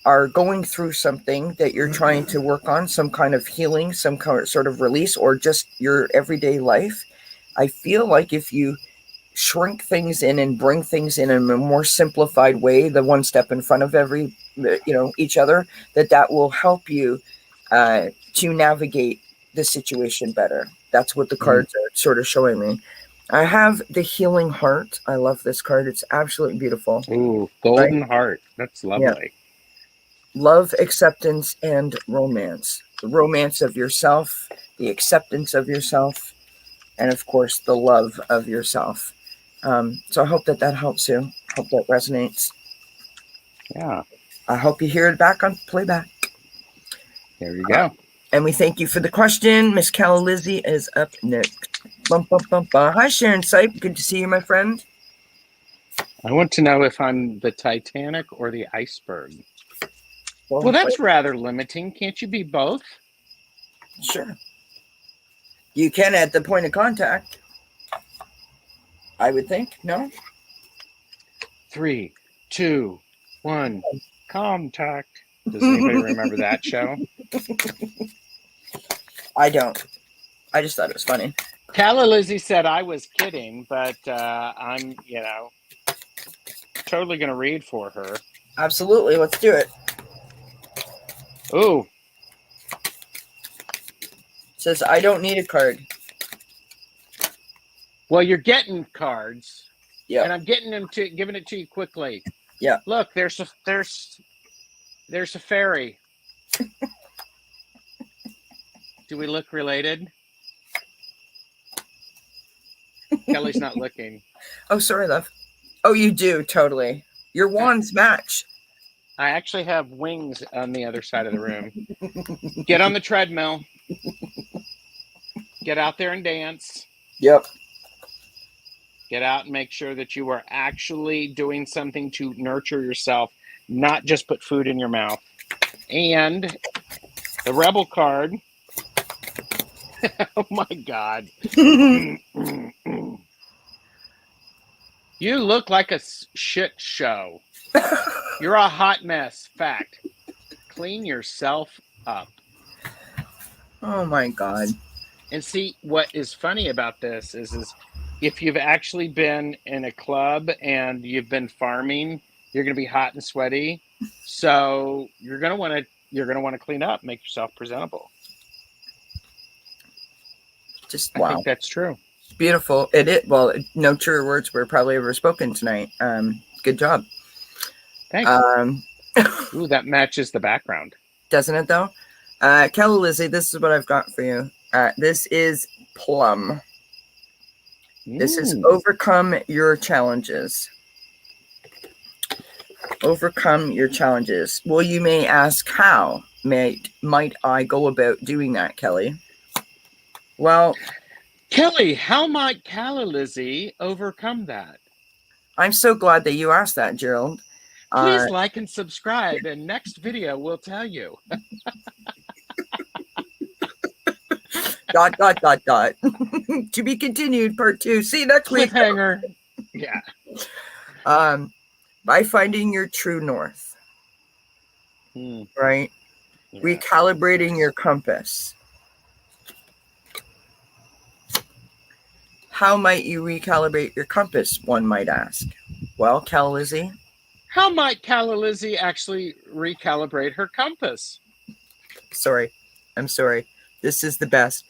Speaker 2: are going through something that you're trying to work on, some kind of healing, some kind of sort of release, or just your everyday life, I feel like if you shrink things in and bring things in a more simplified way, the one step in front of each other, that will help you to navigate the situation better. That's what the cards are sort of showing me. I have the Healing Heart. I love this card. It's absolutely beautiful.
Speaker 1: Ooh, golden heart. That's lovely. Yeah.
Speaker 2: Love, acceptance, and romance. The romance of yourself, the acceptance of yourself, and of course, the love of yourself. So I hope that helps you. Hope that resonates.
Speaker 1: Yeah.
Speaker 2: I hope you hear it back on playback.
Speaker 1: There you go.
Speaker 2: And we thank you for the question. Miss Calla Lizzie is up next. Bum, bum, bum, bum. Hi, Sharon Sipe. Good to see you, my friend.
Speaker 1: I want to know if I'm the Titanic or the iceberg. Well, that's rather limiting. Can't you be both?
Speaker 2: Sure. You can at the point of contact. I would think. No?
Speaker 1: 3, 2, 1. Contact. Does anybody remember that show?
Speaker 2: I don't. I just thought it was funny.
Speaker 1: Calla Lizzie said I was kidding, but I'm, totally going to read for her.
Speaker 2: Absolutely. Let's do it.
Speaker 1: Ooh.
Speaker 2: Says, I don't need a card.
Speaker 1: Well, you're getting cards.
Speaker 2: Yeah.
Speaker 1: And I'm giving it to you quickly.
Speaker 2: Yeah.
Speaker 1: Look, there's a fairy. Do we look related? Kelly's not looking.
Speaker 2: Oh, sorry, love. Oh, you do, totally. Your wands match.
Speaker 1: I actually have wings on the other side of the room. Get on the treadmill. Get out there and dance.
Speaker 2: Yep.
Speaker 1: Get out and make sure that you are actually doing something to nurture yourself, not just put food in your mouth. And the Rebel card. Oh my God. You look like a shit show. You're a hot mess. Fact. Clean yourself up.
Speaker 2: Oh my God.
Speaker 1: And see, what is funny about this is if you've actually been in a club and you've been farming, you're going to be hot and sweaty. So you're going to want to clean up, make yourself presentable.
Speaker 2: Just wow.
Speaker 1: I think that's true.
Speaker 2: Beautiful. Well, no truer words were probably ever spoken tonight. Good job.
Speaker 1: Thanks. Ooh, that matches the background.
Speaker 2: Doesn't it though? Calla Lizzie, this is what I've got for you. This is Plum. This is overcome your challenges. Overcome your challenges. Well, you may ask, how might I go about doing that, Kelly? Well,
Speaker 1: Kelly, how might Calla Lizzie overcome that?
Speaker 2: I'm so glad that you asked that, Gerald.
Speaker 1: Please like and subscribe, and next video will tell you. ...
Speaker 2: To be continued, part 2. See you next week.
Speaker 1: Cliffhanger. Yeah.
Speaker 2: By finding your true north. Right? Yeah. Recalibrating your compass. How might you recalibrate your compass, one might ask? Well, Calla Lizzie.
Speaker 1: How might Calla Lizzie actually recalibrate her compass?
Speaker 2: Sorry. I'm sorry. This is the best.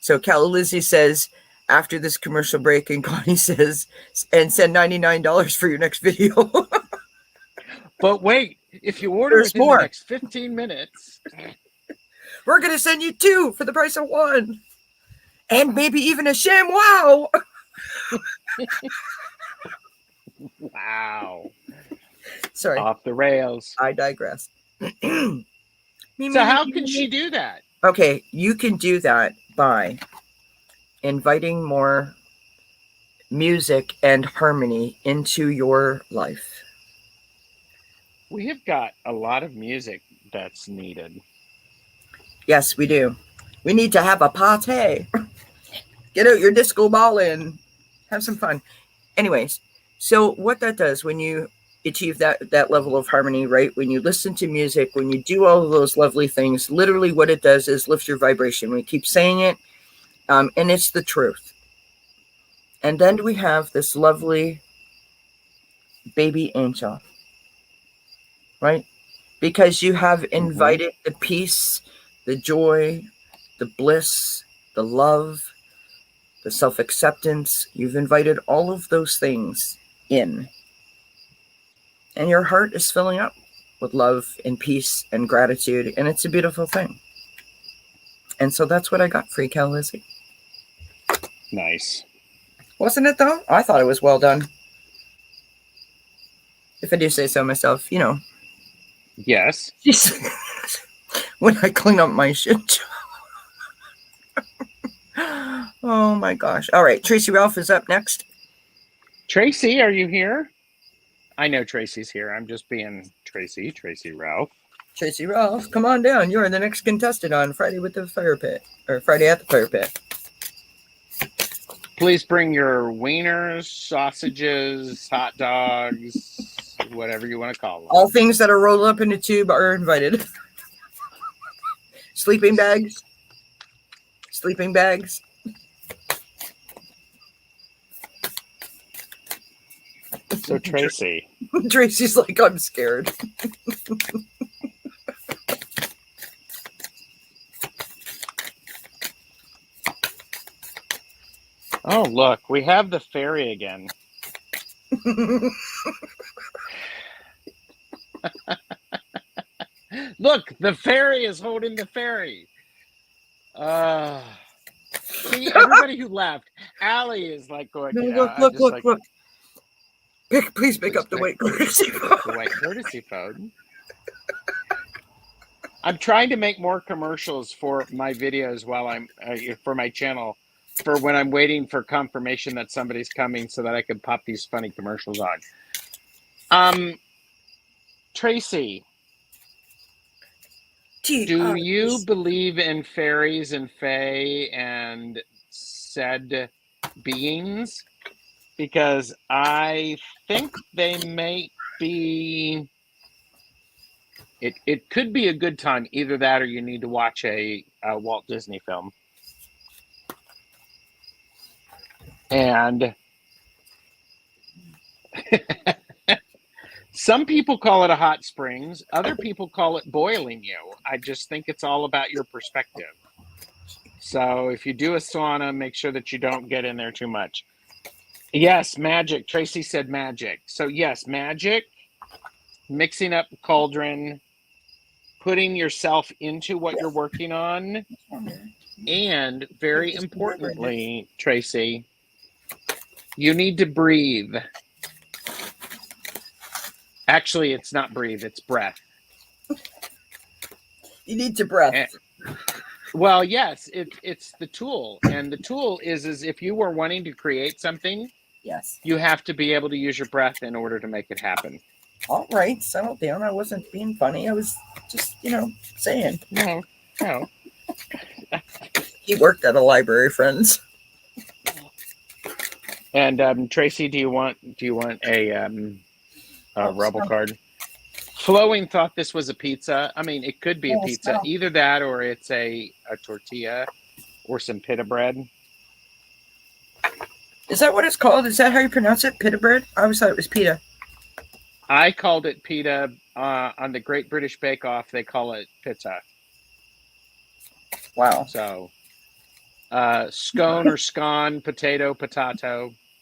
Speaker 2: So Calla Lizzie says, after this commercial break, and Connie says, and send $99 for your next video.
Speaker 1: But wait, if you order within the next 15 minutes,
Speaker 2: we're going to send you 2 for the price of 1. And maybe even a sham wow.
Speaker 1: Wow.
Speaker 2: Sorry.
Speaker 1: Off the rails.
Speaker 2: I digress.
Speaker 1: So how can she do that?
Speaker 2: Okay, you can do that by inviting more music and harmony into your life.
Speaker 1: We have got a lot of music that's needed.
Speaker 2: Yes, we do. We need to have a party. Get out your disco ball and have some fun. Anyways, so what that does when you achieve that level of harmony, right? When you listen to music, when you do all of those lovely things, literally what it does is lift your vibration. We keep saying it, and it's the truth. And then we have this lovely baby angel, right? Because you have invited the peace, the joy, the bliss, the love, the self-acceptance. You've invited all of those things in. And your heart is filling up with love and peace and gratitude. And it's a beautiful thing. And so that's what I got for you, Calla Lizzie.
Speaker 1: Nice.
Speaker 2: Wasn't it though? I thought it was well done. If I do say so myself, you know.
Speaker 1: Yes.
Speaker 2: When I clean up my shit. Oh my gosh. All right. Tracy Ralph is up next.
Speaker 1: Tracy, are you here? I know Tracy's here. I'm just being Tracy Ralph.
Speaker 2: Tracy Ralph, come on down. You're the next contestant on Friday with the Fire Pit, or Friday at the Fire Pit.
Speaker 1: Please bring your wieners, sausages, hot dogs, whatever you want to call them.
Speaker 2: All things that are rolled up in a tube are invited. Sleeping bags. Sleeping bags.
Speaker 1: So Tracy.
Speaker 2: Tracy's like, I'm scared.
Speaker 1: Oh, look, we have the fairy again. Look, the fairy is holding the fairy. See, everybody who left, Aley is like going.
Speaker 2: No, look. Please pick up the white courtesy phone.
Speaker 1: The white courtesy phone. I'm trying to make more commercials for my videos while I'm for my channel, for when I'm waiting for confirmation that somebody's coming, so that I can pop these funny commercials on. Tracy, do you believe in fairies and fae and said beings? Because I think they may be. It could be a good time. Either that, or you need to watch a Walt Disney film. And some people call it a hot springs. Other people call it boiling you. I just think it's all about your perspective. So if you do a sauna, make sure that you don't get in there too much. Yes, magic. Tracy said magic. So yes, magic, mixing up cauldron, putting yourself into what you're working on, and very importantly, Tracy, you need to breathe. Actually, it's not breathe, it's breath.
Speaker 2: You need to breath.
Speaker 1: Well, yes, it's the tool. And the tool is if you were wanting to create something,
Speaker 2: yes,
Speaker 1: you have to be able to use your breath in order to make it happen.
Speaker 2: All right, settle down. I wasn't being funny. I was just, saying.
Speaker 1: No.
Speaker 2: He worked at a library, friends.
Speaker 1: And Tracy, do you want a rebel card? Flowing thought this was a pizza. I mean, it could be a pizza.
Speaker 2: No.
Speaker 1: Either that, or it's a tortilla, or some pita bread.
Speaker 2: Is that what it's called? Is that how you pronounce it? Pita bread? I always thought it was pita.
Speaker 1: I called it pita. On the Great British Bake Off, they call it pizza.
Speaker 2: Wow.
Speaker 1: So, scone or scone, potato.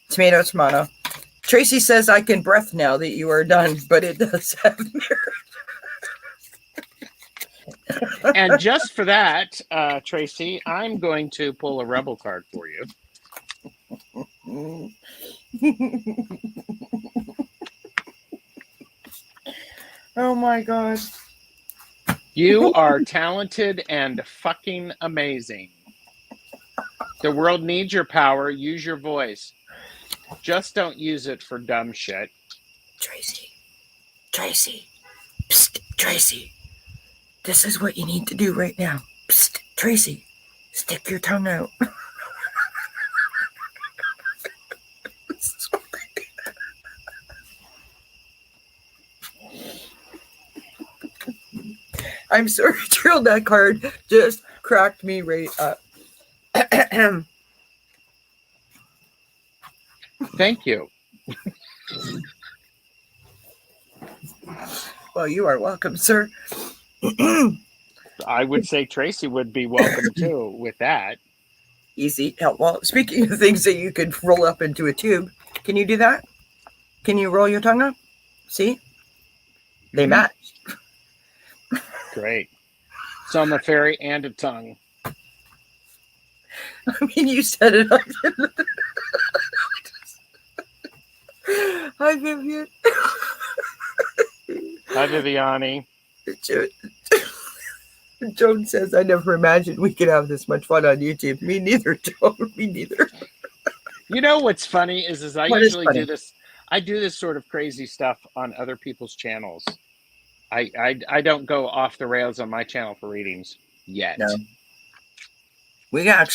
Speaker 2: Tomato, tomato. Tracy says I can breath now that you are done, but it does have merit.
Speaker 1: And just for that, Tracy, I'm going to pull a rebel card for you.
Speaker 2: Oh my God.
Speaker 1: You are talented and fucking amazing. The world needs your power. Use your voice. Just don't use it for dumb shit.
Speaker 2: Tracy. Psst, Tracy. This is what you need to do right now. Psst, Tracy. Stick your tongue out. I'm sorry, Gerald, that card just cracked me right up.
Speaker 1: Thank you.
Speaker 2: Well, you are welcome, sir.
Speaker 1: I would say Tracy would be welcome too with that.
Speaker 2: Easy. Well, speaking of things that you could roll up into a tube, can you do that? Can you roll your tongue up? See? They match.
Speaker 1: Great. So I'm a fairy and a tongue.
Speaker 2: I mean, you set it up. Hi, Vivian.
Speaker 1: Hi, Viviani.
Speaker 2: Joan says, I never imagined we could have this much fun on YouTube. Me neither, Joan. Me neither.
Speaker 1: You know what's funny is I
Speaker 2: What is
Speaker 1: usually
Speaker 2: funny?
Speaker 1: do this. I do this sort of crazy stuff on other people's channels. I don't go off the rails on my channel for readings yet.
Speaker 2: No. We got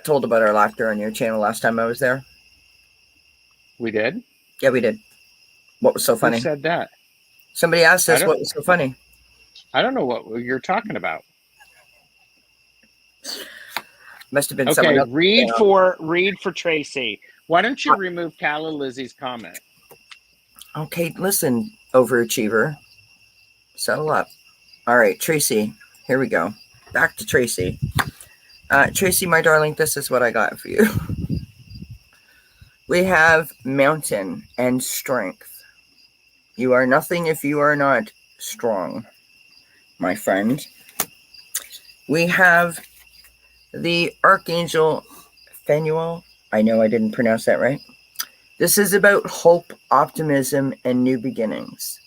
Speaker 2: told about our laughter on your channel last time I was there.
Speaker 1: We did?
Speaker 2: Yeah, we did. What was so funny?
Speaker 1: Who said that?
Speaker 2: Somebody asked us what was so funny.
Speaker 1: I don't know what you're talking about.
Speaker 2: Must have been someone else.
Speaker 1: Read for Tracy. Why don't you remove Calla Lizzie's comment?
Speaker 2: Okay, listen, overachiever. Settle up. All right, Tracy. Here we go. Back to Tracy. Tracy, my darling, this is what I got for you. We have mountain and strength. You are nothing if you are not strong, my friend. We have the Archangel Phanuel. I know I didn't pronounce that right. This is about hope, optimism, and new beginnings.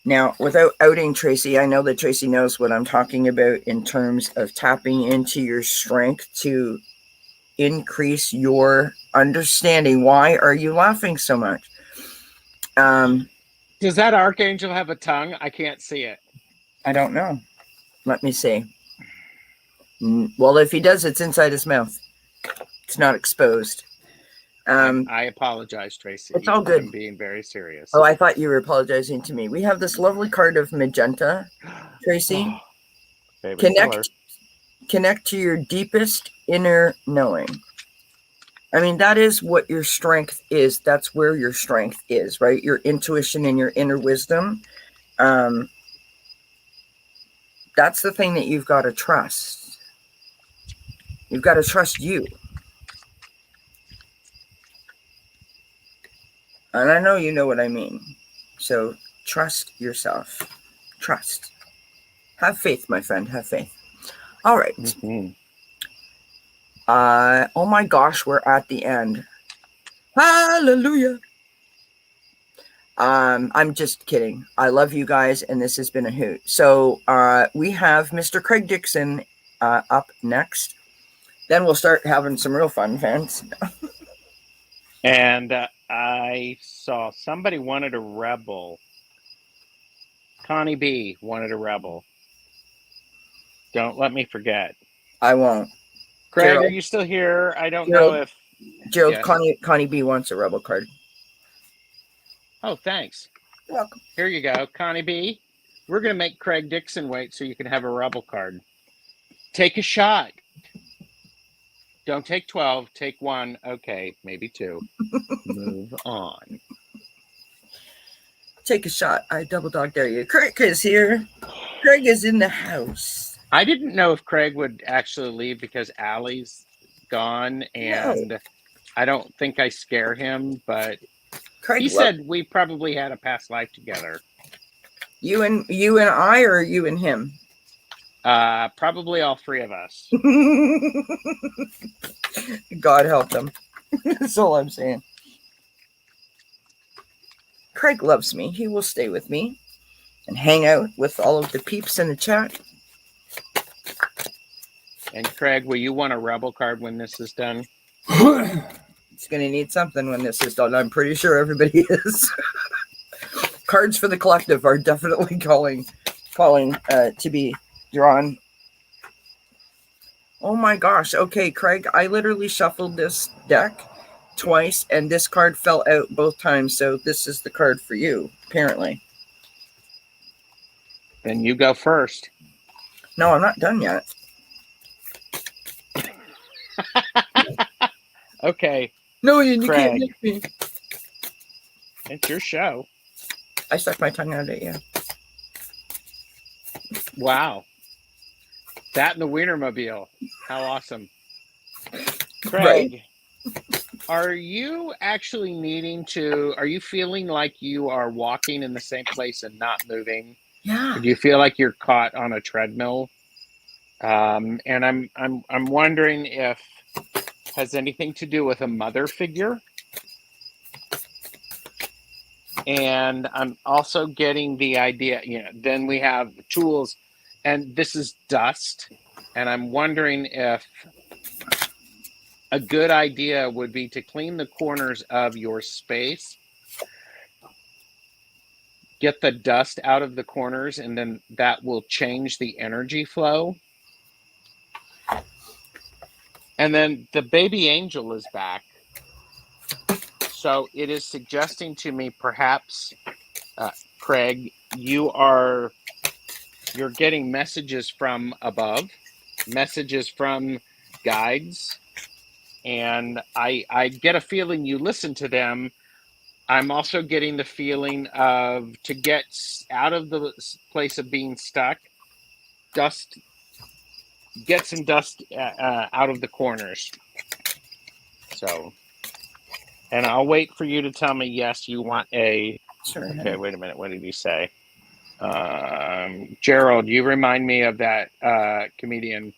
Speaker 2: Now, without outing Tracy, I know that Tracy knows what I'm talking about in terms of tapping into your strength to increase your understanding. Why are you laughing so much?
Speaker 1: Does that Archangel have a tongue? I can't see it.
Speaker 2: I don't know. Let me see. Well, if he does, it's inside his mouth. It's not exposed.
Speaker 1: I apologize, Tracy.
Speaker 2: It's all good.
Speaker 1: I'm being very serious.
Speaker 2: Oh, I thought you were apologizing to me. We have this lovely card of magenta, Tracy. Connect to your deepest inner knowing. I mean, that is what your strength is. That's where your strength is, right? Your intuition and your inner wisdom. That's the thing that you've got to trust. You've got to trust you. And I know you know what I mean. So trust yourself. Trust. Have faith, my friend. Have faith. All right.
Speaker 1: Mm-hmm.
Speaker 2: Oh my gosh, we're at the end. Hallelujah. I'm just kidding. I love you guys, and this has been a hoot. So we have Mr. Craig Dixon up next. Then we'll start having some real fun, fans.
Speaker 1: And I saw somebody wanted a rebel. Connie B wanted a rebel. Don't let me forget.
Speaker 2: I won't.
Speaker 1: Craig,
Speaker 2: Gerald,
Speaker 1: are you still here? I don't know if...
Speaker 2: Gerald, yes. Connie B wants a rebel card.
Speaker 1: Oh, thanks.
Speaker 2: You're welcome.
Speaker 1: Here you go, Connie B. We're going to make Craig Dixon wait so you can have a rebel card. Take a shot. Don't take 12. Take 1. Okay, maybe 2. Move on.
Speaker 2: Take a shot. I double dog dare you. Craig is here. Craig is in the house.
Speaker 1: I didn't know if Craig would actually leave because Allie's gone, and no. I don't think I scare him, but Craig he said we probably had a past life together.
Speaker 2: You and I, or you and him?
Speaker 1: Probably all 3 of us.
Speaker 2: God help them. That's all I'm saying. Craig loves me. He will stay with me and hang out with all of the peeps in the chat.
Speaker 1: And Craig, will you want a rebel card when this is done?
Speaker 2: It's going to need something when this is done. I'm pretty sure everybody is. Cards for the collective are definitely calling to be drawn. Oh my gosh. Okay, Craig, I literally shuffled this deck twice and this card fell out both times. So this is the card for you, apparently.
Speaker 1: Then you go first.
Speaker 2: No, I'm not done yet.
Speaker 1: Okay.
Speaker 2: No, you can't make me.
Speaker 1: It's your show.
Speaker 2: I stuck my tongue out at you.
Speaker 1: Wow. That and the Wienermobile. How awesome. Craig, are you actually are you feeling like you are walking in the same place and not moving?
Speaker 2: Yeah.
Speaker 1: Do you feel like you're caught on a treadmill? And I'm wondering if has anything to do with a mother figure. And I'm also getting the idea, then we have tools, and this is dust. And I'm wondering if a good idea would be to clean the corners of your space, get the dust out of the corners, and then that will change the energy flow. And then the baby angel is back. So it is suggesting to me, perhaps, Craig, you're getting messages from above, messages from guides, and I get a feeling you listen to them. I'm also getting the feeling of, to get out of the place of being stuck, get some dust out of the corners. So, and I'll wait for you to tell me, yes, you want a...
Speaker 2: Sure.
Speaker 1: Okay, wait a minute. What did he say? Gerald, you remind me of that comedian,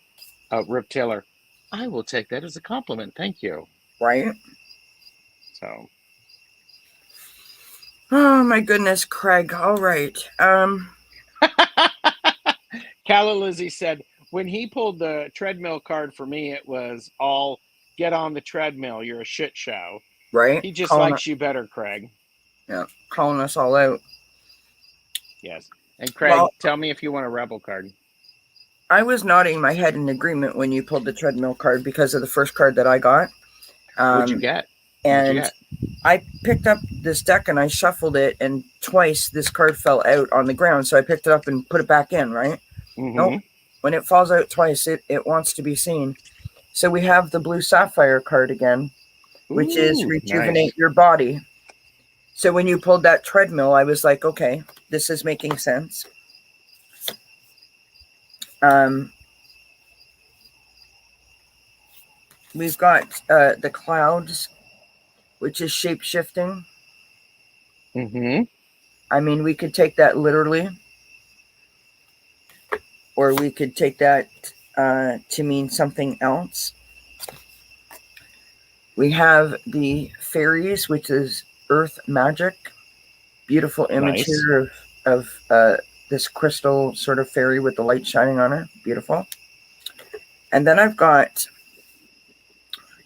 Speaker 1: Rip Taylor. I will take that as a compliment. Thank you.
Speaker 2: Right.
Speaker 1: So.
Speaker 2: Oh my goodness, Craig. All right.
Speaker 1: Calla Lizzie said, when he pulled the treadmill card for me, it was all, get on the treadmill. You're a shit show.
Speaker 2: Right.
Speaker 1: He just likes you better, Craig.
Speaker 2: Yeah. Calling us all out.
Speaker 1: Yes. And Craig, tell me if you want a rebel card.
Speaker 2: I was nodding my head in agreement when you pulled the treadmill card because of the first card that I got.
Speaker 1: What'd you get?
Speaker 2: And I picked up this deck and I shuffled it, and twice this card fell out on the ground. So I picked it up and put it back in, right?
Speaker 1: Mm-hmm.
Speaker 2: Nope. When it falls out twice, it wants to be seen. So we have the blue sapphire card again, which is rejuvenate your body. So when you pulled that treadmill, I was like, okay, this is making sense. We've got the clouds, which is shape-shifting.
Speaker 1: Mm-hmm.
Speaker 2: I mean, we could take that literally, or we could take that to mean something else. We have the fairies, which is earth magic. Beautiful image here of this crystal sort of fairy with the light shining on her. Beautiful. And then I've got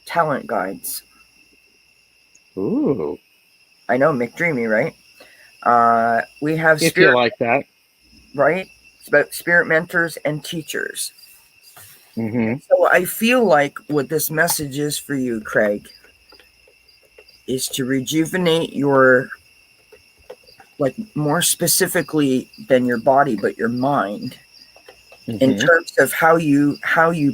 Speaker 2: talent guides.
Speaker 1: Ooh.
Speaker 2: I know, McDreamy, right? We have
Speaker 1: if you like that.
Speaker 2: Right? It's about spirit mentors and teachers.
Speaker 1: Mm-hmm.
Speaker 2: So I feel like what this message is for you, Craig, is to rejuvenate your, like, more specifically than your body, but your mind, in terms of how you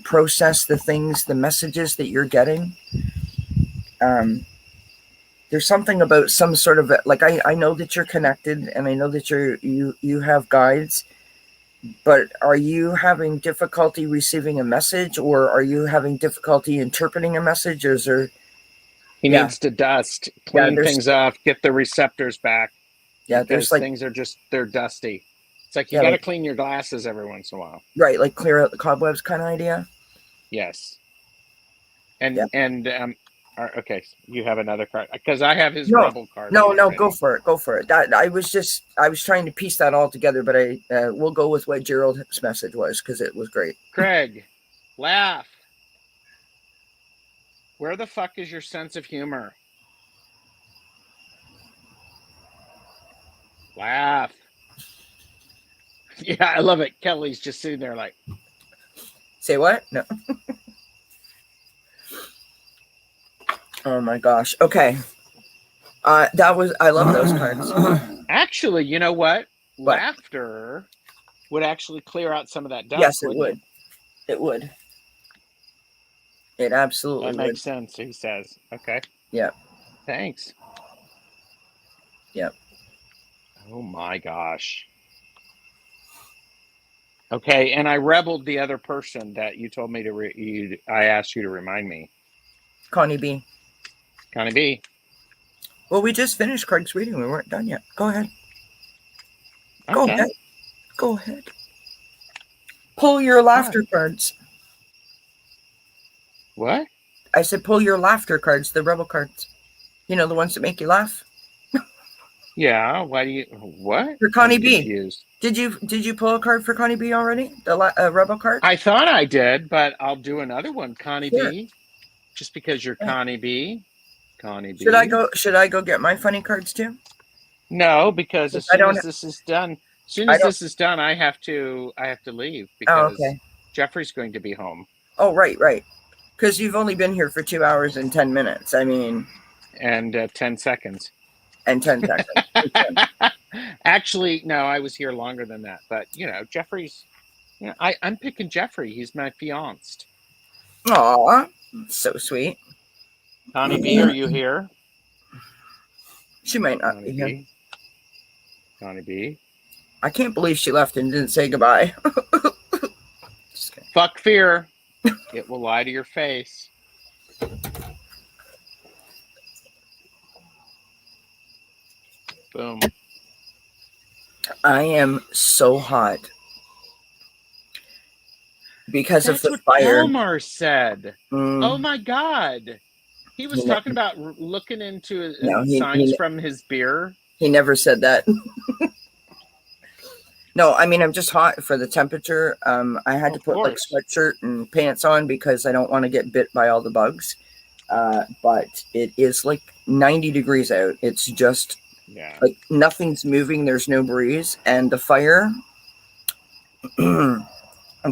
Speaker 2: process the things, the messages that you're getting. There's something about some sort of, like, I know that you're connected, and I know that you have guides, but are you having difficulty receiving a message, or are you having difficulty interpreting a message? Or is there...
Speaker 1: He needs to dust, clean things off, get the receptors back.
Speaker 2: Yeah,
Speaker 1: because
Speaker 2: there's like...
Speaker 1: things are just, they're dusty. It's like you got to clean your glasses every once in a while.
Speaker 2: Right, like clear out the cobwebs kind of idea?
Speaker 1: Yes. And okay, you have another card, because I have his rebel card.
Speaker 2: No, go for it. That I was trying to piece that all together, but we'll go with what Gerald's message was, because it was great.
Speaker 1: Craig, laugh. Where the fuck is your sense of humor? Laugh. Yeah, I love it. Kelly's just sitting there like,
Speaker 2: say what? No. Oh my gosh. Okay. I love those cards.
Speaker 1: Actually, you know what? Laughter would actually clear out some of that dust.
Speaker 2: Yes, it would. It would. It absolutely would.
Speaker 1: That makes sense, he says. Okay.
Speaker 2: Yeah.
Speaker 1: Thanks.
Speaker 2: Yep.
Speaker 1: Oh my gosh. Okay, and I rebelled the other person that you told me to I asked you to remind me.
Speaker 2: Connie B.
Speaker 1: Connie B.
Speaker 2: Well, we just finished Craig's reading. We weren't done yet. Go ahead.
Speaker 1: Okay.
Speaker 2: Go ahead. Pull your laughter cards.
Speaker 1: What?
Speaker 2: I said, pull your laughter cards, the rebel cards. You know, the ones that make you laugh.
Speaker 1: Yeah. Why do you? What?
Speaker 2: For Connie
Speaker 1: I'm
Speaker 2: B.
Speaker 1: confused.
Speaker 2: Did you pull a card for Connie B already? The rebel card?
Speaker 1: I thought I did, but I'll do another one, Connie
Speaker 2: Sure.
Speaker 1: B. Just because you're Connie B. Connie B.
Speaker 2: Should I go get my funny cards too?
Speaker 1: No, because as soon as this is done, I have to leave because
Speaker 2: okay.
Speaker 1: Jeffrey's going to be home.
Speaker 2: Oh, right. Because you've only been here for 2 hours and 10 minutes. I mean,
Speaker 1: and 10 seconds.
Speaker 2: And 10 seconds.
Speaker 1: Actually, no, I was here longer than that. But Jeffrey's. I'm picking Jeffrey. He's my fiancé.
Speaker 2: Aw, so sweet.
Speaker 1: Connie B, are you here?
Speaker 2: She might not be here.
Speaker 1: Connie B.
Speaker 2: I can't believe she left and didn't say goodbye.
Speaker 1: Fuck fear. It will lie to your face. Boom.
Speaker 2: I am so hot because
Speaker 1: That's
Speaker 2: of the
Speaker 1: what
Speaker 2: fire.
Speaker 1: Elmar said. Oh my God. He was talking about looking into signs from his beer.
Speaker 2: He never said that. No, I mean, I'm just hot for the temperature. I had to put like sweatshirt and pants on because I don't want to get bit by all the bugs. But it is like 90 degrees out. It's just like nothing's moving. There's no breeze. And the fire, I'm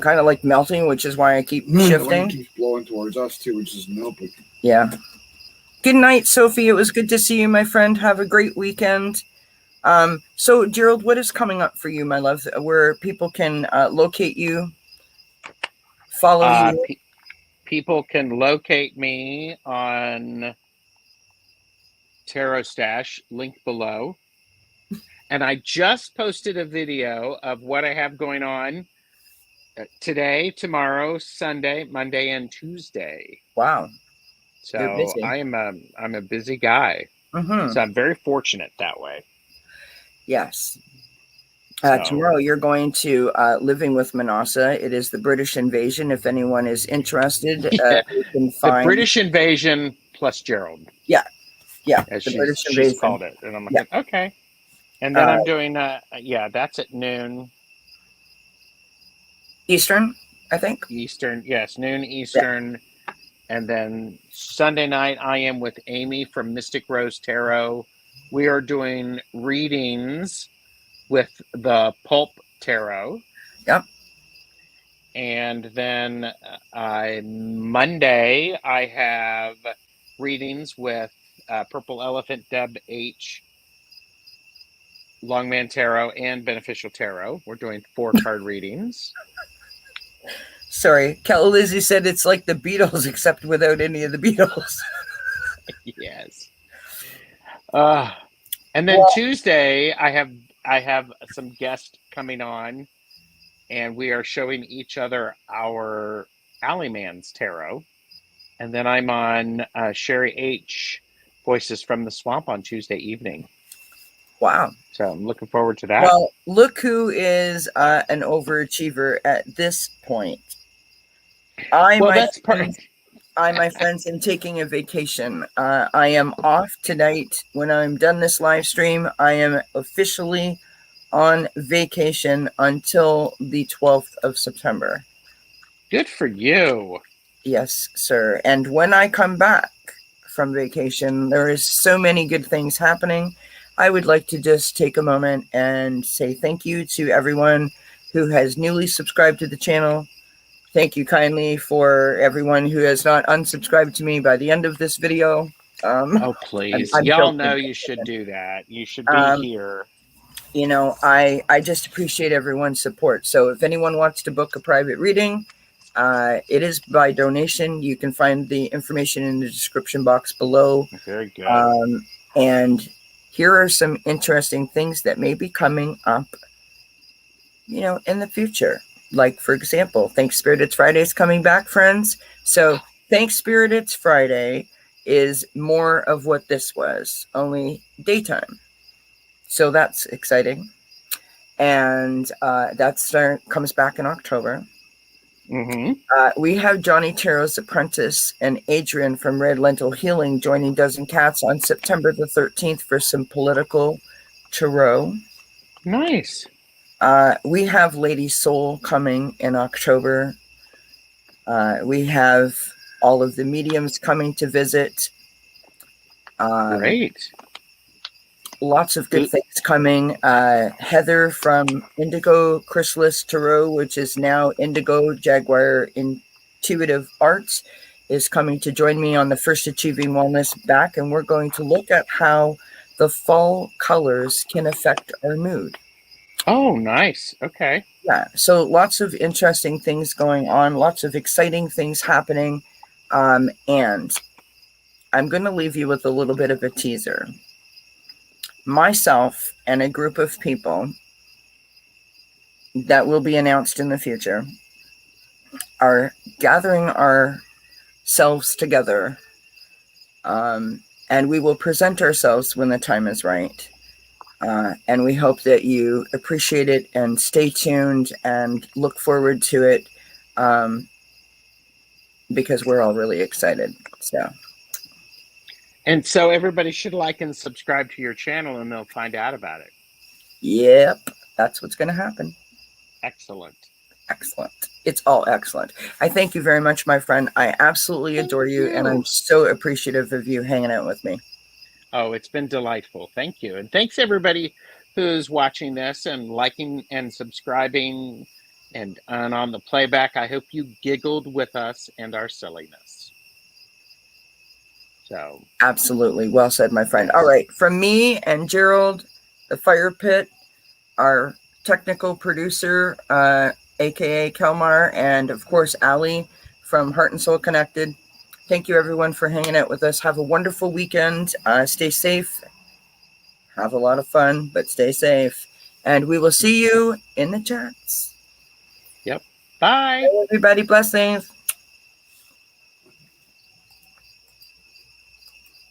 Speaker 2: kind of like melting, which is why I keep shifting.
Speaker 4: It keeps blowing towards us too, which is melting.
Speaker 2: Yeah. Good night, Sophie. It was good to see you, my friend. Have a great weekend. So, Gerald, what is coming up for you, my love, where people can locate you, follow you?
Speaker 1: People can locate me on TarotStache, link below. And I just posted a video of what I have going on today, tomorrow, Sunday, Monday, and Tuesday.
Speaker 2: Wow.
Speaker 1: So I'm a busy guy. Mm-hmm. So I'm very fortunate that way.
Speaker 2: Yes. Tomorrow you're going to Living with Manasa. It is the British invasion. If anyone is interested, you can find
Speaker 1: the British invasion plus Gerald.
Speaker 2: Yeah.
Speaker 1: As
Speaker 2: the
Speaker 1: British invasion. She's called it. And I'm like, okay. And then I'm doing that's at noon.
Speaker 2: Eastern, I think.
Speaker 1: Eastern, yes, noon Eastern. Yeah. And then Sunday night I am with Amy from Mystic Rose Tarot. We are doing readings with the Pulp Tarot.
Speaker 2: Yep.
Speaker 1: And then Monday, I have readings with Purple Elephant, Deb H, Longman Tarot, and Beneficial Tarot. We're doing 4-card readings.
Speaker 2: Sorry, Kel Lizzie said it's like the Beatles, except without any of the Beatles.
Speaker 1: Yes. And then Tuesday, I have some guests coming on, and we are showing each other our Alleyman's Tarot. And then I'm on Sherry H, Voices from the Swamp on Tuesday evening.
Speaker 2: Wow.
Speaker 1: So I'm looking forward to that.
Speaker 2: Well, look who is an overachiever at this point. My friends, am taking a vacation. I am off tonight. When I'm done this live stream, I am officially on vacation until the 12th of September.
Speaker 1: Good for you.
Speaker 2: Yes, sir. And when I come back from vacation, there is so many good things happening. I would like to just take a moment and say thank you to everyone who has newly subscribed to the channel. Thank you kindly for everyone who has not unsubscribed to me by the end of this video.
Speaker 1: Oh, please. Y'all know you should do that. You should be here.
Speaker 2: You know, I just appreciate everyone's support. So if anyone wants to book a private reading, it is by donation. You can find the information in the description box below.
Speaker 1: Very good.
Speaker 2: And here are some interesting things that may be coming up, in the future. Like, for example, Thanks Spirit It's Friday is coming back, friends. So Thanks Spirit It's Friday is more of what this was, only daytime. So that's exciting. And that comes back in October.
Speaker 1: Mm-hmm.
Speaker 2: We have Johnny Tarot's apprentice and Adrian from Red Lentil Healing joining dzncats on September the 13th for some political tarot.
Speaker 1: Nice.
Speaker 2: We have Lady Soul coming in October. We have all of the mediums coming to visit.
Speaker 1: Great.
Speaker 2: Lots of good things coming. Heather from Indigo Chrysalis Tarot, which is now Indigo Jaguar Intuitive Arts, is coming to join me on the First Achieving Wellness back, and we're going to look at how the fall colors can affect our mood.
Speaker 1: Oh, nice. Okay.
Speaker 2: Yeah, so lots of interesting things going on, lots of exciting things happening, and I'm going to leave you with a little bit of a teaser. Myself and a group of people that will be announced in the future are gathering ourselves together, and we will present ourselves when the time is right. And we hope that you appreciate it and stay tuned and look forward to it, because we're all really excited.
Speaker 1: And so everybody should like and subscribe to your channel, and they'll find out about it.
Speaker 2: Yep, that's what's going to happen.
Speaker 1: Excellent.
Speaker 2: Excellent. It's all excellent. I thank you very much, my friend. I absolutely adore you, and I'm so appreciative of you hanging out with me.
Speaker 1: Oh, it's been delightful. Thank you. And thanks everybody who's watching this and liking and subscribing and on the playback. I hope you giggled with us and our silliness. So
Speaker 2: absolutely. Well said, my friend. All right. From me and Gerald, the Firepit, our technical producer, aka Kelmar, and of course, Aley from Heart and Soul Connected. Thank you, everyone, for hanging out with us. Have a wonderful weekend. Stay safe. Have a lot of fun, but stay safe. And we will see you in the chats.
Speaker 1: Yep. Bye.
Speaker 2: Bye, everybody. Blessings.